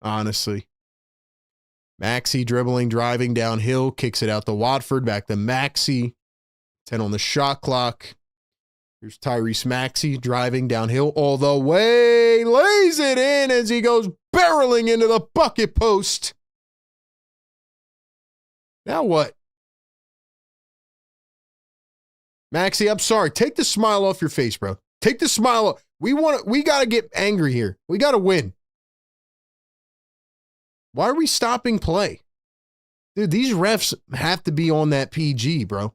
Honestly. Maxey dribbling, driving downhill, kicks it out to Watford, back to Maxey. 10 on the shot clock. Here's Tyrese Maxey driving downhill all the way, lays it in as he goes barreling into the bucket post. Now what? Maxey, I'm sorry. Take the smile off your face, bro. Take the smile off. We got to get angry here. We got to win. Why are we stopping play? Dude, these refs have to be on that PG, bro.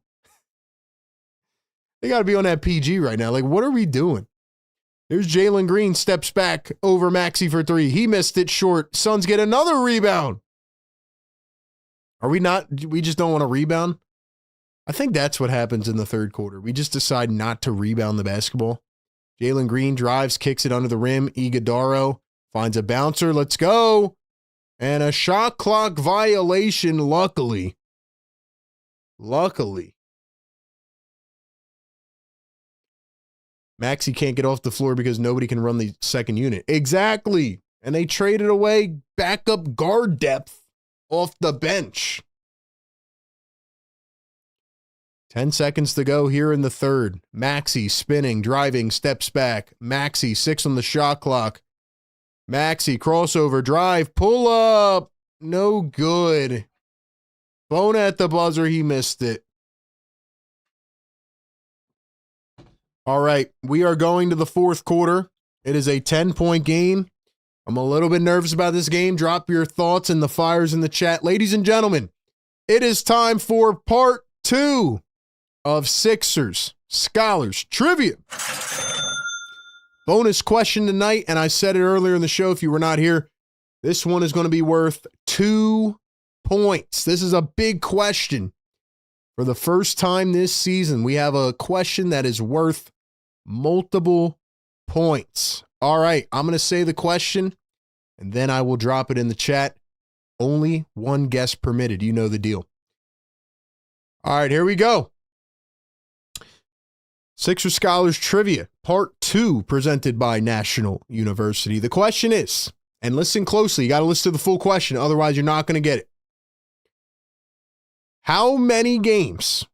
They got to be on that PG right now. Like, what are we doing? There's Jalen Green, steps back over Maxey for three. He missed it short. Suns get another rebound. Are we not? We just don't want to rebound? I think that's what happens in the third quarter. We just decide not to rebound the basketball. Jalen Green drives, kicks it under the rim. Iguodaro finds a bouncer. Let's go. And a shot clock violation, luckily. Maxey can't get off the floor because nobody can run the second unit. Exactly. And they traded away backup guard depth off the bench. 10 seconds to go here in the third. Maxey spinning, driving, steps back. Maxey, 6 on the shot clock. Maxey, crossover, drive, pull up. No good. Bone at the buzzer, he missed it. All right, we are going to the fourth quarter. It is a 10-point game. I'm a little bit nervous about this game. Drop your thoughts and the fires in the chat. Ladies and gentlemen, it is time for part 2 of Sixers Scholars Trivia. Bonus question tonight, and I said it earlier in the show if you were not here. This one is going to be worth 2 points. This is a big question. For the first time this season, we have a question that is worth multiple points. All right, I'm going to say the question, and then I will drop it in the chat. Only one guess permitted. You know the deal. All right, here we go. Sixers Scholars Trivia, Part 2, presented by National University. The question is, and listen closely, you got to listen to the full question, otherwise you're not going to get it. How many games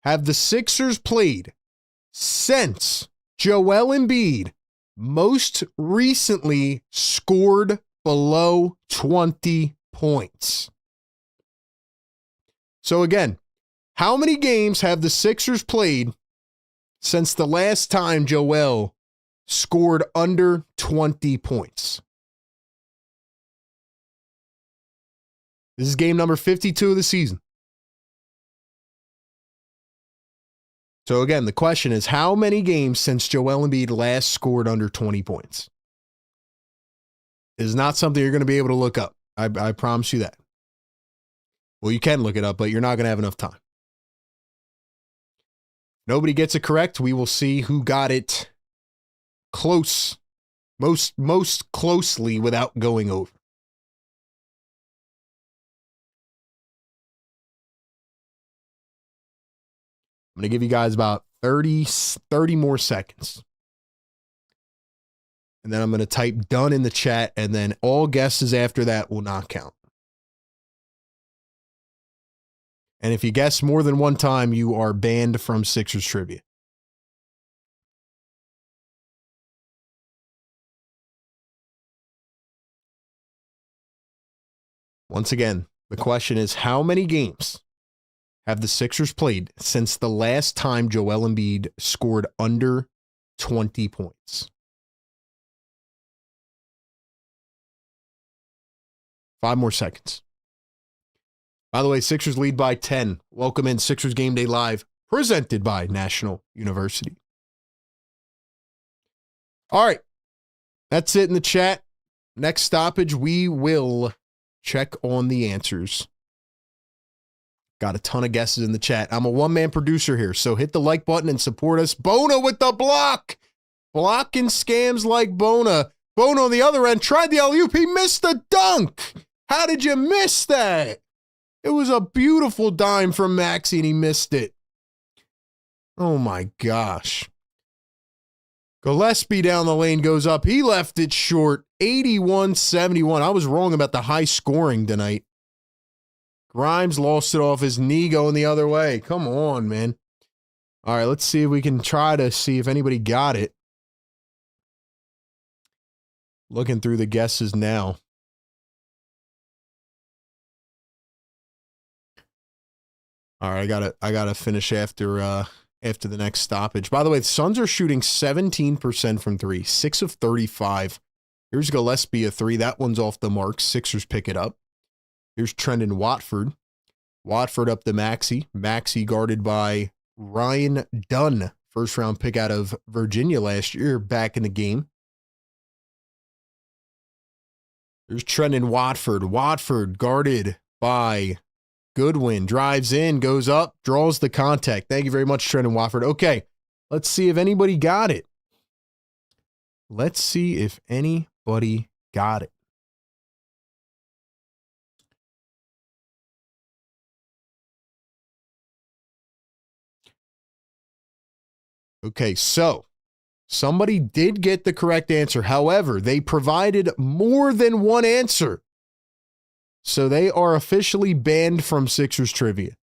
have the Sixers played since Joel Embiid most recently scored below 20 points? So again, how many games have the Sixers played since the last time Joel scored under 20 points? This is game number 52 of the season. So again, the question is, how many games since Joel Embiid last scored under 20 points? It is not something you're going to be able to look up. I promise you that. Well, you can look it up, but you're not going to have enough time. Nobody gets it correct. We will see who got it close, most closely without going over. I'm going to give you guys about 30 more seconds. And then I'm going to type done in the chat, and then all guesses after that will not count. And if you guess more than one time, you are banned from Sixers Trivia. Once again, the question is, how many games have the Sixers played since the last time Joel Embiid scored under 20 points? 5 more seconds. By the way, Sixers lead by 10. Welcome in Sixers Game Day Live, presented by National University. All right. That's it in the chat. Next stoppage, we will check on the answers. Got a ton of guesses in the chat. I'm a one-man producer here, so hit the like button and support us. Bona with the block. Blocking scams like Bona. Bona on the other end tried the alley-oop. He missed the dunk. How did you miss that? It was a beautiful dime from Maxey, and he missed it. Oh, my gosh. Gillespie down the lane goes up. He left it short. 81-71. I was wrong about the high scoring tonight. Grimes lost it off his knee going the other way. Come on, man. All right, let's see if we can try to see if anybody got it. Looking through the guesses now. All right, I gotta finish after the next stoppage. By the way, the Suns are shooting 17% from three, 6 of 35. Here's Gillespie, a 3. That one's off the mark. Sixers pick it up. Here's Trendon Watford. Watford up to Maxey. Maxey guarded by Ryan Dunn, first round pick out of Virginia last year, back in the game. There's Trendon Watford. Watford guarded by Goodwin, drives in, goes up, draws the contact. Thank you very much, Trendon Watford. Okay, let's see if anybody got it. Let's see if anybody got it. Okay, so somebody did get the correct answer. However, they provided more than one answer. So they are officially banned from Sixers Trivia.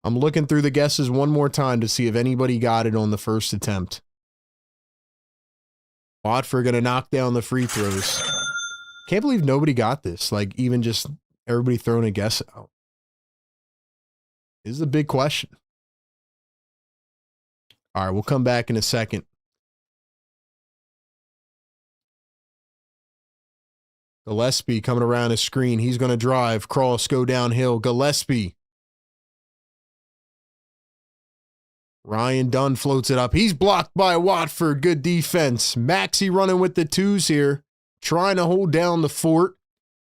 I'm looking through the guesses one more time to see if anybody got it on the first attempt. Watford going to knock down the free throws. Can't believe nobody got this. Like, even just everybody throwing a guess out. This is a big question. All right, we'll come back in a second. Gillespie coming around his screen. He's going to drive, cross, go downhill. Gillespie. Ryan Dunn floats it up. He's blocked by Watford. Good defense. Maxey running with the twos here, trying to hold down the fort.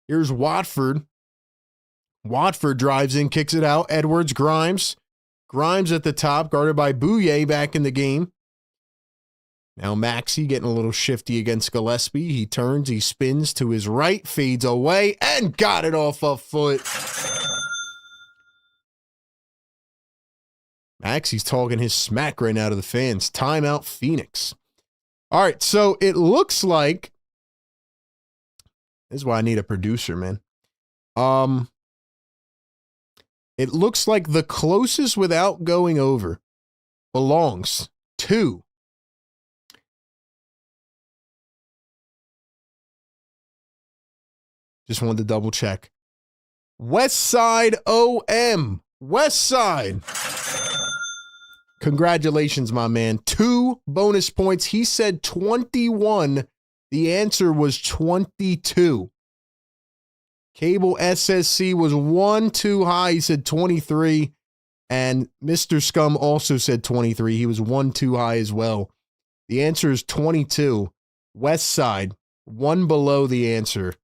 Here's Watford. Watford drives in, kicks it out. Edwards, Grimes. Grimes at the top, guarded by Bouye back in the game. Now Maxey getting a little shifty against Gillespie. He turns, he spins to his right, fades away, and got it off a foot. Maxey's talking his smack right now to the fans. Timeout, Phoenix. All right, so it looks like, this is why I need a producer, man. It looks like the closest without going over belongs to just wanted to double check. West Side OM. West Side. Congratulations, my man. 2 bonus points. He said 21. The answer was 22. Cable SSC was 1 too high. He said 23. And Mr. Scum also said 23. He was 1 too high as well. The answer is 22. West Side, 1 below the answer.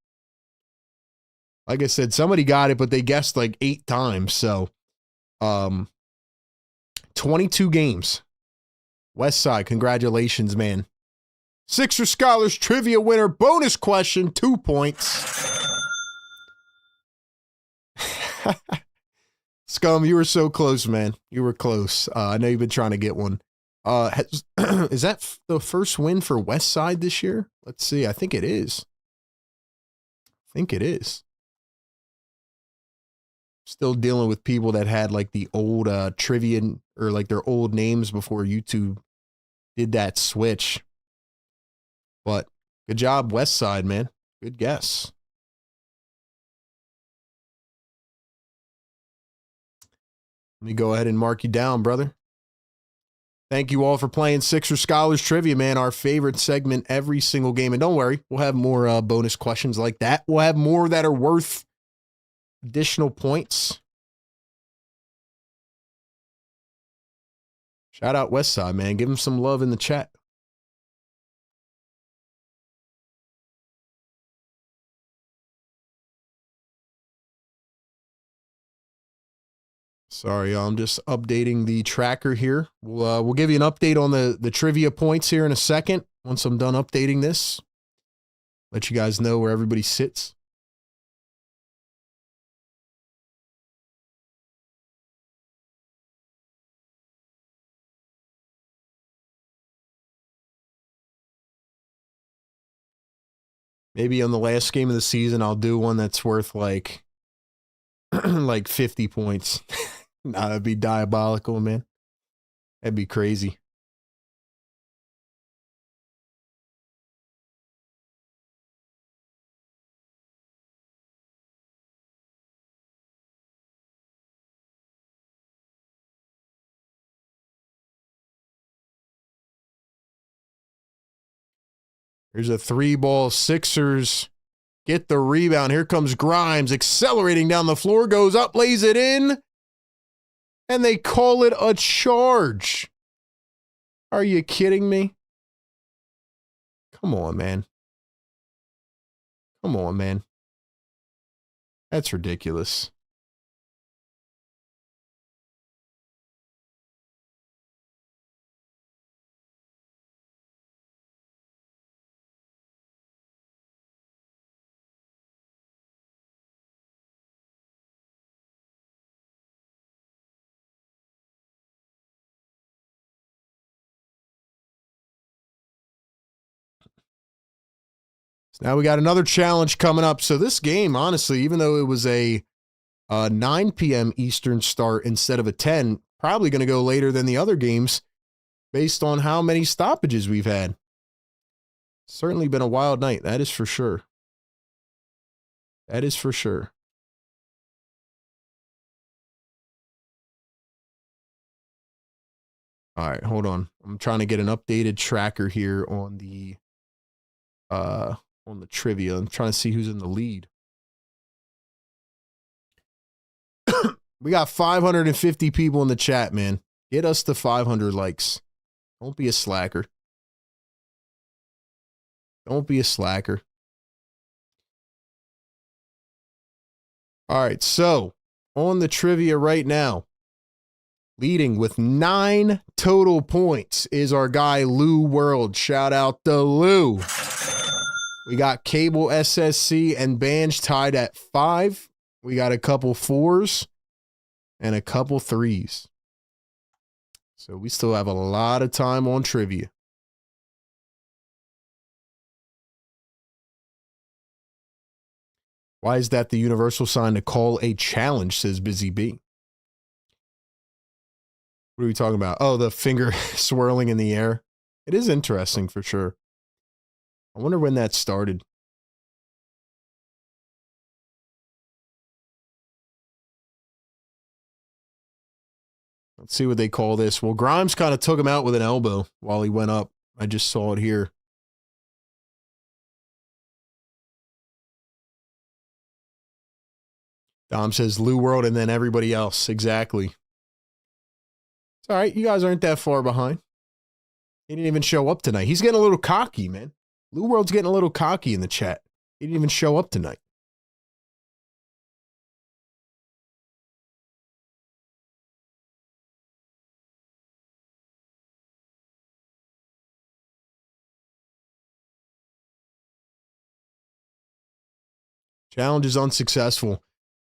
Like I said, somebody got it, but they guessed like 8 times. So, 22 games. West Side, congratulations, man. Sixer Scholars trivia winner. Bonus question, 2 points. Scum, you were so close, man. You were close. I know you've been trying to get one. Is that the first win for West Side this year? Let's see. I think it is. Still dealing with people that had like the old trivia or like their old names before YouTube did that switch. But good job, West Side, man. Good guess. Let me go ahead and mark you down, brother. Thank you all for playing Sixer Scholars Trivia, man. Our favorite segment every single game. And don't worry, we'll have more bonus questions like that. We'll have more that are worth additional points. Shout out Westside, man. Give him some love in the chat. Sorry, y'all. I'm just updating the tracker here. We'll give you an update on the trivia points here in a second. Once I'm done updating this, let you guys know where everybody sits. Maybe on the last game of the season, I'll do one that's worth like, like 50 points. Nah, that'd be diabolical, man. That'd be crazy. Here's a 3-ball Sixers. Get the rebound. Here comes Grimes, accelerating down the floor, goes up, lays it in, and they call it a charge. Are you kidding me? Come on, man. Come on, man. That's ridiculous. Now we got another challenge coming up. So this game, honestly, even though it was a 9 p.m. Eastern start instead of a 10, probably going to go later than the other games based on how many stoppages we've had. Certainly been a wild night. That is for sure. That is for sure. All right, hold on. I'm trying to get an updated tracker here on the trivia. I'm trying to see who's in the lead. We got 550 people in the chat, man. Get us to 500 likes. Don't be a slacker. Don't be a slacker. All right, so on the trivia right now, Leading with 9 total points is our guy Lou World. Shout out to Lou. We got Cable, SSC, and Banj tied at 5. We got a couple 4s and a couple 3s. So we still have a lot of time on trivia. Why is that the universal sign to call a challenge, says Busy B. What are we talking about? Oh, the finger swirling in the air. It is interesting for sure. I wonder when that started. Let's see what they call this. Well, Grimes kind of took him out with an elbow while he went up. I just saw it here. Dom says Lou World and then everybody else. Exactly. It's all right. You guys aren't that far behind. He didn't even show up tonight. He's getting a little cocky, man. Lou World's getting a little cocky in the chat. He didn't even show up tonight. Challenge is unsuccessful.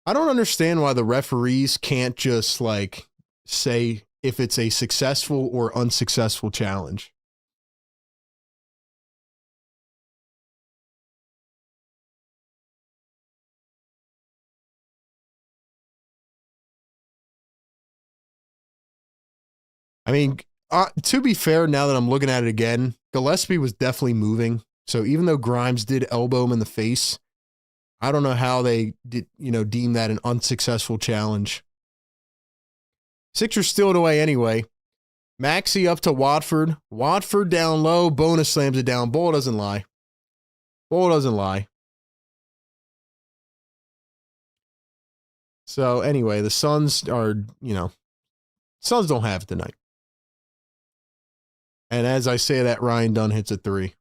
I don't understand why the referees can't just like say if it's a successful or unsuccessful challenge. I mean, to be fair, now that I'm looking at it again, Gillespie was definitely moving. So even though Grimes did elbow him in the face, I don't know how they did, deem that an unsuccessful challenge. Sixers steal it away anyway. Maxey up to Watford. Watford down low. Bona slams it down. Ball doesn't lie. Ball doesn't lie. So anyway, the Suns are, Suns don't have it tonight. And as I say that, Ryan Dunn hits a 3.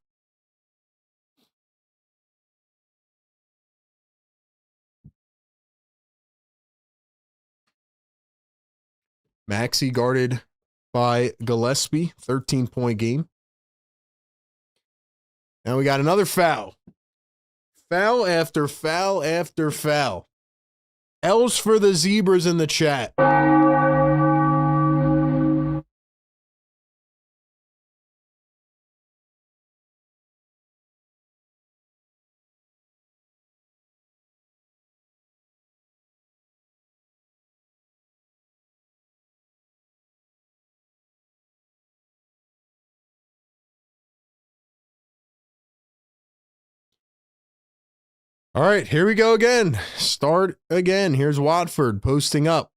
Maxey guarded by Gillespie, 13-point game. Now we got another foul. Foul after foul after foul. L's for the Zebras in the chat. All right, here we go again. Start again. Here's Watford posting up.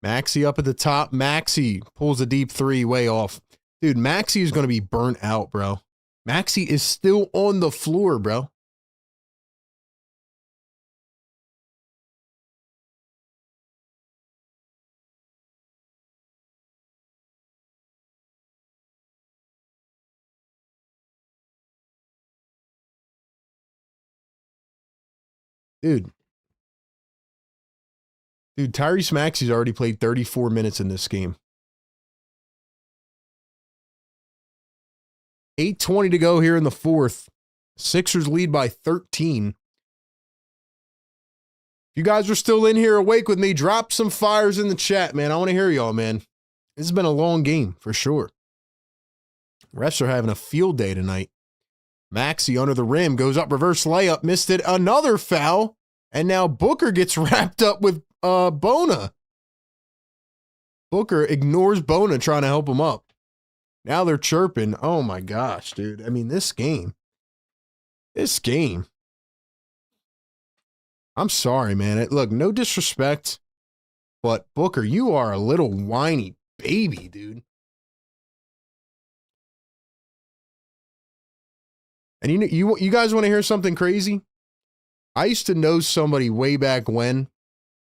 Maxey up at the top. Maxey pulls a deep 3 way off. Dude, Maxey is going to be burnt out, bro. Maxey is still on the floor, bro. Dude, Tyrese Maxey's already played 34 minutes in this game. 8:20 to go here in the fourth. Sixers lead by 13. If you guys are still in here awake with me, drop some fires in the chat, man. I want to hear y'all, man. This has been a long game for sure. Refs are having a field day tonight. Maxey under the rim, goes up, reverse layup, missed it. Another foul. And now Booker gets wrapped up with Bona. Booker ignores Bona trying to help him up. Now they're chirping. Oh my gosh, dude. I mean, this game. I'm sorry, man. Look, no disrespect, but Booker, you are a little whiny baby, dude. And you guys want to hear something crazy? I used to know somebody way back when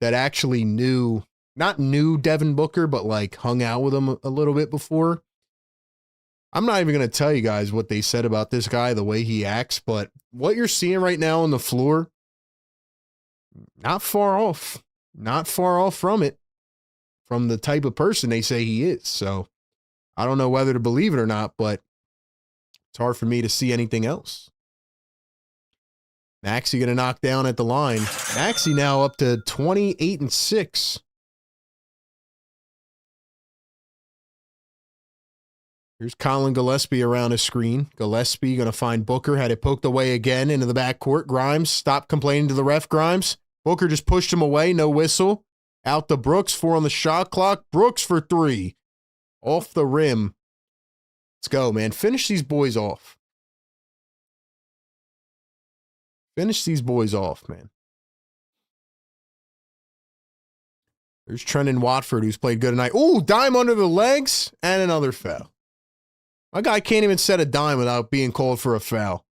that actually not knew Devin Booker, but like hung out with him a little bit before. I'm not even going to tell you guys what they said about this guy, the way he acts, but what you're seeing right now on the floor, not far off not far off from it, from the type of person they say he is. So I don't know whether to believe it or not, but it's hard for me to see anything else. Maxey going to knock down at the line. Maxey now up to 28-6. Here's Colin Gillespie around his screen. Gillespie going to find Booker. Had it poked away again into the backcourt. Grimes, stop complaining to the ref, Grimes. Booker just pushed him away. No whistle. Out to Brooks. 4 on the shot clock. Brooks for 3. Off the rim. Let's go, man. Finish these boys off. Finish these boys off, man. There's Trenton Watford, who's played good tonight. Ooh, dime under the legs, and another foul. My guy can't even set a dime without being called for a foul.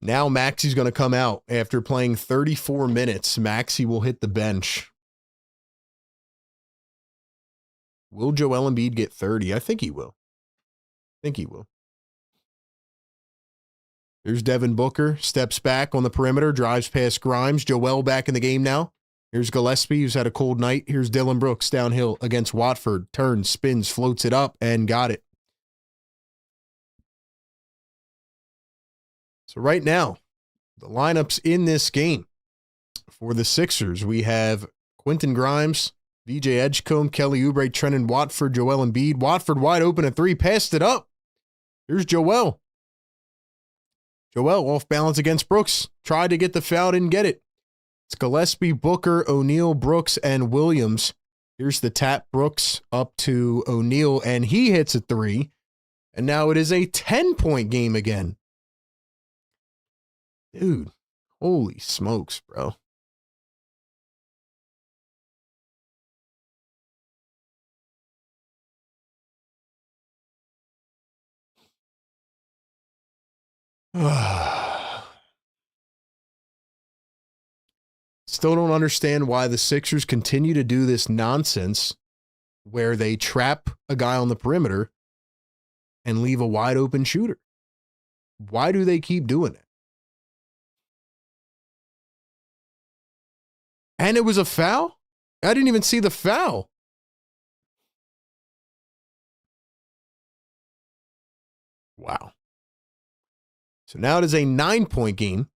Now Maxey's going to come out after playing 34 minutes. Maxey will hit the bench. Will Joel Embiid get 30? I think he will. Here's Devin Booker. Steps back on the perimeter. Drives past Grimes. Joel back in the game now. Here's Gillespie, who's had a cold night. Here's Dylan Brooks downhill against Watford. Turns, spins, floats it up, and got it. So right now, the lineups in this game for the Sixers, we have Quentin Grimes, VJ Edgecombe, Kelly Oubre, Trenton Watford, Joel Embiid. Watford wide open at 3, passed it up. Here's Joel. Joel off balance against Brooks. Tried to get the foul, didn't get it. It's Gillespie, Booker, O'Neal, Brooks, and Williams. Here's the tap. Brooks up to O'Neal, and he hits a 3. And now it is a 10-point game again. Dude, holy smokes, bro. Still don't understand why the Sixers continue to do this nonsense where they trap a guy on the perimeter and leave a wide open shooter. Why do they keep doing it? And it was a foul? I didn't even see the foul. Wow. So now it is a 9-point game.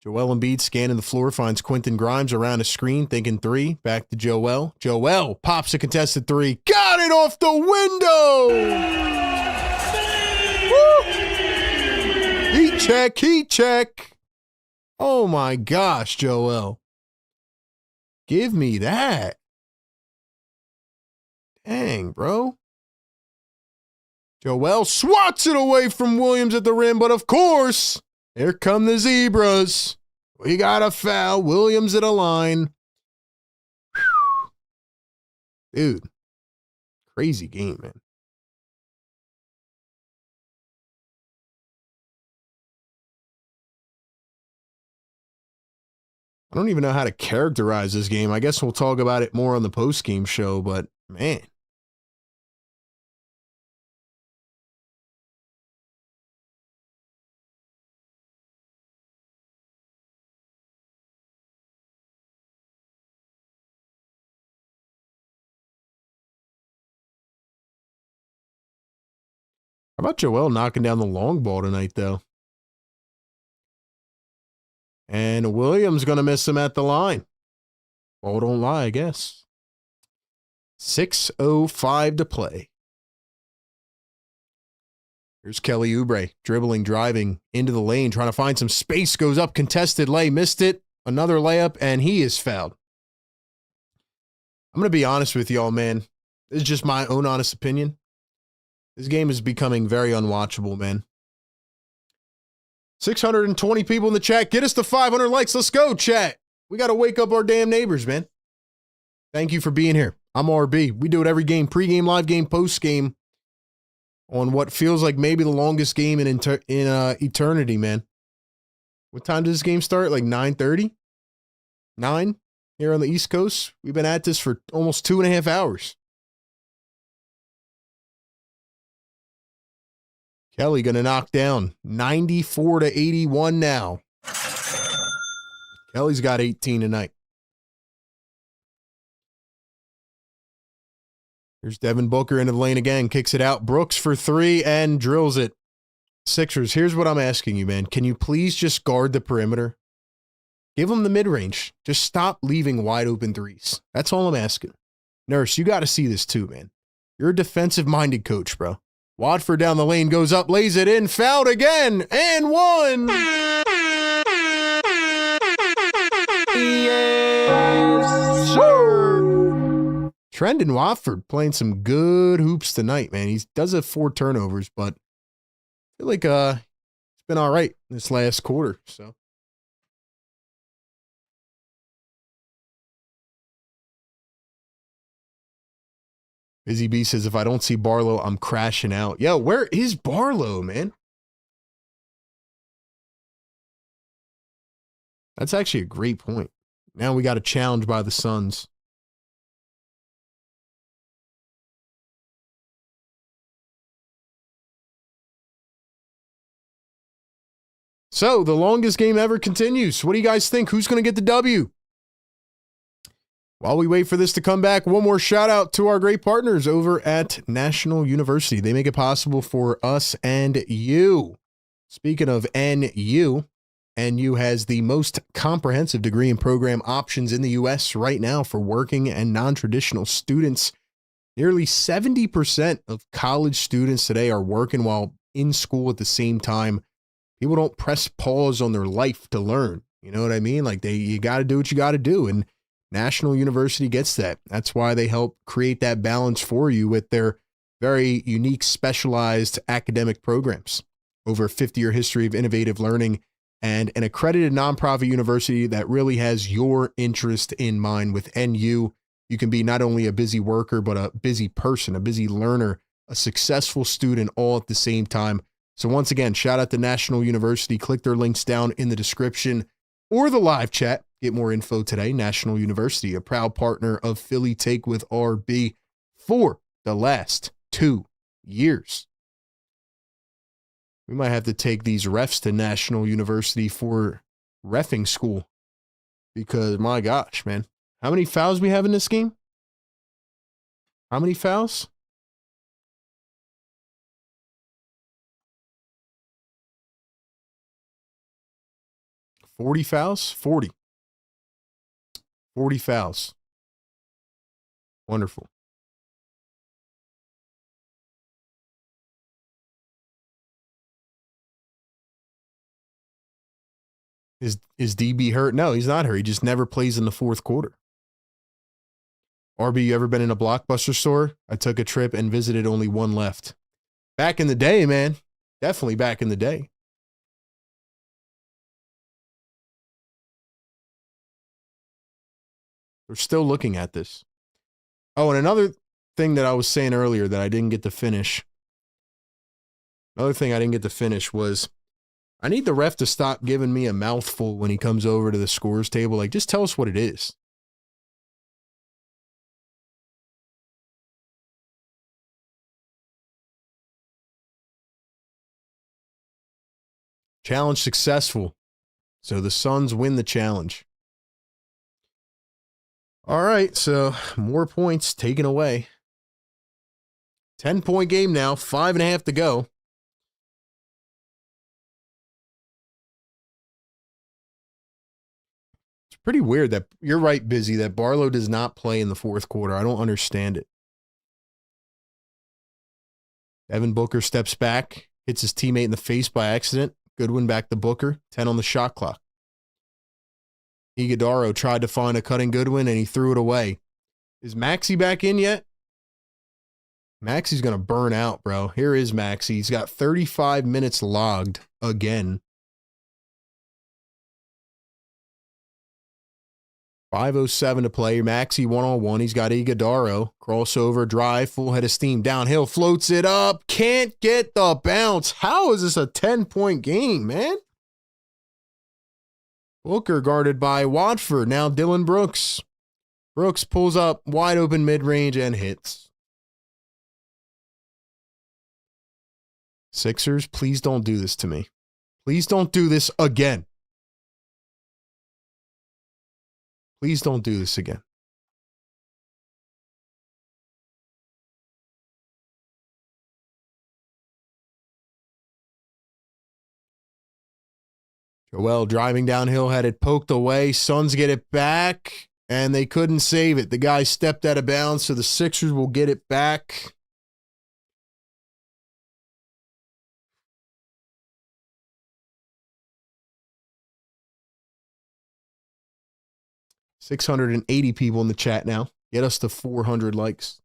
Joel Embiid scanning the floor, finds Quentin Grimes around a screen, thinking 3. Back to Joel. Joel pops a contested 3. Got it off the window! Woo! Heat check. Oh my gosh, Joel. Give me that. Dang, bro. Joel swats it away from Williams at the rim, but of course, here come the Zebras. We got a foul. Williams at a line. Dude, crazy game, man. I don't even know how to characterize this game. I guess we'll talk about it more on the post-game show, but man. How about Joel knocking down the long ball tonight, though? And Williams going to miss him at the line. Ball don't lie, I guess. 6:05 to play. Here's Kelly Oubre, dribbling, driving into the lane, trying to find some space, goes up, contested lay, missed it. Another layup, and he is fouled. I'm going to be honest with y'all, man. This is just my own honest opinion. This game is becoming very unwatchable, man. 620 people in the chat. Get us to 500 likes. Let's go, chat. We got to wake up our damn neighbors, man. Thank you for being here. I'm RB. We do it every game. Pre-game, live game, post-game. On what feels like maybe the longest game in eternity, man. What time does this game start? Like 9:30? 9 here on the East Coast. We've been at this for almost 2.5 hours. Kelly going to knock down 94 to 81 now. Kelly's got 18 tonight. Here's Devin Booker into the lane again. Kicks it out. Brooks for three and drills it. Sixers, here's what I'm asking you, man. Can you please just guard the perimeter? Give them the mid-range. Just stop leaving wide open threes. That's all I'm asking. Nurse, you got to see this too, man. You're a defensive-minded coach, bro. Watford down the lane, goes up, lays it in, fouled again, and one. Yes, sir. Trendon Watford playing some good hoops tonight, man. He does have 4 turnovers, but I feel like it's been all right this last quarter, so. Busy B says, if I don't see Barlow, I'm crashing out. Yo, where is Barlow, man? That's actually a great point. Now we got a challenge by the Suns. So, the longest game ever continues. What do you guys think? Who's going to get the W? While we wait for this to come back, one more shout out to our great partners over at National University. They make it possible for us and you. Speaking of NU has the most comprehensive degree and program options in the U.S. right now for working and non-traditional students. Nearly 70% of college students today are working while in school at the same time. People don't press pause on their life to learn. You know what I mean? Like you got to do what you got to do. And National University gets that. That's why they help create that balance for you with their very unique, specialized academic programs. Over a 50-year history of innovative learning and an accredited nonprofit university that really has your interest in mind. With NU, you can be not only a busy worker, but a busy person, a busy learner, a successful student all at the same time. So once again, shout out to National University. Click their links down in the description or the live chat. Get more info today. National University, a proud partner of Philly Take with RB for the last 2 years. We might have to take these refs to National University for reffing school because, my gosh, man. How many fouls we have in this game? How many fouls? $40 fouls? 40 fouls. Wonderful. Is DB hurt? No, he's not hurt. He just never plays in the fourth quarter. RB, you ever been in a Blockbuster store? I took a trip and visited, only one left. Back in the day, man. Definitely back in the day. We're still looking at this. Oh, and another thing that I was saying earlier that I didn't get to finish. Another thing I didn't get to finish was I need the ref to stop giving me a mouthful when he comes over to the scores table. Like, just tell us what it is. Challenge successful. So the Suns win the challenge. All right, so more points taken away. 10-point game now, 5.5 to go. It's pretty weird that, you're right, Busy, that Barlow does not play in the fourth quarter. I don't understand it. Devin Booker steps back, hits his teammate in the face by accident. Goodwin back to Booker, 10 on the shot clock. Iguodaro tried to find a cutting Goodwin, and he threw it away. Is Maxey back in yet? Maxey's going to burn out, bro. Here is Maxey. He's got 35 minutes logged again. 5:07 to play. Maxey one-on-one. He's got Iguodaro. Crossover, drive, full head of steam. Downhill, floats it up. Can't get the bounce. How is this a 10-point game, man? Booker guarded by Watford. Now Dylan Brooks. Brooks pulls up wide open mid-range and hits. Sixers, please don't do this to me. Please don't do this again. Please don't do this again. Joel driving downhill, had it poked away. Suns get it back, and they couldn't save it. The guy stepped out of bounds, so the Sixers will get it back. $680 people in the chat now. Get us to 400 likes.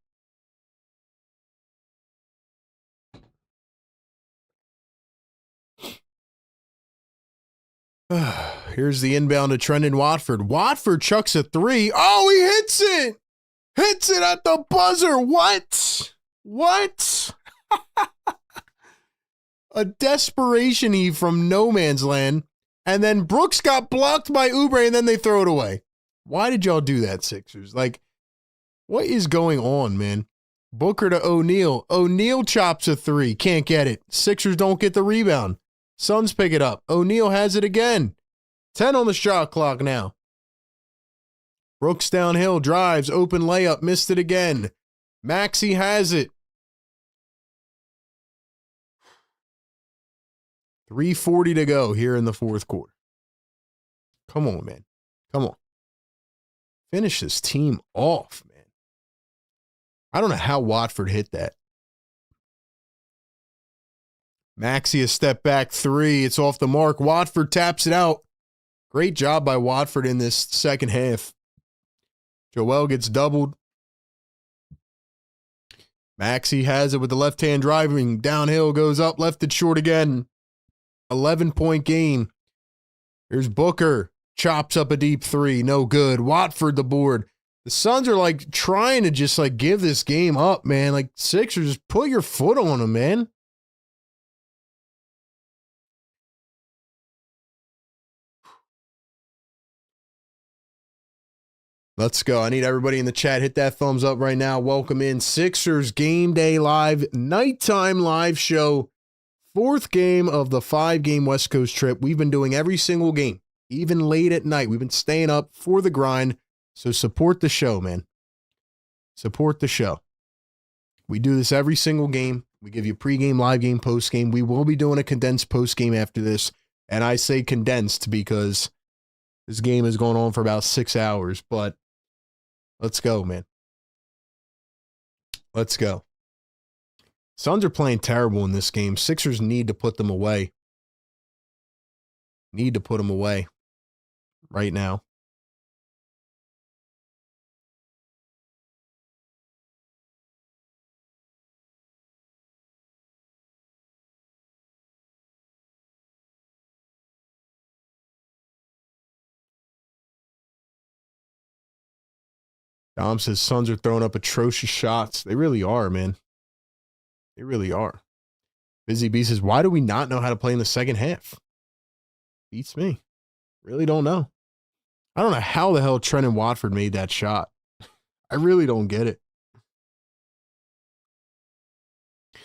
Here's the inbound to Trendon Watford. Watford chucks a three. Oh, he hits it. Hits it at the buzzer. What? What? A desperation heave from no man's land. And then Brooks got blocked by Oubre, and then they throw it away. Why did y'all do that, Sixers? Like, what is going on, man? Booker to O'Neal. O'Neal chops a three. Can't get it. Sixers don't get the rebound. Suns pick it up. O'Neal has it again. 10 on the shot clock now. Brooks downhill, drives, open layup, missed it again. Maxey has it. 3:40 to go here in the fourth quarter. Come on, man. Come on. Finish this team off, man. I don't know how Watford hit that. Maxey a step back three. It's off the mark. Watford taps it out. Great job by Watford in this second half. Joel gets doubled. Maxey has it with the left hand driving. Downhill, goes up, left it short again. 11-point game. Here's Booker. Chops up a deep three. No good. Watford the board. The Suns are like trying to just like give this game up, man. Like Sixers, just put your foot on them, man. Let's go. I need everybody in the chat. Hit that thumbs up right now. Welcome in. Sixers Game Day Live, nighttime live show. Fourth game of the 5-game West Coast trip. We've been doing every single game, even late at night. We've been staying up for the grind. So support the show, man. Support the show. We do this every single game. We give you pregame, live game, postgame. We will be doing a condensed postgame after this. And I say condensed because this game is going on for about 6 hours, but let's go, man. Let's go. Suns are playing terrible in this game. Sixers need to put them away. Need to put them away right now. Dom says Suns are throwing up atrocious shots. They really are, man. They really are. Busy B says, why do we not know how to play in the second half? Beats me. Really don't know. I don't know how the hell Trendon Watford made that shot. I really don't get it. I'm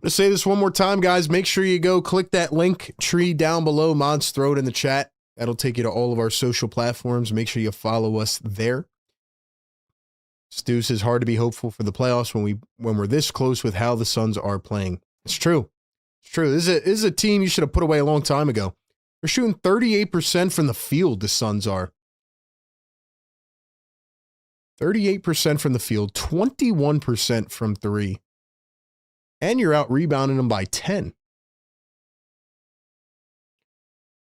going to say this one more time, guys. Make sure you go click that link tree down below. Mods, throw it in the chat. That'll take you to all of our social platforms. Make sure you follow us there. Stu says hard to be hopeful for the playoffs when we're this close with how the Suns are playing. It's true. It's true. This is a team you should have put away a long time ago. They're shooting 38% from the field, the Suns are. 38% from the field, 21% from three. And you're out rebounding them by 10.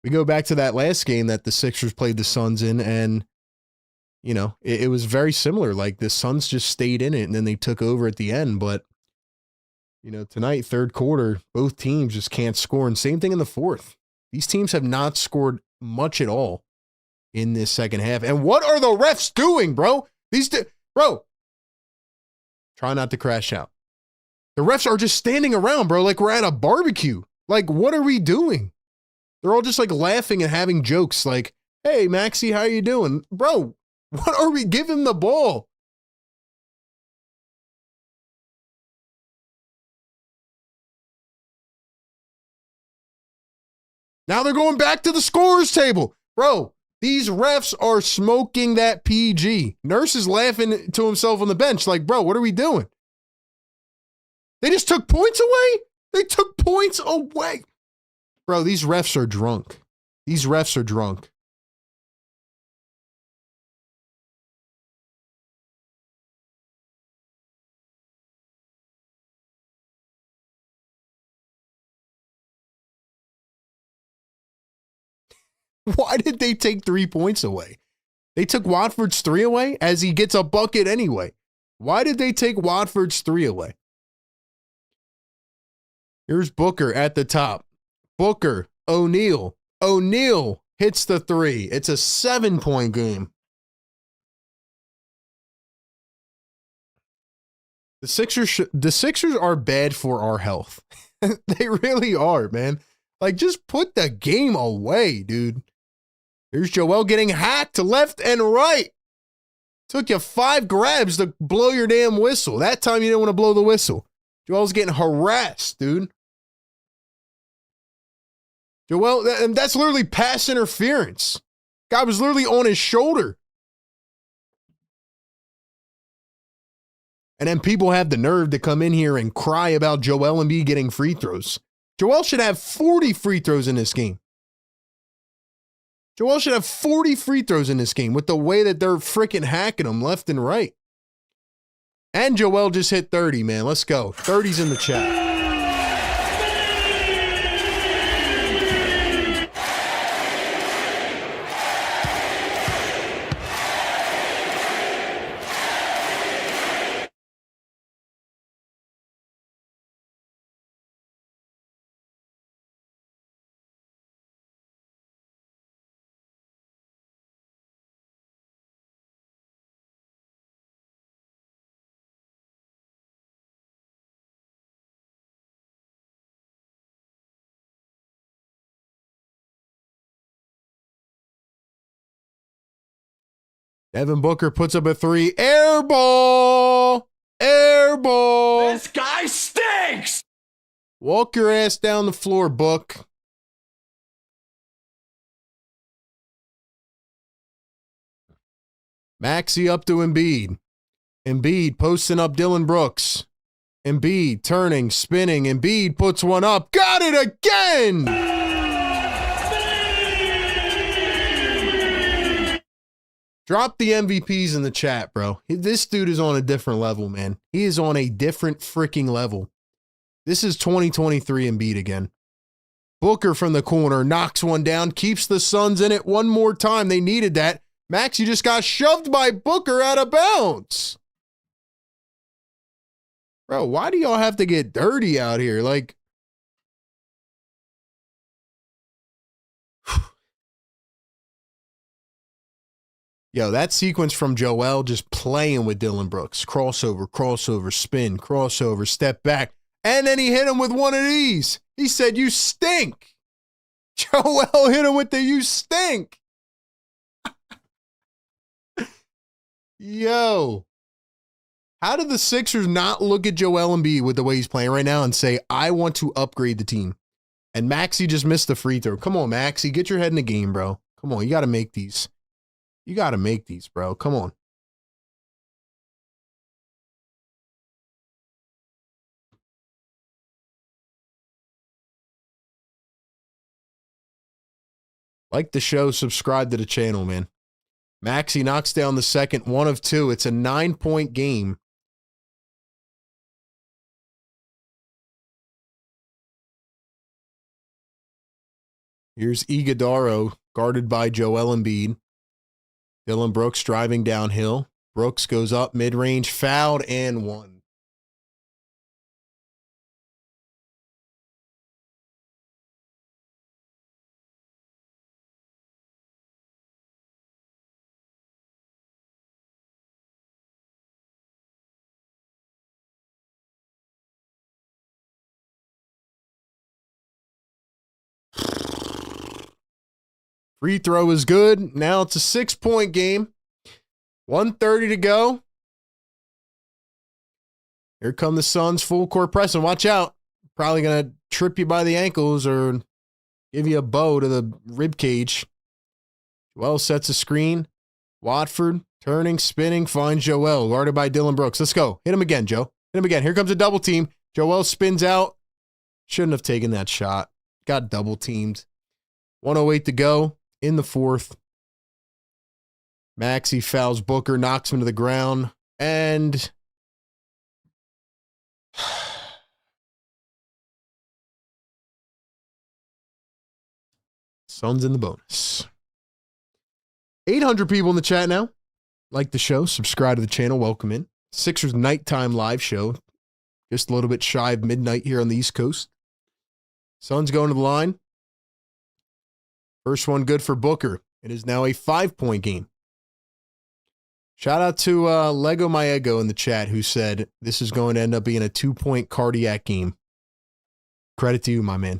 We go back to that last game that the Sixers played the Suns in, and you know, it was very similar. Like the Suns just stayed in it and then they took over at the end. But, you know, tonight, third quarter, both teams just can't score. And same thing in the fourth. These teams have not scored much at all in this second half. And what are the refs doing, bro? Bro, try not to crash out. The refs are just standing around, bro, like we're at a barbecue. Like, what are we doing? They're all just like laughing and having jokes like, hey, Maxey, how you doing? Bro, what are we giving the ball? Now they're going back to the scorer's table. Bro, these refs are smoking that PG. Nurse is laughing to himself on the bench like, bro, what are we doing? They just took points away? They took points away. Bro, these refs are drunk. These refs are drunk. Why did they take 3 points away? They took Watford's 3 away as he gets a bucket anyway. Why did they take Watford's 3 away? Here's Booker at the top. Booker, O'Neal. O'Neal hits the 3. It's a 7-point game. The Sixers are bad for our health. They really are, man. Like, just put the game away, dude. Here's Joel getting hacked to left and right. Took you 5 grabs to blow your damn whistle. That time you didn't want to blow the whistle. Joel's getting harassed, dude. Joel, that's literally pass interference. Guy was literally on his shoulder. And then people have the nerve to come in here and cry about Joel Embiid getting free throws. Joel should have 40 free throws in this game. Joel should have 40 free throws in this game with the way that they're freaking hacking him left and right. And Joel just hit 30, man. Let's go. 30's in the chat. Devin Booker puts up a 3. Air ball! Air ball! This guy stinks! Walk your ass down the floor, Book. Maxey up to Embiid. Embiid posting up Dylan Brooks. Embiid turning, spinning. Embiid puts one up. Got it again! Drop the MVPs in the chat, bro. This dude is on a different level, man. He is on a different freaking level. This is 2023 Embiid again. Booker from the corner knocks one down, keeps the Suns in it one more time. They needed that. Max, you just got shoved by Booker out of bounds. Bro, why do y'all have to get dirty out here? Like, yo, that sequence from Joel just playing with Dylan Brooks. Crossover, crossover, spin, crossover, step back. And then he hit him with one of these. He said, you stink. Joel hit him with the you stink. Yo. How did the Sixers not look at Joel Embiid with the way he's playing right now and say, I want to upgrade the team? And Maxey just missed the free throw. Come on, Maxey. Get your head in the game, bro. Come on. You got to make these. You got to make these, bro. Come on. Like the show, subscribe to the channel, man. Maxey knocks down the second, 1 of 2. It's a 9-point game. Here's Iguodala guarded by Joel Embiid. Dylan Brooks driving downhill. Brooks goes up mid-range, fouled, and one. Free throw is good. Now it's a 6-point game. 1:30 to go. Here come the Suns full court press. And watch out. Probably going to trip you by the ankles or Give you a bow to the rib cage. Joel sets a screen. Watford turning, spinning, finds Joel, guarded by Dylan Brooks. Let's go. Hit him again, Joe. Hit him again. Here comes a double team. Joel spins out. Shouldn't have taken that shot. Got double teamed. 1:08 to go in the fourth. Maxey fouls Booker, knocks him to the ground, and Suns in the bonus. 800 people in the chat now. Like the show, subscribe to the channel, welcome in. Sixers nighttime live show. Just a little bit shy of midnight here on the East Coast. Suns going to the line. First one good for Booker. It is now a 5-point game. Shout out to Lego Maego in the chat who said this is going to end up being a 2-point cardiac game. Credit to you, my man.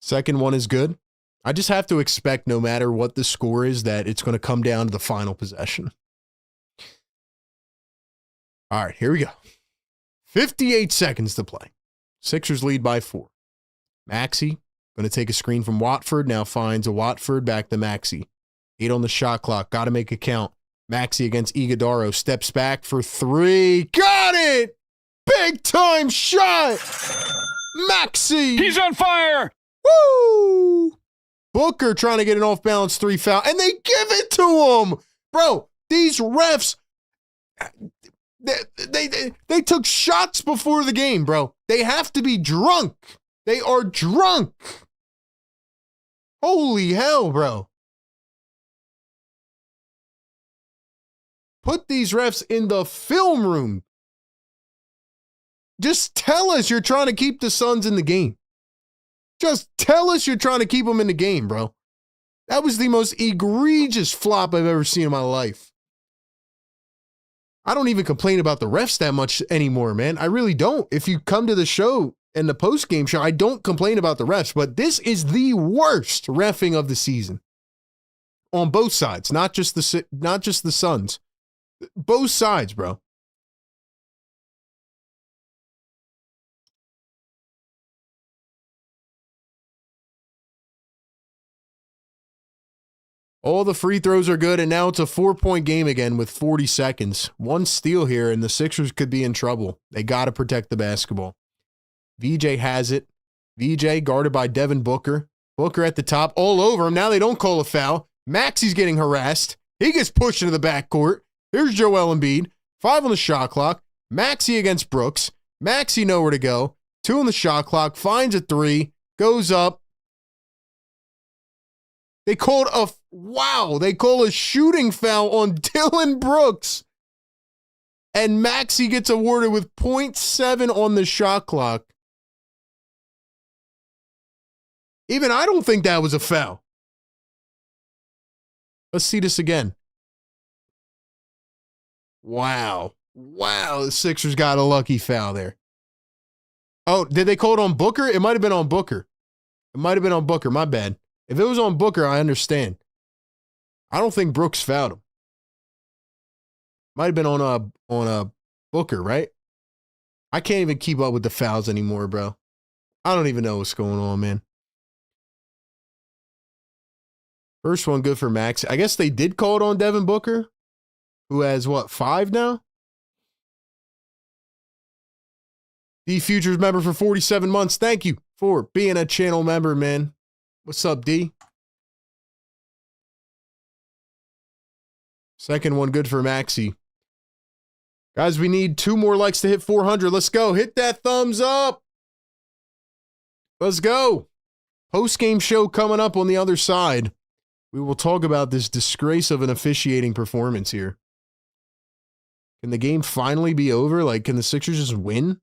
Second one is good. I just have to expect no matter what the score is that it's going to come down to the final possession. All right, here we go. 58 seconds to play. Sixers lead by 4. Maxey going to take a screen from Watford. Now finds a Watford, back to Maxey. 8 on the shot clock. Got to make a count. Maxey against Iguodaro. Steps back for 3. Got it! Big time shot! Maxey! He's on fire! Woo! Booker trying to get an off-balance 3 foul, and they give it to him! Bro, these refs, they took shots before the game, bro. They have to be drunk. They are drunk. Holy hell, bro. Put these refs in the film room. Just tell us you're trying to keep the Suns in the game. Just tell us you're trying to keep them in the game, bro. That was the most egregious flop I've ever seen in my life. I don't even complain about the refs that much anymore, man. I really don't. If you come to the show and the post-game show, I don't complain about the refs, but this is the worst reffing of the season. On both sides, not just the Suns. Both sides, bro. All the free throws are good, and now it's a 4-point game again with 40 seconds. One steal here, and the Sixers could be in trouble. They got to protect the basketball. VJ has it. VJ guarded by Devin Booker. Booker at the top, all over him. Now they don't call a foul. Maxey's getting harassed. He gets pushed into the backcourt. Here's Joel Embiid. 5 on the shot clock. Maxey against Brooks. Maxey nowhere to go. 2 on the shot clock. Finds a 3. Goes up. They called they call a shooting foul on Dylan Brooks. And Maxey gets awarded with 0.7 on the shot clock. Even I don't think that was a foul. Let's see this again. Wow. Wow, the Sixers got a lucky foul there. Oh, did they call it on Booker? It might have been on Booker. My bad. If it was on Booker, I understand. I don't think Brooks fouled him. Might have been on a Booker, right? I can't even keep up with the fouls anymore, bro. I don't even know what's going on, man. First one good for Max. I guess they did call it on Devin Booker, who has, 5 now? D Futures member for 47 months. Thank you for being a channel member, man. What's up, D? Second one good for Maxey. Guys, we need 2 more likes to hit 400. Let's go. Hit that thumbs up. Let's go. Post-game show coming up on the other side. We will talk about this disgrace of an officiating performance here. Can the game finally be over? Like, can the Sixers just win?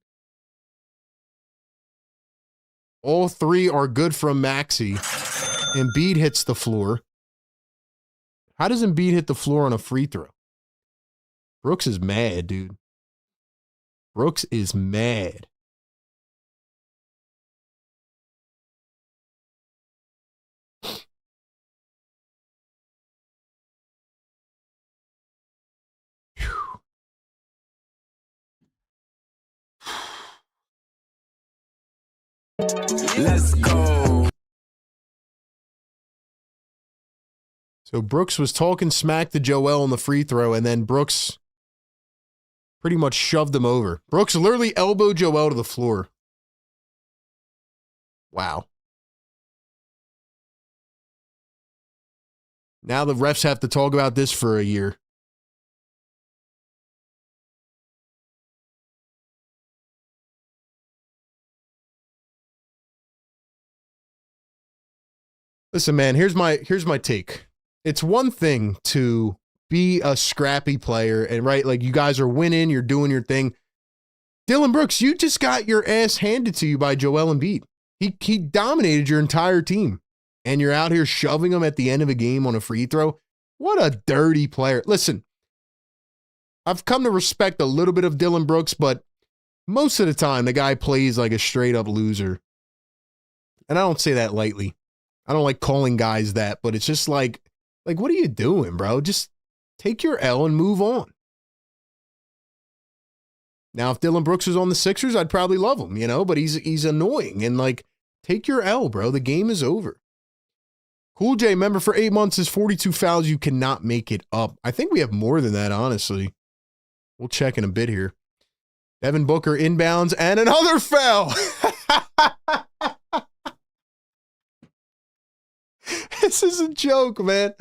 All 3 are good from Maxey. Embiid hits the floor. How does Embiid hit the floor on a free throw? Brooks is mad, dude. Brooks is mad. Let's go. So Brooks was talking smack to Joel on the free throw, and then Brooks pretty much shoved him over. Brooks literally elbowed Joel to the floor. Wow. Now the refs have to talk about this for a year. Listen, man, here's my take. It's one thing to be a scrappy player and right, like you guys are winning, you're doing your thing. Dylan Brooks, you just got your ass handed to you by Joel Embiid. He dominated your entire team, and you're out here shoving him at the end of a game on a free throw. What a dirty player. Listen, I've come to respect a little bit of Dylan Brooks, but most of the time the guy plays like a straight up loser. And I don't say that lightly. I don't like calling guys that, but it's just like, what are you doing, bro? Just take your L and move on. Now, if Dylan Brooks was on the Sixers, I'd probably love him, but he's annoying. And like, take your L, bro. The game is over. Cool J, member for 8 months, is 42 fouls. You cannot make it up. I think we have more than that, honestly. We'll check in a bit here. Devin Booker inbounds and another foul. This is a joke, man.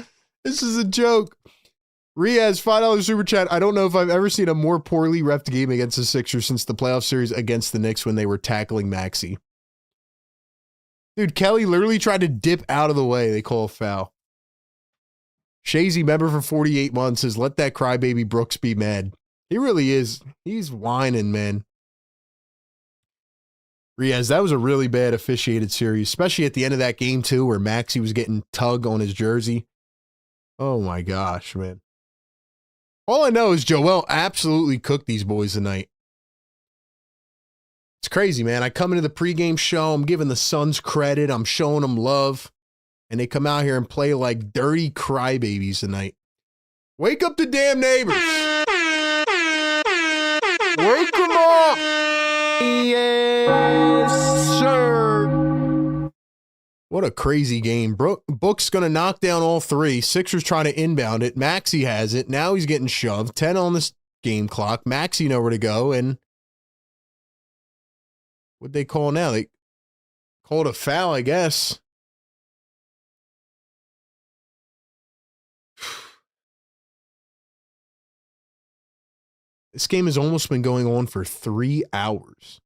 This is a joke. Riaz, $5 super chat. I don't know if I've ever seen a more poorly reffed game against the Sixers since the playoff series against the Knicks when they were tackling Maxey. Dude, Kelly literally tried to dip out of the way. They call a foul. Shazy, member for 48 months, says, let that crybaby Brooks be mad. He really is. He's whining, man. Riaz, that was a really bad officiated series, especially at the end of that game, too, where Maxey was getting tugged on his jersey. Oh, my gosh, man. All I know is Joel absolutely cooked these boys tonight. It's crazy, man. I come into the pregame show. I'm giving the Suns credit. I'm showing them love. And they come out here and play like dirty crybabies tonight. Wake up the damn neighbors. Wake them up. Yes, sir. What a crazy game. Book's going to knock down all three. Sixers trying to inbound it. Maxey has it. Now he's getting shoved. 10 on this game clock. Maxey nowhere to go. And what'd they call now? They called a foul, I guess. This game has almost been going on for 3 hours.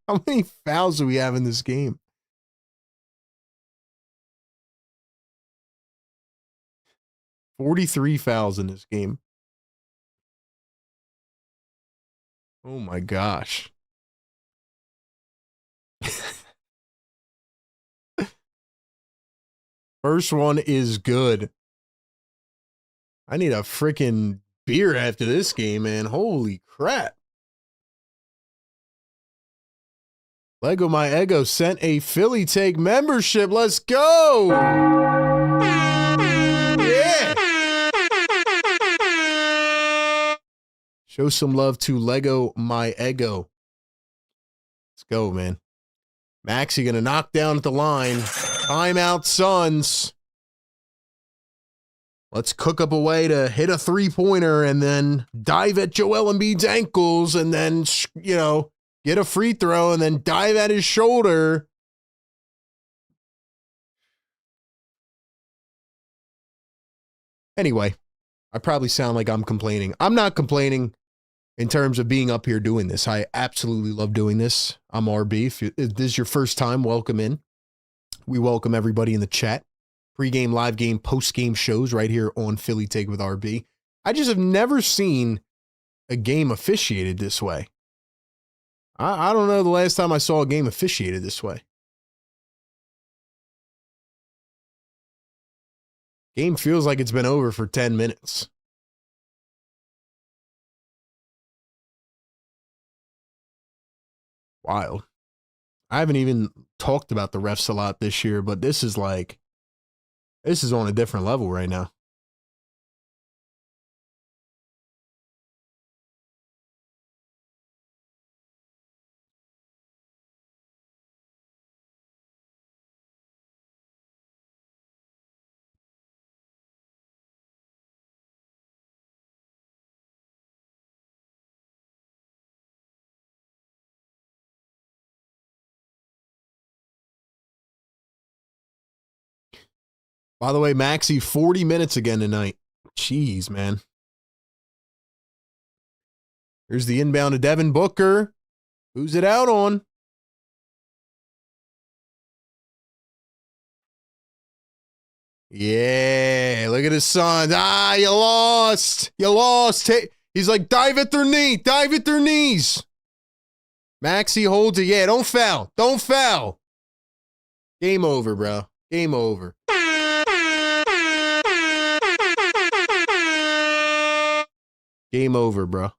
How many fouls do we have in this game? $43 fouls in this game. Oh my gosh. First one is good. I need a freaking beer after this game, man. Holy crap. Lego My Ego sent a Philly Take membership. Let's go. Yeah. Show some love to Lego My Ego. Let's go, man. Maxey going to knock down at the line. Timeout, Suns. Let's cook up a way to hit a three-pointer and then dive at Joel Embiid's ankles and then, get a free throw and then dive at his shoulder. Anyway, I probably sound like I'm complaining. I'm not complaining in terms of being up here doing this. I absolutely love doing this. I'm RB. If this is your first time, welcome in. We welcome everybody in the chat. Pre-game, live game, post-game shows right here on Philly Take with RB. I just have never seen a game officiated this way. I don't know the last time I saw a game officiated this way. Game feels like it's been over for 10 minutes. Wild. I haven't even talked about the refs a lot this year, but this is on a different level right now. By the way, Maxey, 40 minutes again tonight. Jeez, man. Here's the inbound to Devin Booker. Who's it out on? Yeah, look at his son. Ah, you lost. You lost. He's like, dive at their knee. Dive at their knees. Maxey holds it. Yeah, don't foul. Don't foul. Game over, bro. Game over. Game over, bro.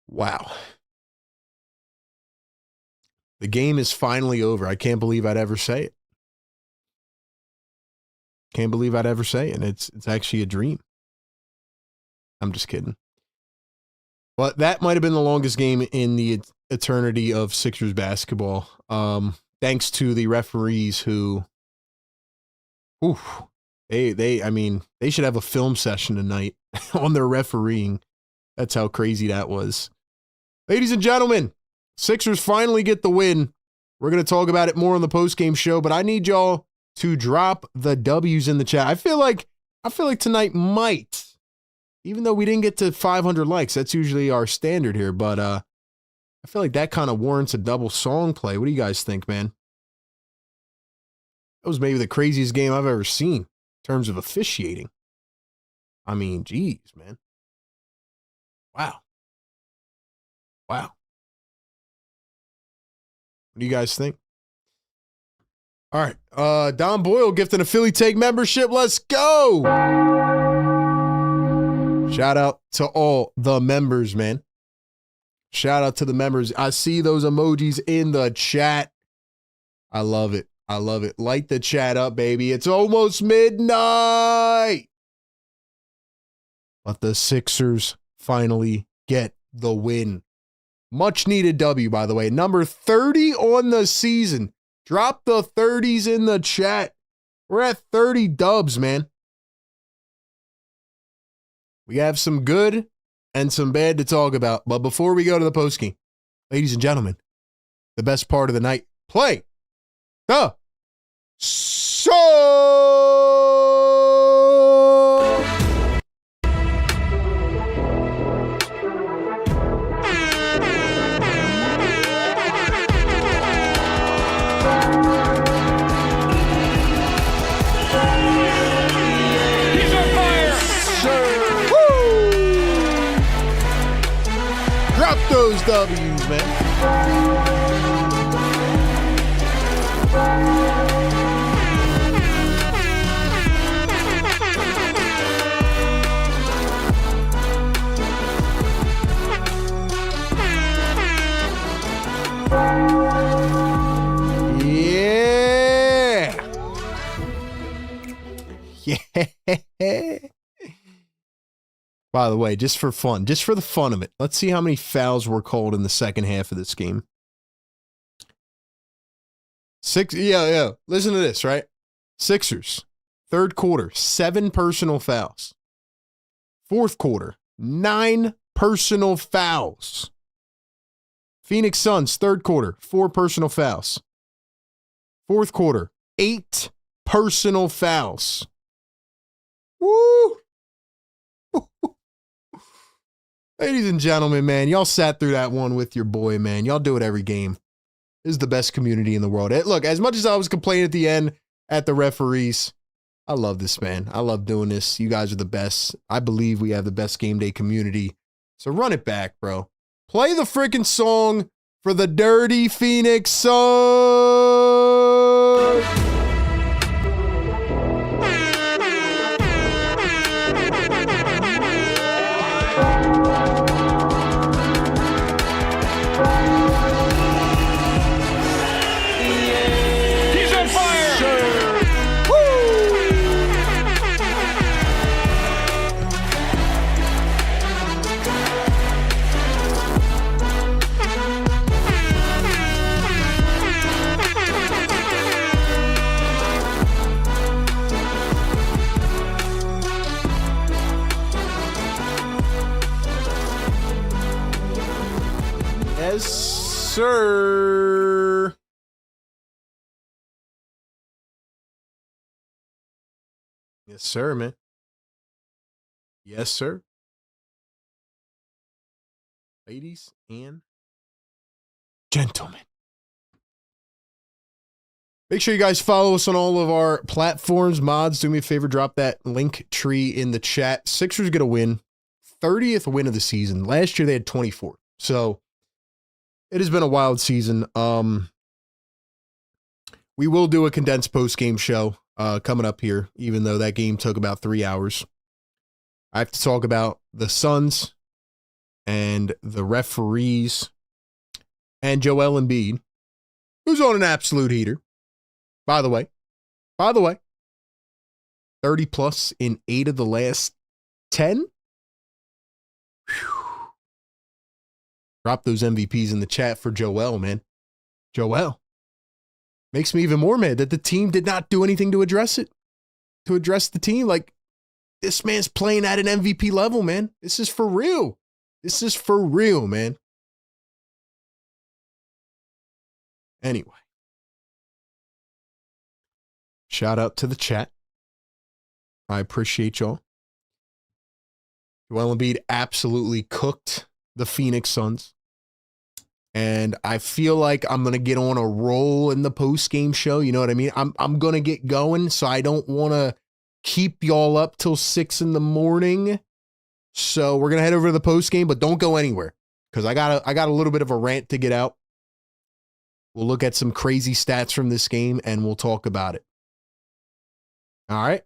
Wow. The game is finally over. I can't believe I'd ever say it. Can't believe I'd ever say it. And it's actually a dream. I'm just kidding. But that might have been the longest game in the eternity of Sixers basketball. Thanks to the referees who, I mean, they should have a film session tonight on their refereeing. That's how crazy that was. Ladies and gentlemen, Sixers finally get the win. We're going to talk about it more on the postgame show, but I need y'all to drop the W's in the chat. I feel like tonight might, even though we didn't get to 500 likes, that's usually our standard here, but I feel like that kind of warrants a double song play. What do you guys think, man? That was maybe the craziest game I've ever seen in terms of officiating. I mean, geez, man. Wow. Wow. What do you guys think? All right. Don Boyle gifting a Philly Take membership. Let's go. Shout out to all the members, man. Shout out to the members. I see those emojis in the chat. I love it. I love it. Light the chat up, baby. It's almost midnight. But the Sixers finally get the win. Much needed W, by the way. Number 30 on the season. Drop the 30s in the chat. We're at 30 dubs, man. We have some good and some bad to talk about. But before we go to the postgame, ladies and gentlemen, the best part of the night, play the song. Drop those W's, man. Yeah. Yeah. By the way, just for fun, just for the fun of it, let's see how many fouls were called in the second half of this game. Yeah. Listen to this, right? Sixers, third quarter, 7 personal fouls. Fourth quarter, 9 personal fouls. Phoenix Suns, third quarter, 4 personal fouls. Fourth quarter, 8 personal fouls. Woo! Ladies and gentlemen, man, y'all sat through that one with your boy, man. Y'all do it every game. This is the best community in the world. Look, as much as I was complaining at the end at the referees, I love this, man. I love doing this. You guys are the best. I believe we have the best game day community. So run it back, bro. Play the freaking song for the Dirty Phoenix Suns. sir. Yes, sir, man. Yes, sir. Ladies and gentlemen. Make sure you guys follow us on all of our platforms. Mods, do me a favor, drop that link tree in the chat. Sixers get a win. 30th win of the season. Last year they had 24. So it has been a wild season. We will do a condensed post-game show coming up here, even though that game took about 3 hours. I have to talk about the Suns and the referees and Joel Embiid, who's on an absolute heater. By the way, 30 plus in 8 of the last 10. Whew. Drop those MVPs in the chat for Joel, man. Joel. Makes me even more mad that the team did not do anything to address it. To address the team. Like, this man's playing at an MVP level, man. This is for real. This is for real, man. Anyway. Shout out to the chat. I appreciate y'all. Joel Embiid absolutely cooked the Phoenix Suns. And I feel like I'm going to get on a roll in the post-game show. You know what I mean? I'm going to get going, so I don't want to keep y'all up till 6 in the morning. So we're going to head over to the post-game, but don't go anywhere because I got a little bit of a rant to get out. We'll look at some crazy stats from this game, and we'll talk about it. All right?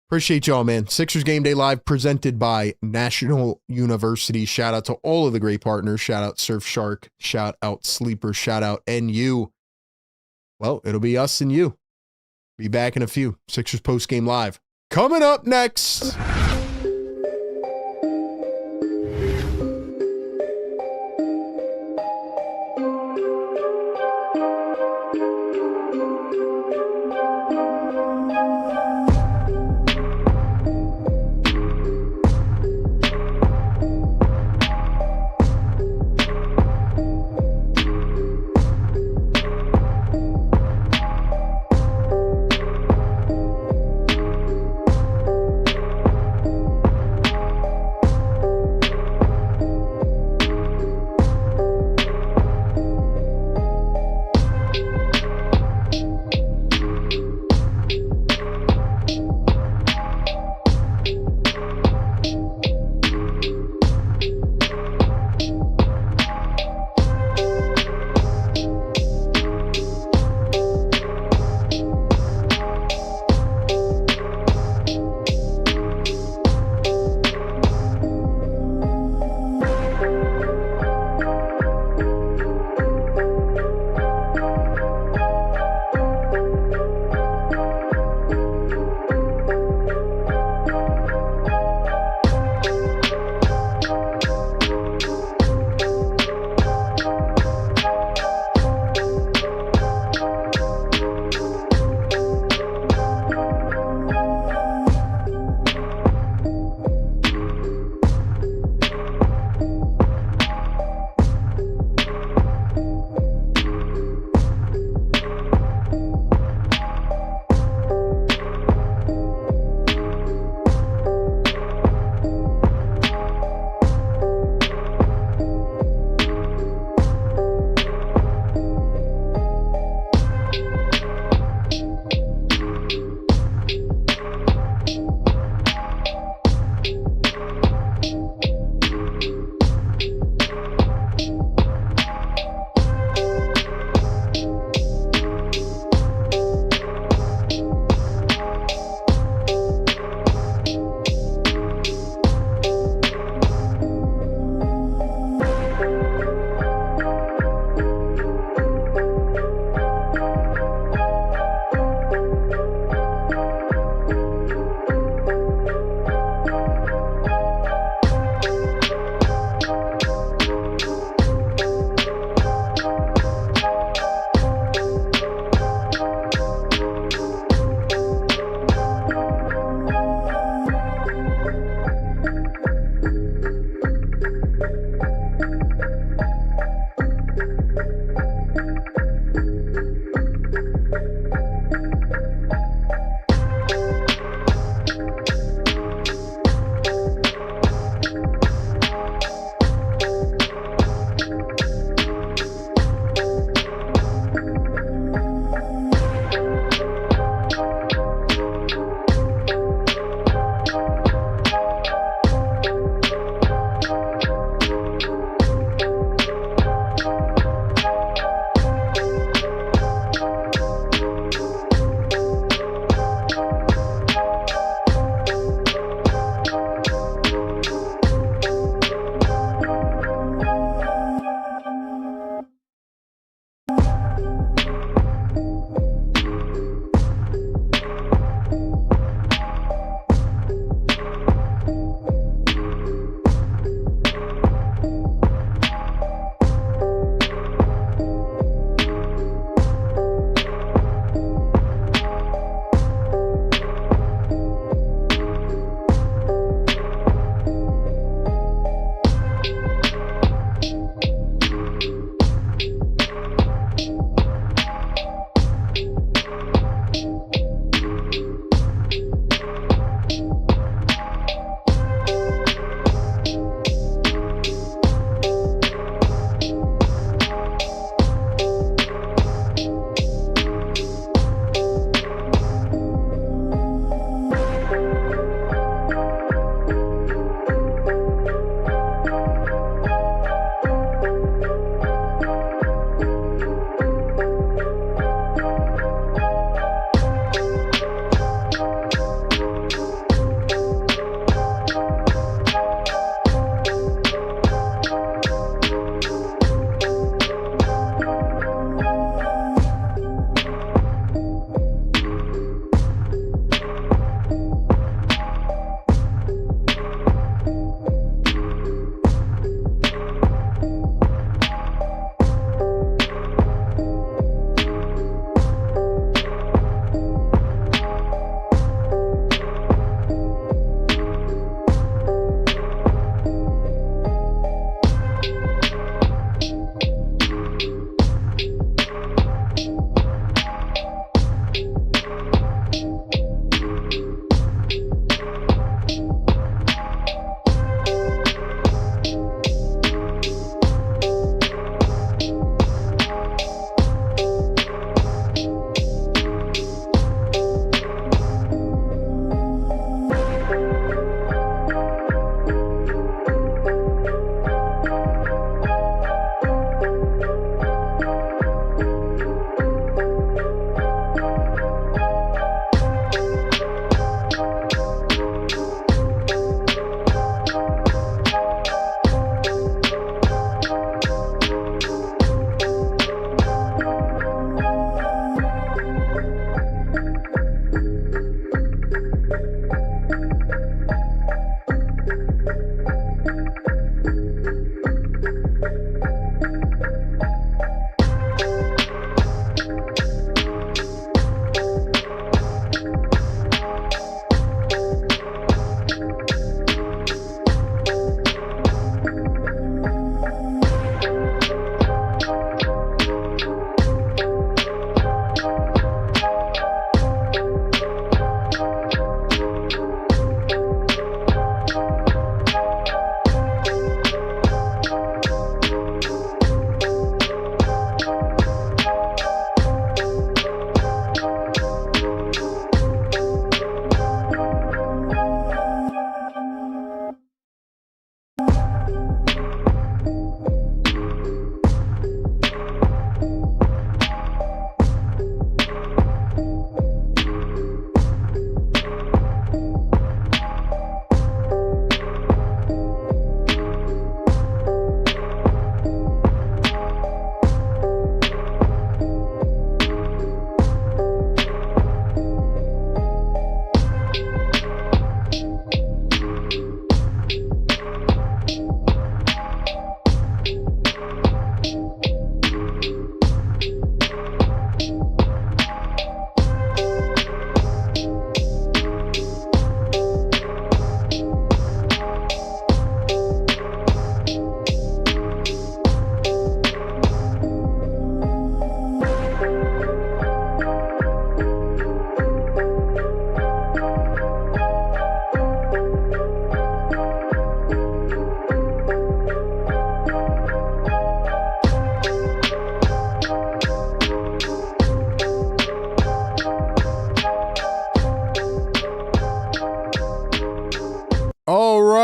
Appreciate y'all, man. Sixers Game Day Live presented by National University. Shout out to all of the great partners. Shout out Surfshark. Shout out Sleeper. Shout out NU. Well, it'll be us and you. Be back in a few. Sixers Post Game Live. Coming up next.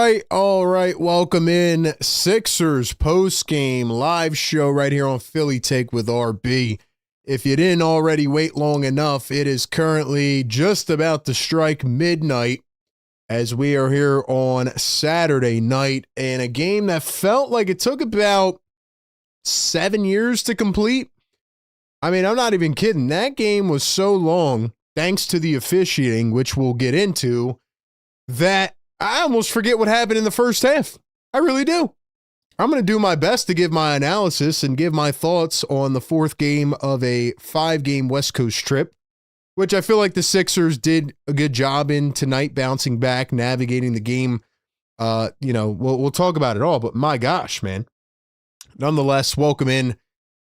right. Welcome in Sixers post-game live show right here on Philly Take with RB. If you didn't already wait long enough, it is currently just about to strike midnight as we are here on Saturday night in a game that felt like it took about 7 years to complete. I mean, I'm not even kidding. That game was so long, thanks to the officiating, which we'll get into, that I almost forget what happened in the first half. I really do. I'm going to do my best to give my analysis and give my thoughts on the fourth game of a 5-game West Coast trip, which I feel like the Sixers did a good job in tonight, bouncing back, navigating the game. We'll talk about it all, but my gosh, man. Nonetheless, welcome in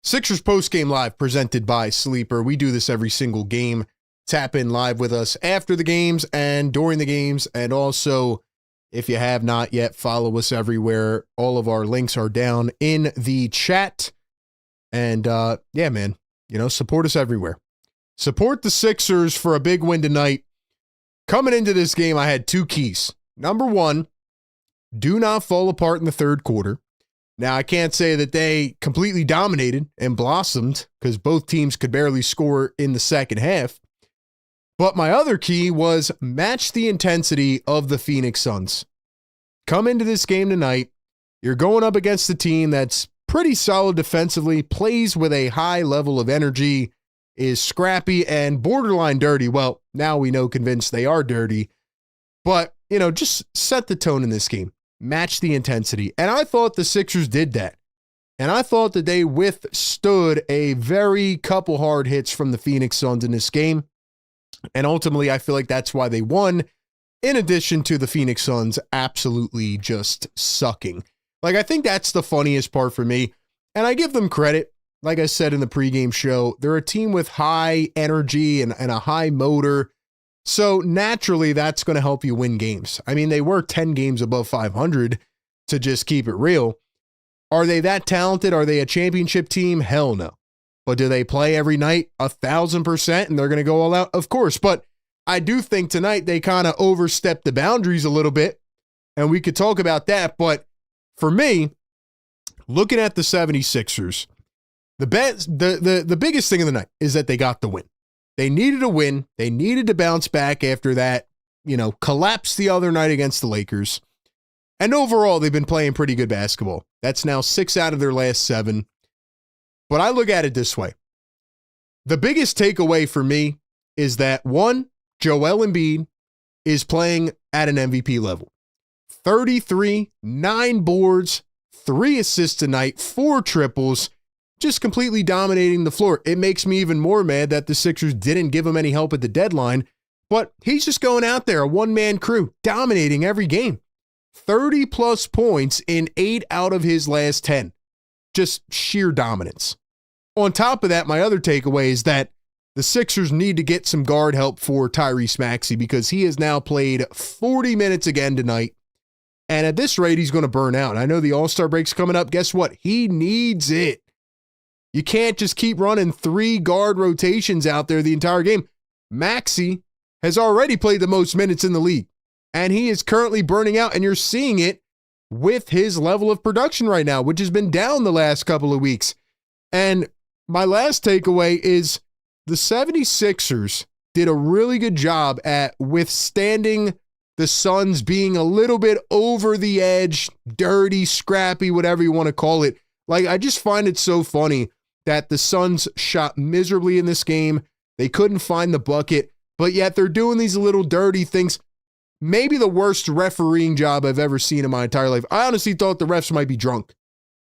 Sixers post-game live presented by Sleeper. We do this every single game. Tap in live with us after the games and during the games. And also, if you have not yet, follow us everywhere. All of our links are down in the chat. And support us everywhere. Support the Sixers for a big win tonight. Coming into this game, I had two keys. Number one, do not fall apart in the third quarter. Now, I can't say that they completely dominated and blossomed because both teams could barely score in the second half. But my other key was match the intensity of the Phoenix Suns. Come into this game tonight, you're going up against a team that's pretty solid defensively, plays with a high level of energy, is scrappy and borderline dirty. Well, now we know convinced they are dirty. But, just set the tone in this game. Match the intensity. And I thought the Sixers did that. And I thought that they withstood a very couple hard hits from the Phoenix Suns in this game. And ultimately, I feel like that's why they won, in addition to the Phoenix Suns absolutely just sucking. Like, I think that's the funniest part for me. And I give them credit. Like I said in the pregame show, they're a team with high energy and a high motor. So naturally, that's going to help you win games. I mean, they were 10 games above 500 to just keep it real. Are they that talented? Are they a championship team? Hell no. But do they play every night 1,000% and they're going to go all out? Of course. But I do think tonight they kind of overstepped the boundaries a little bit. And we could talk about that. But for me, looking at the 76ers, the biggest thing of the night is that they got the win. They needed a win. They needed to bounce back after that, collapse the other night against the Lakers. And overall, they've been playing pretty good basketball. That's now 6 out of their last 7. But I look at it this way. The biggest takeaway for me is that, one, Joel Embiid is playing at an MVP level. 33, 9 boards, 3 assists tonight, 4 triples, just completely dominating the floor. It makes me even more mad that the Sixers didn't give him any help at the deadline, but he's just going out there, a one-man crew, dominating every game. 30-plus points in 8 out of his last 10. Just sheer dominance. On top of that, my other takeaway is that the Sixers need to get some guard help for Tyrese Maxey because he has now played 40 minutes again tonight. And at this rate, he's going to burn out. I know the All-Star break's coming up. Guess what? He needs it. You can't just keep running 3 guard rotations out there the entire game. Maxey has already played the most minutes in the league, and he is currently burning out, and you're seeing it with his level of production right now, which has been down the last couple of weeks. And my last takeaway is the 76ers did a really good job at withstanding the Suns being a little bit over the edge, dirty, scrappy, whatever you want to call it. Like, I just find it so funny that the Suns shot miserably in this game. They couldn't find the bucket, but yet they're doing these little dirty things. Maybe the worst refereeing job I've ever seen in my entire life. I honestly thought the refs might be drunk.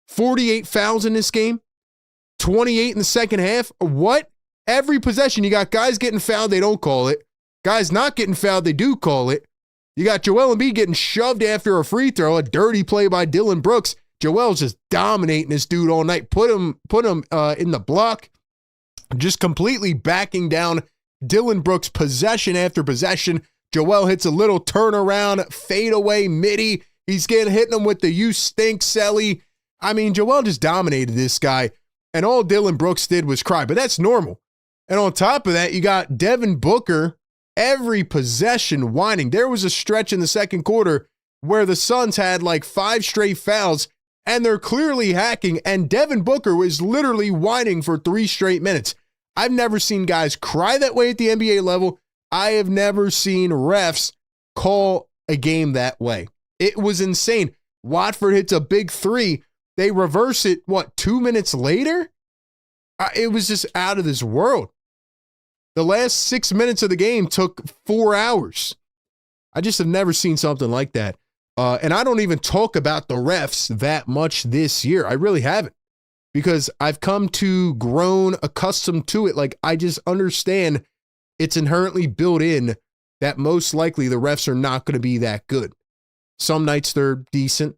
48 fouls in this game. 28 in the second half. What? Every possession, you got guys getting fouled, they don't call it. Guys not getting fouled, they do call it. You got Joel Embiid getting shoved after a free throw, a dirty play by Dillon Brooks. Joel's just dominating this dude all night. Put him in the block, just completely backing down Dillon Brooks possession after possession. Joel hits a little turnaround, fadeaway midi. He's hitting him with the "you stink, Selly." I mean, Joel just dominated this guy, and all Dillon Brooks did was cry, but that's normal. And on top of that, you got Devin Booker every possession whining. There was a stretch in the second quarter where the Suns had like 5 straight fouls and they're clearly hacking, and Devin Booker was literally whining for 3 straight minutes. I've never seen guys cry that way at the NBA level. I have never seen refs call a game that way. It was insane. Watford hits a big 3. They reverse it, 2 minutes later? It was just out of this world. The last 6 minutes of the game took 4 hours. I just have never seen something like that. And I don't even talk about the refs that much this year. I really haven't, because I've come to grown accustomed to it. Like, I just understand it's inherently built in that most likely the refs are not going to be that good. Some nights they're decent.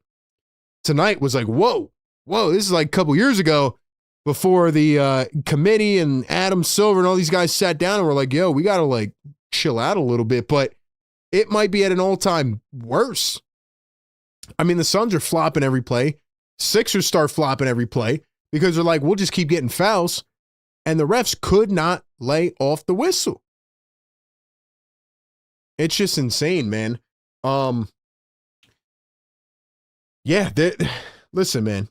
Tonight was like, whoa, this is like a couple years ago before the committee and Adam Silver and all these guys sat down and were like, yo, we got to like chill out a little bit. But it might be at an all-time worse. I mean, the Suns are flopping every play. Sixers start flopping every play because they're like, we'll just keep getting fouls. And the refs could not lay off the whistle. It's just insane, man. Listen, man.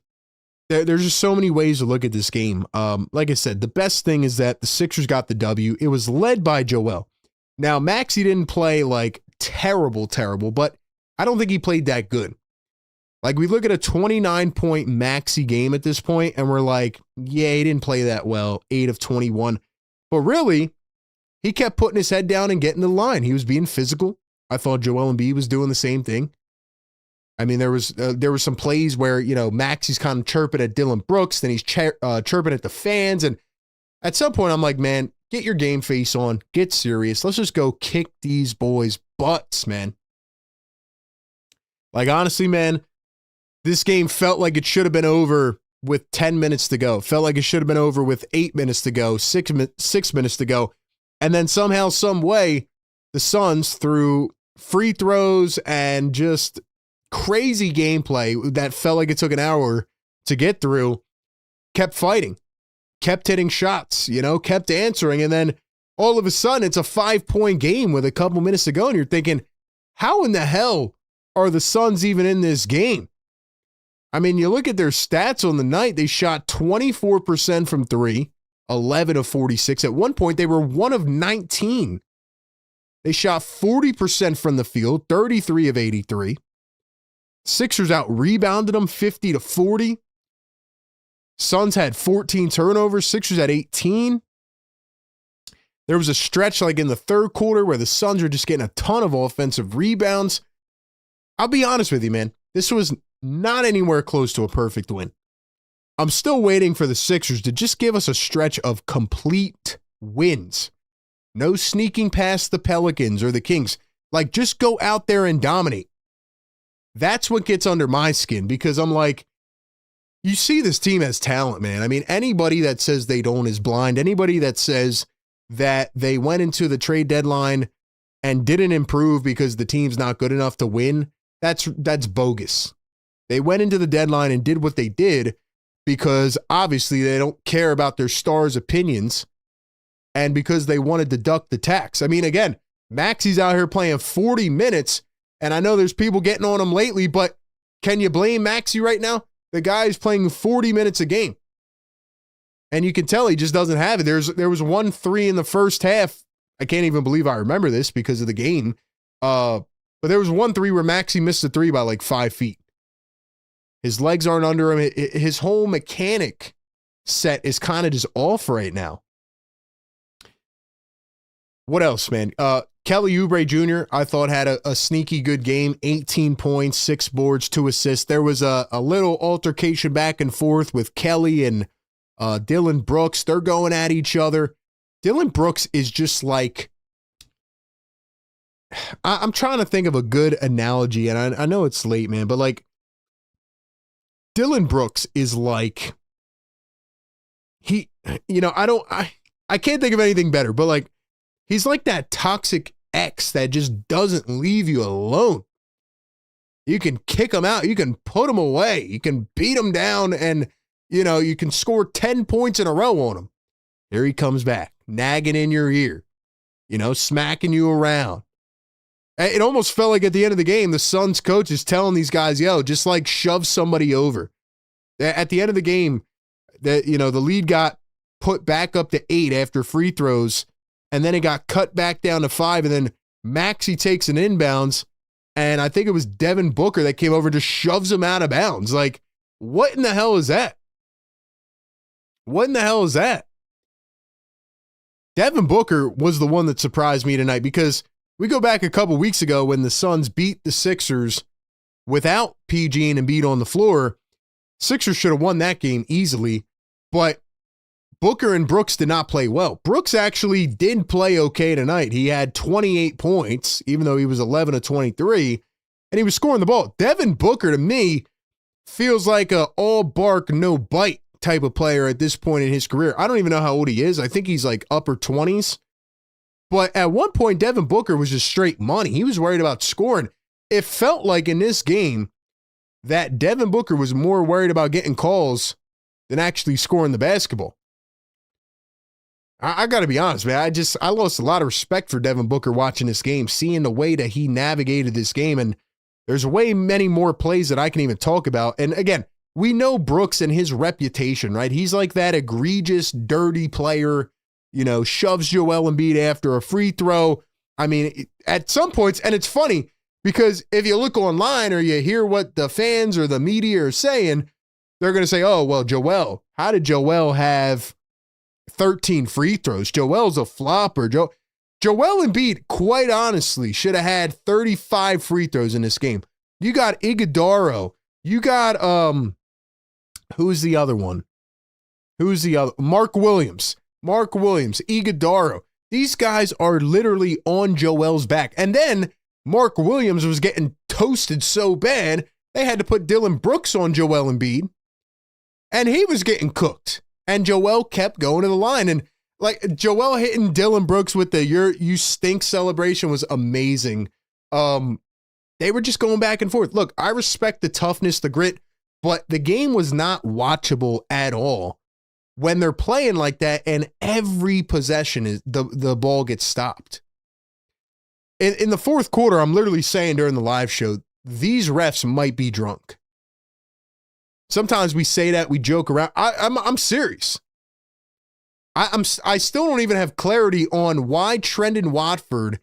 There's just so many ways to look at this game. Like I said, the best thing is that the Sixers got the W. It was led by Joel. Now, Maxey didn't play like terrible, but I don't think he played that good. Like, we look at a 29-point Maxey game at this point, and we're like, yeah, he didn't play that well, 8 of 21. But really, he kept putting his head down and getting the line. He was being physical. I thought Joel Embiid was doing the same thing. I mean, there was some plays where, Maxey's kind of chirping at Dylan Brooks, then he's chirping at the fans. And at some point, I'm like, man, get your game face on. Get serious. Let's just go kick these boys' butts, man. Like, honestly, man, this game felt like it should have been over with 10 minutes to go. Felt like it should have been over with 8 minutes to go, 6 minutes to go. And then somehow, some way, the Suns, through free throws and just crazy gameplay that felt like it took an hour to get through, kept fighting, kept hitting shots, kept answering. And then all of a sudden, it's a 5-point game with a couple minutes to go. And you're thinking, how in the hell are the Suns even in this game? I mean, you look at their stats on the night, they shot 24% from 3, 11 of 46. At one point, they were 1 of 19. They shot 40% from the field, 33 of 83. Sixers out-rebounded them 50 to 40. Suns had 14 turnovers. Sixers had 18. There was a stretch like in the third quarter where the Suns were just getting a ton of offensive rebounds. I'll be honest with you, man. This was not anywhere close to a perfect win. I'm still waiting for the Sixers to just give us a stretch of complete wins. No sneaking past the Pelicans or the Kings. Like, just go out there and dominate. That's what gets under my skin, because I'm like, you see this team has talent, man. I mean, anybody that says they don't is blind. Anybody that says that they went into the trade deadline and didn't improve because the team's not good enough to win, that's bogus. They went into the deadline and did what they did because obviously they don't care about their stars' opinions and because they want to deduct the tax. I mean, again, Maxey's out here playing 40 minutes, and I know there's people getting on him lately, but can you blame Maxey right now? The guy's playing 40 minutes a game. And you can tell he just doesn't have it. There was 1 3 in the first half. I can't even believe I remember this because of the game. But there was 1 3 where Maxey missed a 3 by like 5 feet. His legs aren't under him. His whole mechanic set is kind of just off right now. What else, man? Kelly Oubre Jr., I thought had a sneaky good game. 18 points, 6 boards, 2 assists. There was a little altercation back and forth with Kelly and Dylan Brooks. They're going at each other. Dylan Brooks is just like, I'm trying to think of a good analogy, and I know it's late, man, but like, Dylan Brooks is like, I can't think of anything better, but like, he's like that toxic ex that just doesn't leave you alone. You can kick him out. You can put him away. You can beat him down, and, you can score 10 points in a row on him. Here he comes back, nagging in your ear, smacking you around. It almost felt like at the end of the game, the Suns coach is telling these guys, yo, just like shove somebody over. At the end of the game, the lead got put back up to 8 after free throws, and then it got cut back down to 5, and then Maxey takes an inbounds, and I think it was Devin Booker that came over and just shoves him out of bounds. Like, what in the hell is that? What in the hell is that? Devin Booker was the one that surprised me tonight, because we go back a couple weeks ago when the Suns beat the Sixers without PG and Embiid on the floor. Sixers should have won that game easily, but Booker and Brooks did not play well. Brooks actually did play okay tonight. He had 28 points, even though he was 11 of 23, and he was scoring the ball. Devin Booker, to me, feels like a all bark, no bite type of player at this point in his career. I don't even know how old he is. I think he's like upper 20s. But at one point, Devin Booker was just straight money. He was worried about scoring. It felt like in this game that Devin Booker was more worried about getting calls than actually scoring the basketball. I got to be honest, man. I lost a lot of respect for Devin Booker watching this game, seeing the way that he navigated this game. And there's way many more plays that I can even talk about. And again, we know Brooks and his reputation, right? He's like that egregious, dirty player, shoves Joel Embiid after a free throw. I mean, at some points, and it's funny because if you look online or you hear what the fans or the media are saying, they're going to say, oh, well, Joel, how did Joel have 13 free throws? Joel's a flopper. Joel Embiid, quite honestly, should have had 35 free throws in this game. You got Iguodala. You got, who's the other one? Mark Williams, Iguodala. These guys are literally on Joel's back. And then Mark Williams was getting toasted so bad, they had to put Dylan Brooks on Joel Embiid. And he was getting cooked. And Joel kept going to the line. And like Joel hitting Dylan Brooks with the you stink celebration was amazing. They were just going back and forth. Look, I respect the toughness, the grit, but the game was not watchable at all when they're playing like that and every possession is the ball gets stopped. In the fourth quarter, I'm literally saying during the live show, these refs might be drunk. Sometimes we say that, we joke around. I'm serious. I still don't even have clarity on why Trendon Watford,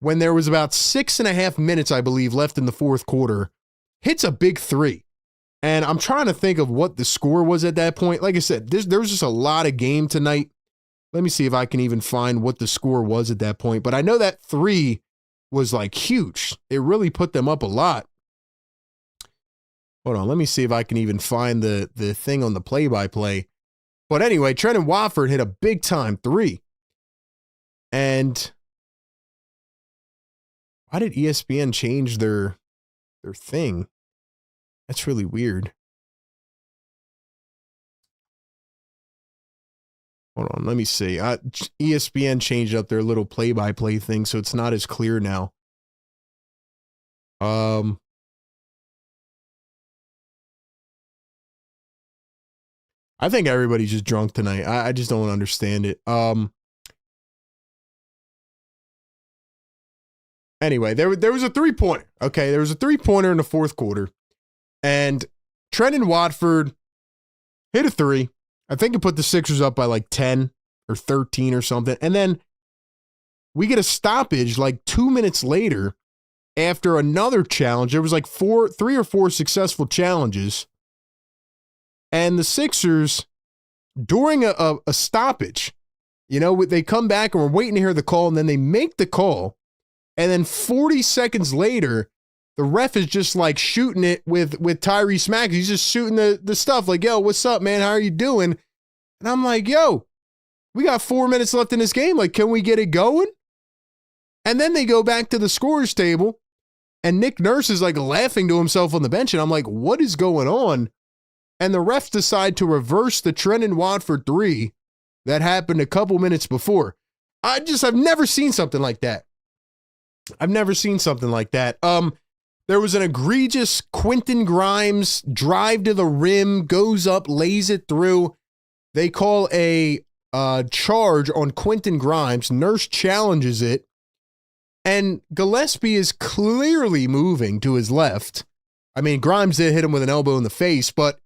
when there was about 6.5 minutes, I believe, left in the fourth quarter, hits a big three. And I'm trying to think of what the score was at that point. Like I said, there was just a lot of game tonight. Let me see if I can even find what the score was at that point. But I know that three was like huge. It really put them up a lot. Hold on, let me see if I can even find the thing on the play-by-play. But anyway, Trendon Watford hit a big-time three. And why did ESPN change their thing? That's really weird. Hold on, let me see. ESPN changed up their little play-by-play thing, so it's not as clear now. I think everybody's just drunk tonight. I just don't understand it. Anyway, there was a three-pointer. Okay, there was a three-pointer in the fourth quarter. And Trendon Watford hit a three. I think it put the Sixers up by like 10 or 13 or something. And then we get a stoppage like 2 minutes later after another challenge. There was like 3 or 4 successful challenges. And the Sixers, during a stoppage, they come back and we're waiting to hear the call, and then they make the call. And then 40 seconds later, the ref is just like shooting it with Tyrese Maxey. He's just shooting the stuff like, yo, what's up, man? How are you doing? And I'm like, yo, we got 4 minutes left in this game. Like, can we get it going? And then they go back to the scorer's table, and Nick Nurse is like laughing to himself on the bench. And I'm like, what is going on? And the refs decide to reverse the Trendon Watford three that happened a couple minutes before. I've never seen something like that. I've never seen something like that. There was an egregious Quentin Grimes drive to the rim, goes up, lays it through. They call a charge on Quentin Grimes. Nurse challenges it. And Gillespie is clearly moving to his left. I mean, Grimes did hit him with an elbow in the face, but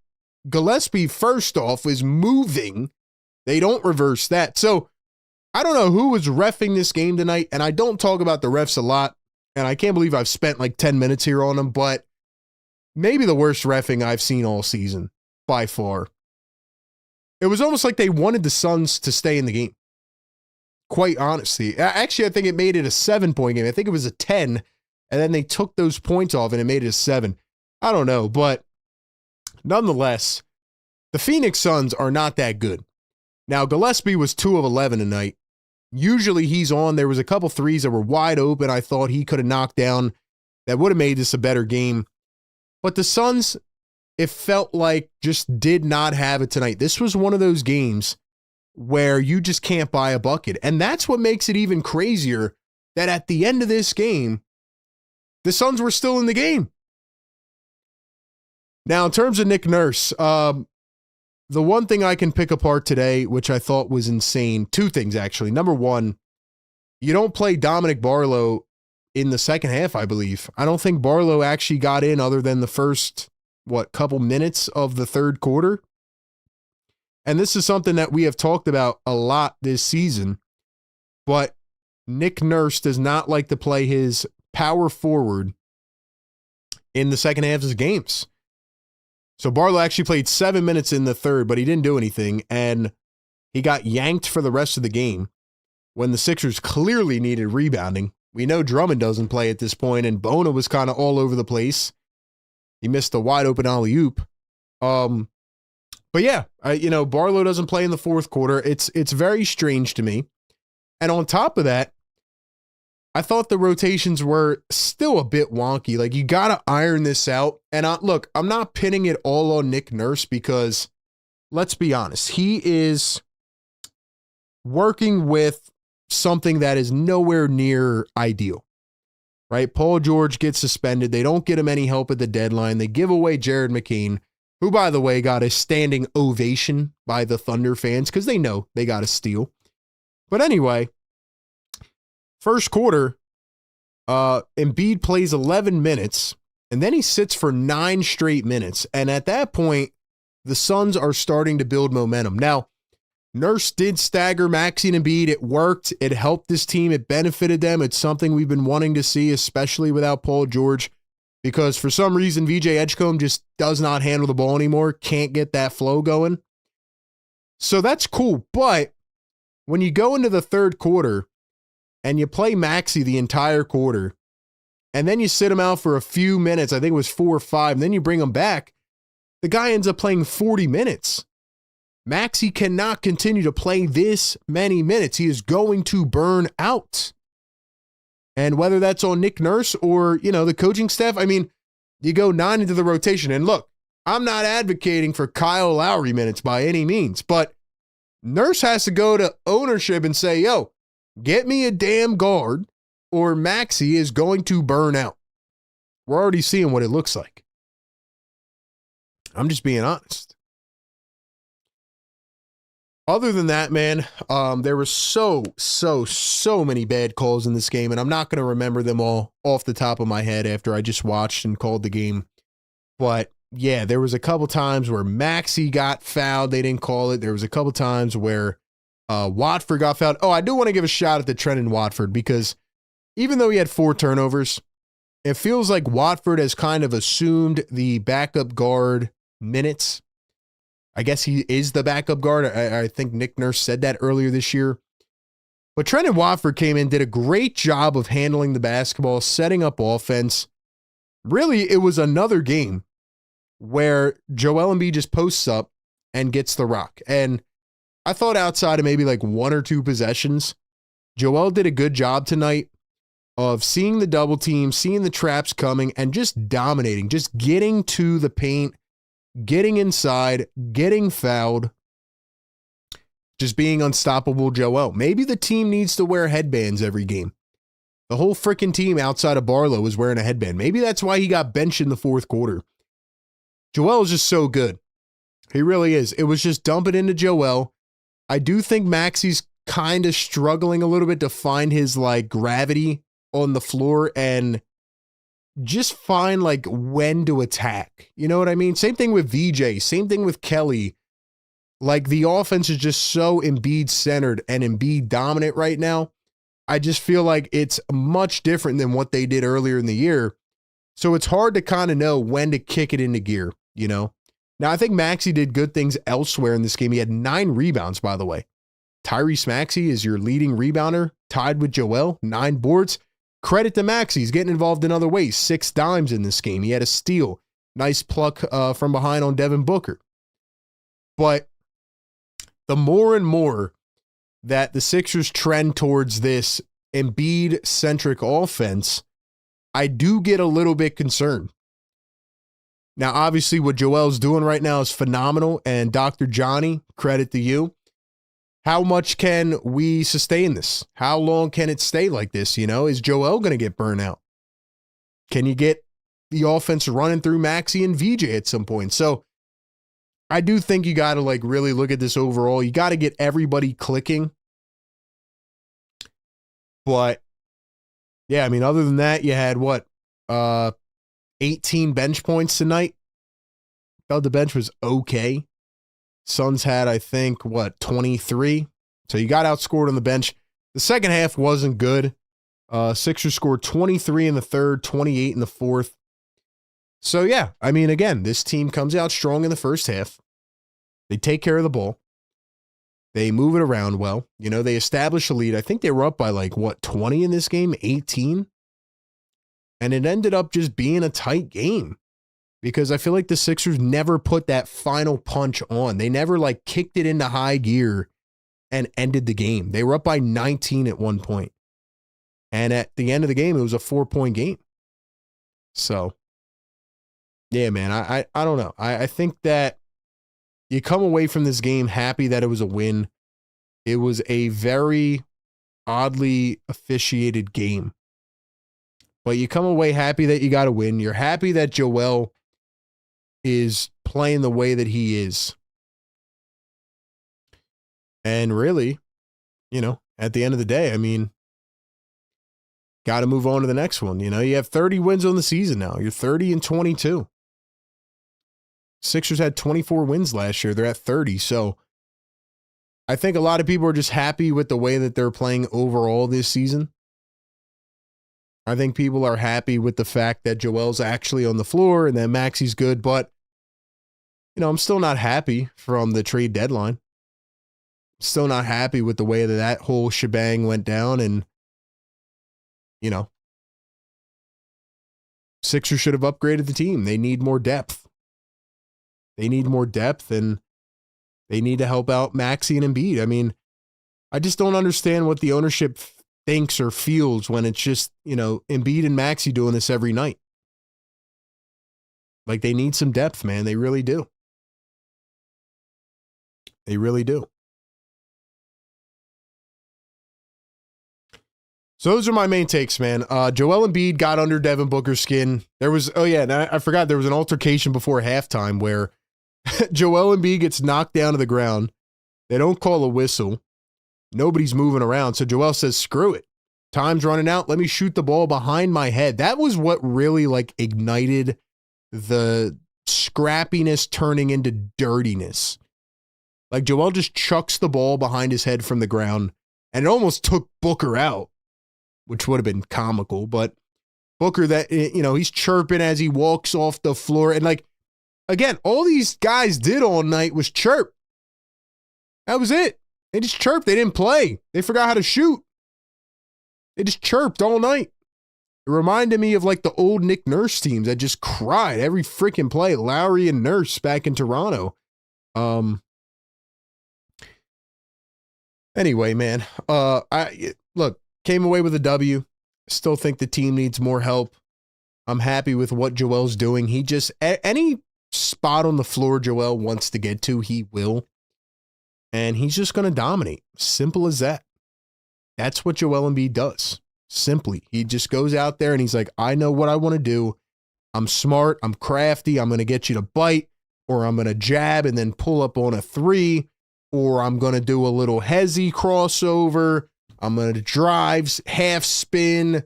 Gillespie, first off, is moving. They don't reverse that. So I don't know who was reffing this game tonight, and I don't talk about the refs a lot, and I can't believe I've spent like 10 minutes here on them, but maybe the worst reffing I've seen all season, by far. It was almost like they wanted the Suns to stay in the game. Quite honestly. Actually, I think it made it a 7-point game. I think it was a 10, and then they took those points off and it made it a 7. I don't know, but nonetheless, the Phoenix Suns are not that good. Now, Gillespie was 2 of 11 tonight. Usually he's on. There was a couple threes that were wide open. I thought he could have knocked down. That would have made this a better game. But the Suns, it felt like, just did not have it tonight. This was one of those games where you just can't buy a bucket. And that's what makes it even crazier that at the end of this game, the Suns were still in the game. Now, in terms of Nick Nurse, the one thing I can pick apart today, which I thought was insane, 2 things actually. Number one, you don't play Dominic Barlow in the second half, I believe. I don't think Barlow actually got in other than the first, couple minutes of the third quarter. And this is something that we have talked about a lot this season, but Nick Nurse does not like to play his power forward in the second half of his games. So Barlow actually played 7 minutes in the third, but he didn't do anything, and he got yanked for the rest of the game when the Sixers clearly needed rebounding. We know Drummond doesn't play at this point, and Bona was kind of all over the place. He missed a wide-open alley-oop. But yeah, Barlow doesn't play in the fourth quarter. It's very strange to me. And on top of that, I thought the rotations were still a bit wonky. Like, you got to iron this out. And look, I'm not pinning it all on Nick Nurse because, let's be honest, he is working with something that is nowhere near ideal, right? Paul George gets suspended. They don't get him any help at the deadline. They give away Jared McCain, who, by the way, got a standing ovation by the Thunder fans because they know they got a steal. But anyway, first quarter, Embiid plays 11 minutes, and then he sits for 9 straight minutes. And at that point, the Suns are starting to build momentum. Now, Nurse did stagger Maxey and Embiid. It worked. It helped this team. It benefited them. It's something we've been wanting to see, especially without Paul George, because for some reason, VJ Edgecombe just does not handle the ball anymore, can't get that flow going. So that's cool. But when you go into the third quarter and you play Maxey the entire quarter, and then you sit him out for a few minutes, I think it was 4 or 5, and then you bring him back, the guy ends up playing 40 minutes. Maxey cannot continue to play this many minutes. He is going to burn out. And whether that's on Nick Nurse or, the coaching staff, I mean, you go 9 into the rotation. And look, I'm not advocating for Kyle Lowry minutes by any means, but Nurse has to go to ownership and say, yo, get me a damn guard or Maxey is going to burn out. We're already seeing what it looks like. I'm just being honest. Other than that, man, there were so many bad calls in this game, and I'm not going to remember them all off the top of my head after I just watched and called the game. But yeah, there was a couple times where Maxey got fouled. They didn't call it. There was a couple times where Watford got fouled. Oh, I do want to give a shout out to Trenton Watford because even though he had 4 turnovers, it feels like Watford has kind of assumed the backup guard minutes. I guess he is the backup guard. I think Nick Nurse said that earlier this year. But Trenton Watford came in, did a great job of handling the basketball, setting up offense. Really, it was another game where Joel Embiid just posts up and gets the rock. And I thought outside of maybe like 1 or 2 possessions, Joel did a good job tonight of seeing the double team, seeing the traps coming, and just dominating, just getting to the paint, getting inside, getting fouled, just being unstoppable Joel. Maybe the team needs to wear headbands every game. The whole freaking team outside of Barlow is wearing a headband. Maybe that's why he got benched in the fourth quarter. Joel is just so good. He really is. It was just dump it into Joel. I do think Maxey's kind of struggling a little bit to find his gravity on the floor and just find like when to attack. You know what I mean? Same thing with VJ, same thing with Kelly. Like the offense is just so Embiid centered and Embiid dominant right now. I just feel like it's much different than what they did earlier in the year. So it's hard to kind of know when to kick it into gear, you know? Now, I think Maxey did good things elsewhere in this game. He had 9 rebounds, by the way. Tyrese Maxey is your leading rebounder, tied with Joel, 9 boards. Credit to Maxey. He's getting involved in other ways. 6 dimes in this game. He had a steal. Nice pluck from behind on Devin Booker. But the more and more that the Sixers trend towards this Embiid-centric offense, I do get a little bit concerned. Now, obviously, what Joel's doing right now is phenomenal, and Dr. Johnny, credit to you. How much can we sustain this? How long can it stay like this? You know, is Joel going to get burnt out? Can you get the offense running through Maxey and VJ at some point? So I do think you got to like really look at this overall. You got to get everybody clicking. But yeah, I mean, other than that, you had what? 18 bench points tonight. Felt the bench was okay. Suns had, I think, 23. So you got outscored on the bench. The second half wasn't good. Sixers scored 23 in the third, 28 in the fourth. So yeah, I mean, again, this team comes out strong in the first half. They take care of the ball. They move it around well. You know, they establish a lead. I think they were up by 20 in this game, 18. And it ended up just being a tight game because I feel like the Sixers never put that final punch on. They never kicked it into high gear and ended the game. They were up by 19 at one point. And at the end of the game, it was a 4-point game. So, yeah, man, I don't know. I think that you come away from this game happy that it was a win. It was a very oddly officiated game. But you come away happy that you got a win. You're happy that Joel is playing the way that he is. And really, you know, at the end of the day, I mean, got to move on to the next one. You know, you have 30 wins on the season now. You're 30-22. Sixers had 24 wins last year. They're at 30. So I think a lot of people are just happy with the way that they're playing overall this season. I think people are happy with the fact that Joel's actually on the floor and that Maxey's good, but, you know, I'm still not happy from the trade deadline. Still not happy with the way that that whole shebang went down, and, you know, Sixers should have upgraded the team. They need more depth. They need more depth, and they need to help out Maxey and Embiid. I mean, I just don't understand what the ownership thinks or feels when it's just, you know, Embiid and Maxey doing this every night. Like, they need some depth, man. They really do. They really do. So those are my main takes, man. Joel Embiid got under Devin Booker's skin. There was, and I forgot, there was an altercation before halftime where Joel Embiid gets knocked down to the ground. They don't call a whistle. Nobody's moving around. So Joel says, screw it. Time's running out. Let me shoot the ball behind my head. That was what really ignited the scrappiness turning into dirtiness. Like, Joel just chucks the ball behind his head from the ground, and it almost took Booker out, which would have been comical. But Booker, that, you know, he's chirping as he walks off the floor. And again, all these guys did all night was chirp. That was it. They just chirped. They didn't play. They forgot how to shoot. They just chirped all night. It reminded me of the old Nick Nurse teams that just cried every freaking play. Lowry and Nurse back in Toronto. Anyway, man, I came away with a W. Still think the team needs more help. I'm happy with what Joel's doing. He just, any spot on the floor Joel wants to get to, he will. And he's just going to dominate. Simple as that. That's what Joel Embiid does. Simply. He just goes out there and he's like, I know what I want to do. I'm smart. I'm crafty. I'm going to get you to bite, or I'm going to jab and then pull up on a three, or I'm going to do a little hezzy crossover. I'm going to drive, half spin,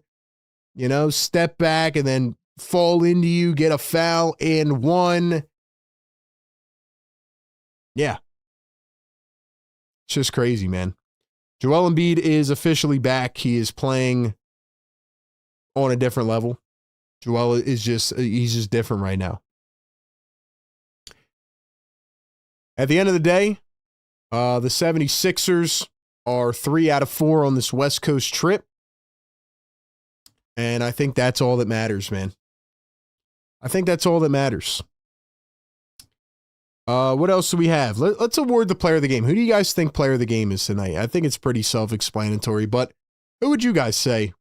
step back and then fall into you, get a foul and one. Yeah. It's just crazy, man. Joel Embiid is officially back. He is playing on a different level. Joel is he's just different right now. At the end of the day, the 76ers are 3 out of 4 on this West Coast trip. And I think that's all that matters, man. I think that's all that matters. What else do we have? Let's award the player of the game. Who do you guys think player of the game is tonight? I think it's pretty self-explanatory, but who would you guys say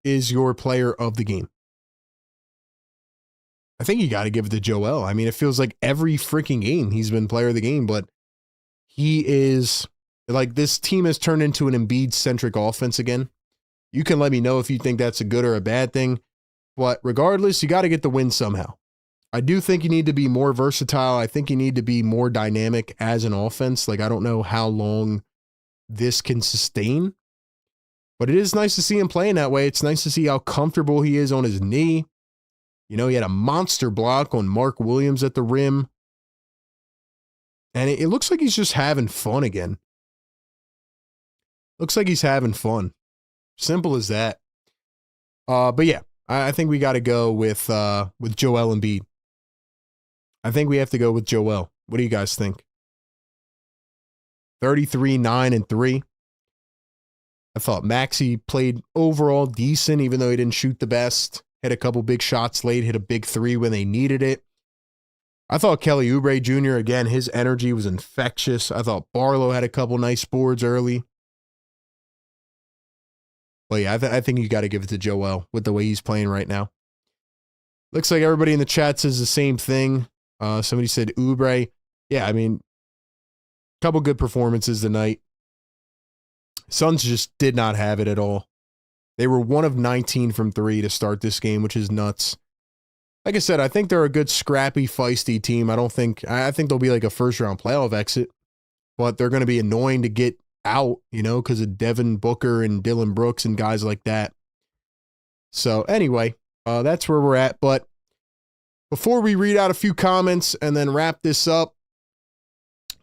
is your player of the game? I think you got to give it to Joel. I mean, it feels like every freaking game he's been player of the game, but he is like, this team has turned into an Embiid-centric offense again. You can let me know if you think that's a good or a bad thing, but regardless, you got to get the win somehow. I do think you need to be more versatile. I think you need to be more dynamic as an offense. Like, I don't know how long this can sustain, but it is nice to see him playing that way. It's nice to see how comfortable he is on his knee. He had a monster block on Mark Williams at the rim. And it looks like he's just having fun again. Looks like he's having fun. Simple as that. But yeah, I think we got to go with Joel Embiid. I think we have to go with Joel. What do you guys think? 33, 9, and 3. I thought Maxey played overall decent, even though he didn't shoot the best. Hit a couple big shots late, hit a big 3 when they needed it. I thought Kelly Oubre Jr., again, his energy was infectious. I thought Barlow had a couple nice boards early. But yeah, I think you got to give it to Joel with the way he's playing right now. Looks like everybody in the chat says the same thing. Somebody said Oubre. Yeah, I mean, a couple good performances tonight. Suns just did not have it at all. They were 1 of 19 from 3 to start this game, which is nuts. Like I said, I think they're a good, scrappy, feisty team. I think they'll be like a first-round playoff exit, but they're going to be annoying to get out, because of Devin Booker and Dylan Brooks and guys like that. So anyway, that's where we're at. But before we read out a few comments and then wrap this up,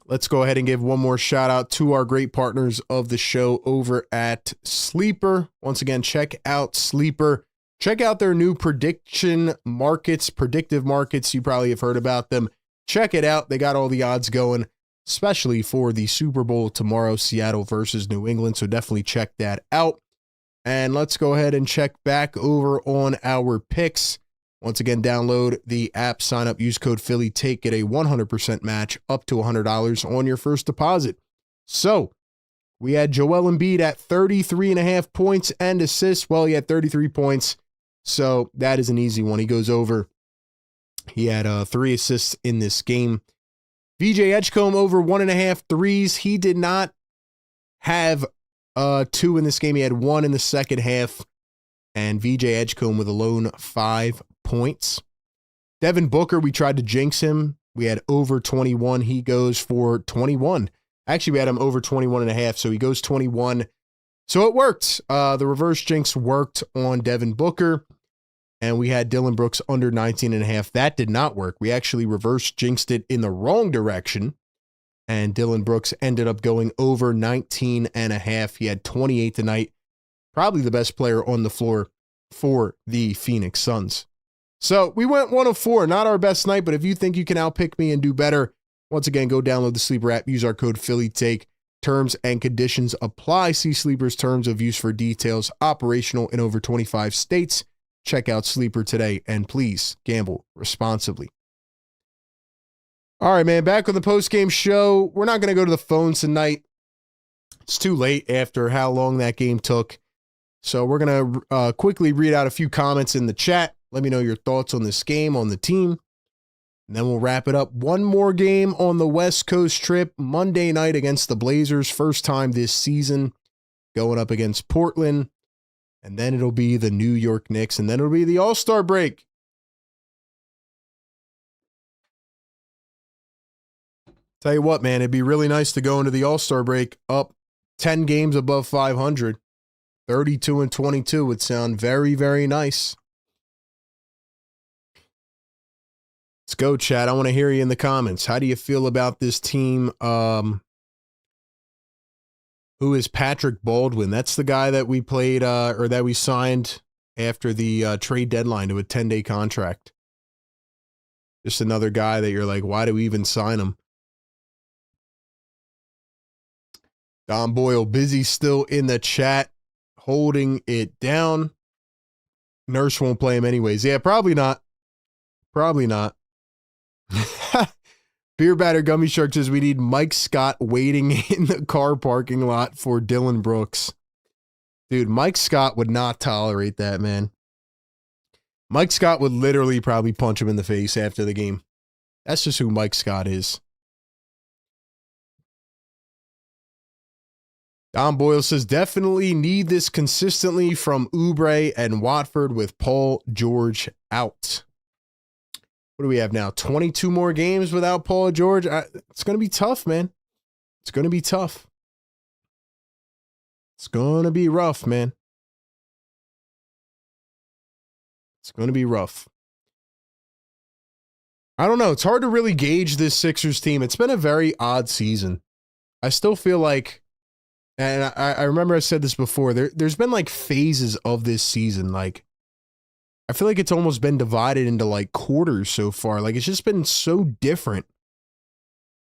let's go ahead and give one more shout out to our great partners of the show over at Sleeper. Once again, check out Sleeper. Check out their new predictive markets. You probably have heard about them. Check it out. They got all the odds going, especially for the Super Bowl tomorrow, Seattle versus New England. So definitely check that out. And let's go ahead and check back over on our picks. Once again, download the app, sign up, use code PhillyTake, get a 100% match up to $100 on your first deposit. So we had Joel Embiid at 33.5 points and assists. Well, he had 33 points, so that is an easy one. He goes over. He had 3 assists in this game. VJ Edgecombe over 1.5 threes. He did not have 2 in this game. He had 1 in the second half. And VJ Edgecombe with a lone 5 points. Devin Booker, we tried to jinx him. We had over 21. He goes for 21. Actually, we had him over 21.5, so he goes 21. So it worked. The reverse jinx worked on Devin Booker. And we had Dylan Brooks under 19.5. That did not work. We actually reverse jinxed it in the wrong direction. And Dylan Brooks ended up going over 19.5. He had 28 tonight. Probably the best player on the floor for the Phoenix Suns. So we went 1 of 4. Not our best night, but if you think you can outpick me and do better, once again, go download the Sleeper app. Use our code PhillyTake. Terms and conditions apply. See Sleeper's terms of use for details. Operational in over 25 states. Check out Sleeper today, and please gamble responsibly. All right, man, back on the postgame show. We're not going to go to the phones tonight. It's too late after how long that game took. So we're going to quickly read out a few comments in the chat. Let me know your thoughts on this game, on the team. And then we'll wrap it up. One more game on the West Coast trip. Monday night against the Blazers. First time this season. Going up against Portland. And then it'll be the New York Knicks. And then it'll be the All-Star break. Tell you what, man, it'd be really nice to go into the All-Star break up 10 games above 500. 32-22 would sound very, very nice. Let's go, chat. I want to hear you in the comments. How do you feel about this team? Who is Patrick Baldwin? That's the guy that we played or that we signed after the trade deadline to a 10-day contract. Just another guy that you're like, why do we even sign him? Don Boyle, busy still in the chat, holding it down. Nurse won't play him anyways. Yeah, probably not. Probably not. Beer Batter Gummy Shark says we need Mike Scott waiting in the car parking lot for Dylan Brooks. Dude, Mike Scott would not tolerate that, man. Mike Scott would literally probably punch him in the face after the game. That's just who Mike Scott is. Don Boyle says, definitely need this consistently from Oubre and Watford with Paul George out. What do we have now? 22 more games without Paul George? It's going to be tough, man. It's going to be tough. It's going to be rough, man. It's going to be rough. I don't know. It's hard to really gauge this Sixers team. It's been a very odd season. I still feel like, and I remember I said this before, there's been like phases of this season. Like, I feel like it's almost been divided into like quarters so far. Like, it's just been so different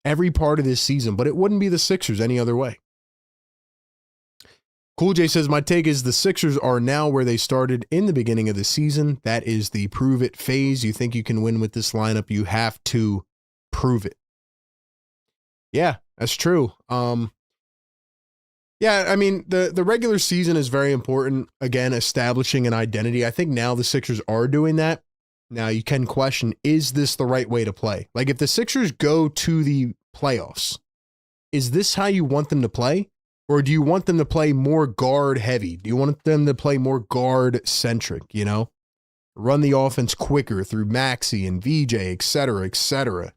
every part of this season, but it wouldn't be the Sixers any other way. Cool J says, my take is the Sixers are now where they started in the beginning of the season. That is the prove it phase. You think you can win with this lineup, you have to prove it. Yeah, that's true. Yeah, I mean, the regular season is very important. Again, establishing an identity. I think now the Sixers are doing that. Now you can question, is this the right way to play? Like, if the Sixers go to the playoffs, is this how you want them to play? Or do you want them to play more guard heavy? Do you want them to play more guard centric, you know? Run the offense quicker through Maxey and VJ, et cetera, et cetera.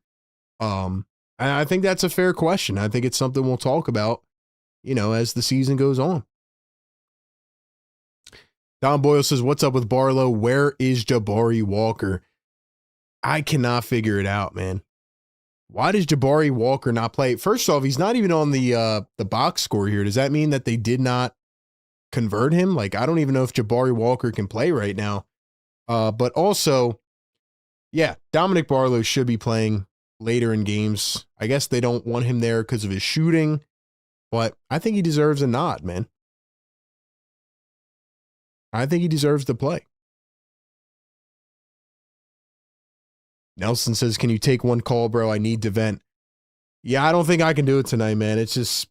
And I think that's a fair question. I think it's something we'll talk about, you know, as the season goes on. Don Boyle says, what's up with Barlow? Where is Jabari Walker? I cannot figure it out, man. Why does Jabari Walker not play? First off, he's not even on the box score here. Does that mean that they did not convert him? Like, I don't even know if Jabari Walker can play right now. But also, yeah, Dominic Barlow should be playing later in games. I guess they don't want him there because of his shooting, but I think he deserves a nod, man. I think he deserves to play. Nelson says, can you take one call, bro? I need to vent. Yeah, I don't think I can do it tonight, man. It's just,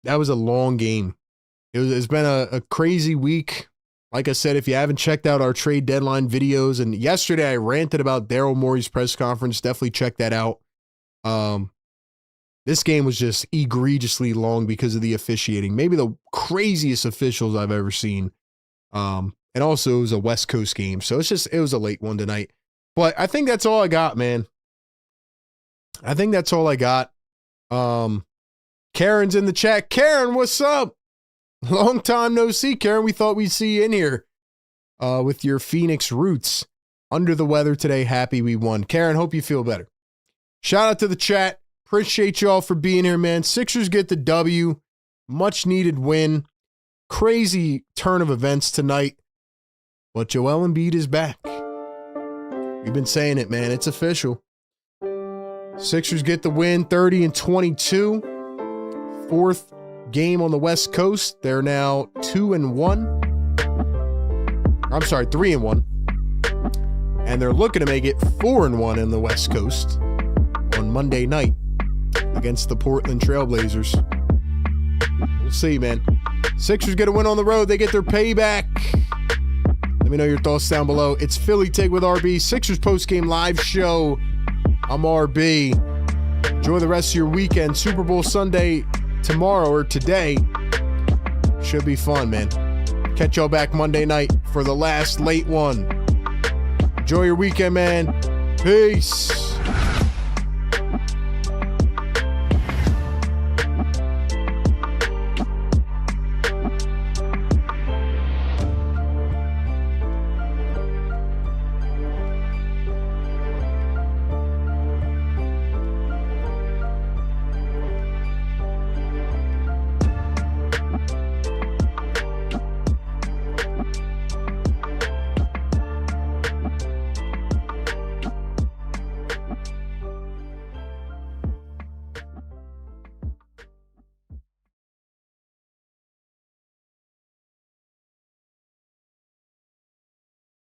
that was a long game. It's been a crazy week. Like I said, if you haven't checked out our trade deadline videos, and yesterday I ranted about Daryl Morey's press conference, definitely check that out. This game was just egregiously long because of the officiating. Maybe the craziest officials I've ever seen. And also it was a West Coast game. So it was a late one tonight. But I think that's all I got, man. I think that's all I got. Karen's in the chat. Karen, what's up? Long time no see, Karen. We thought we'd see you in here with your Phoenix roots. Under the weather today. Happy we won. Karen, hope you feel better. Shout out to the chat. Appreciate y'all for being here, man. Sixers get the W. Much needed win. Crazy turn of events tonight. But Joel Embiid is back. We've been saying it, man. It's official. Sixers get the win, 30-22. Fourth game on the West Coast. They're now 2-1. I'm sorry, 3-1. And they're looking to make it 4-1 in the West Coast on Monday night against the Portland Trailblazers. We'll see, man. Sixers get a win on the road. They get their payback. Let me know your thoughts down below. It's Philly Take with RB, Sixers postgame live show. I'm RB. Enjoy the rest of your weekend. Super Bowl Sunday tomorrow or today. Should be fun, man. Catch y'all back Monday night for the last late one. Enjoy your weekend, man. Peace.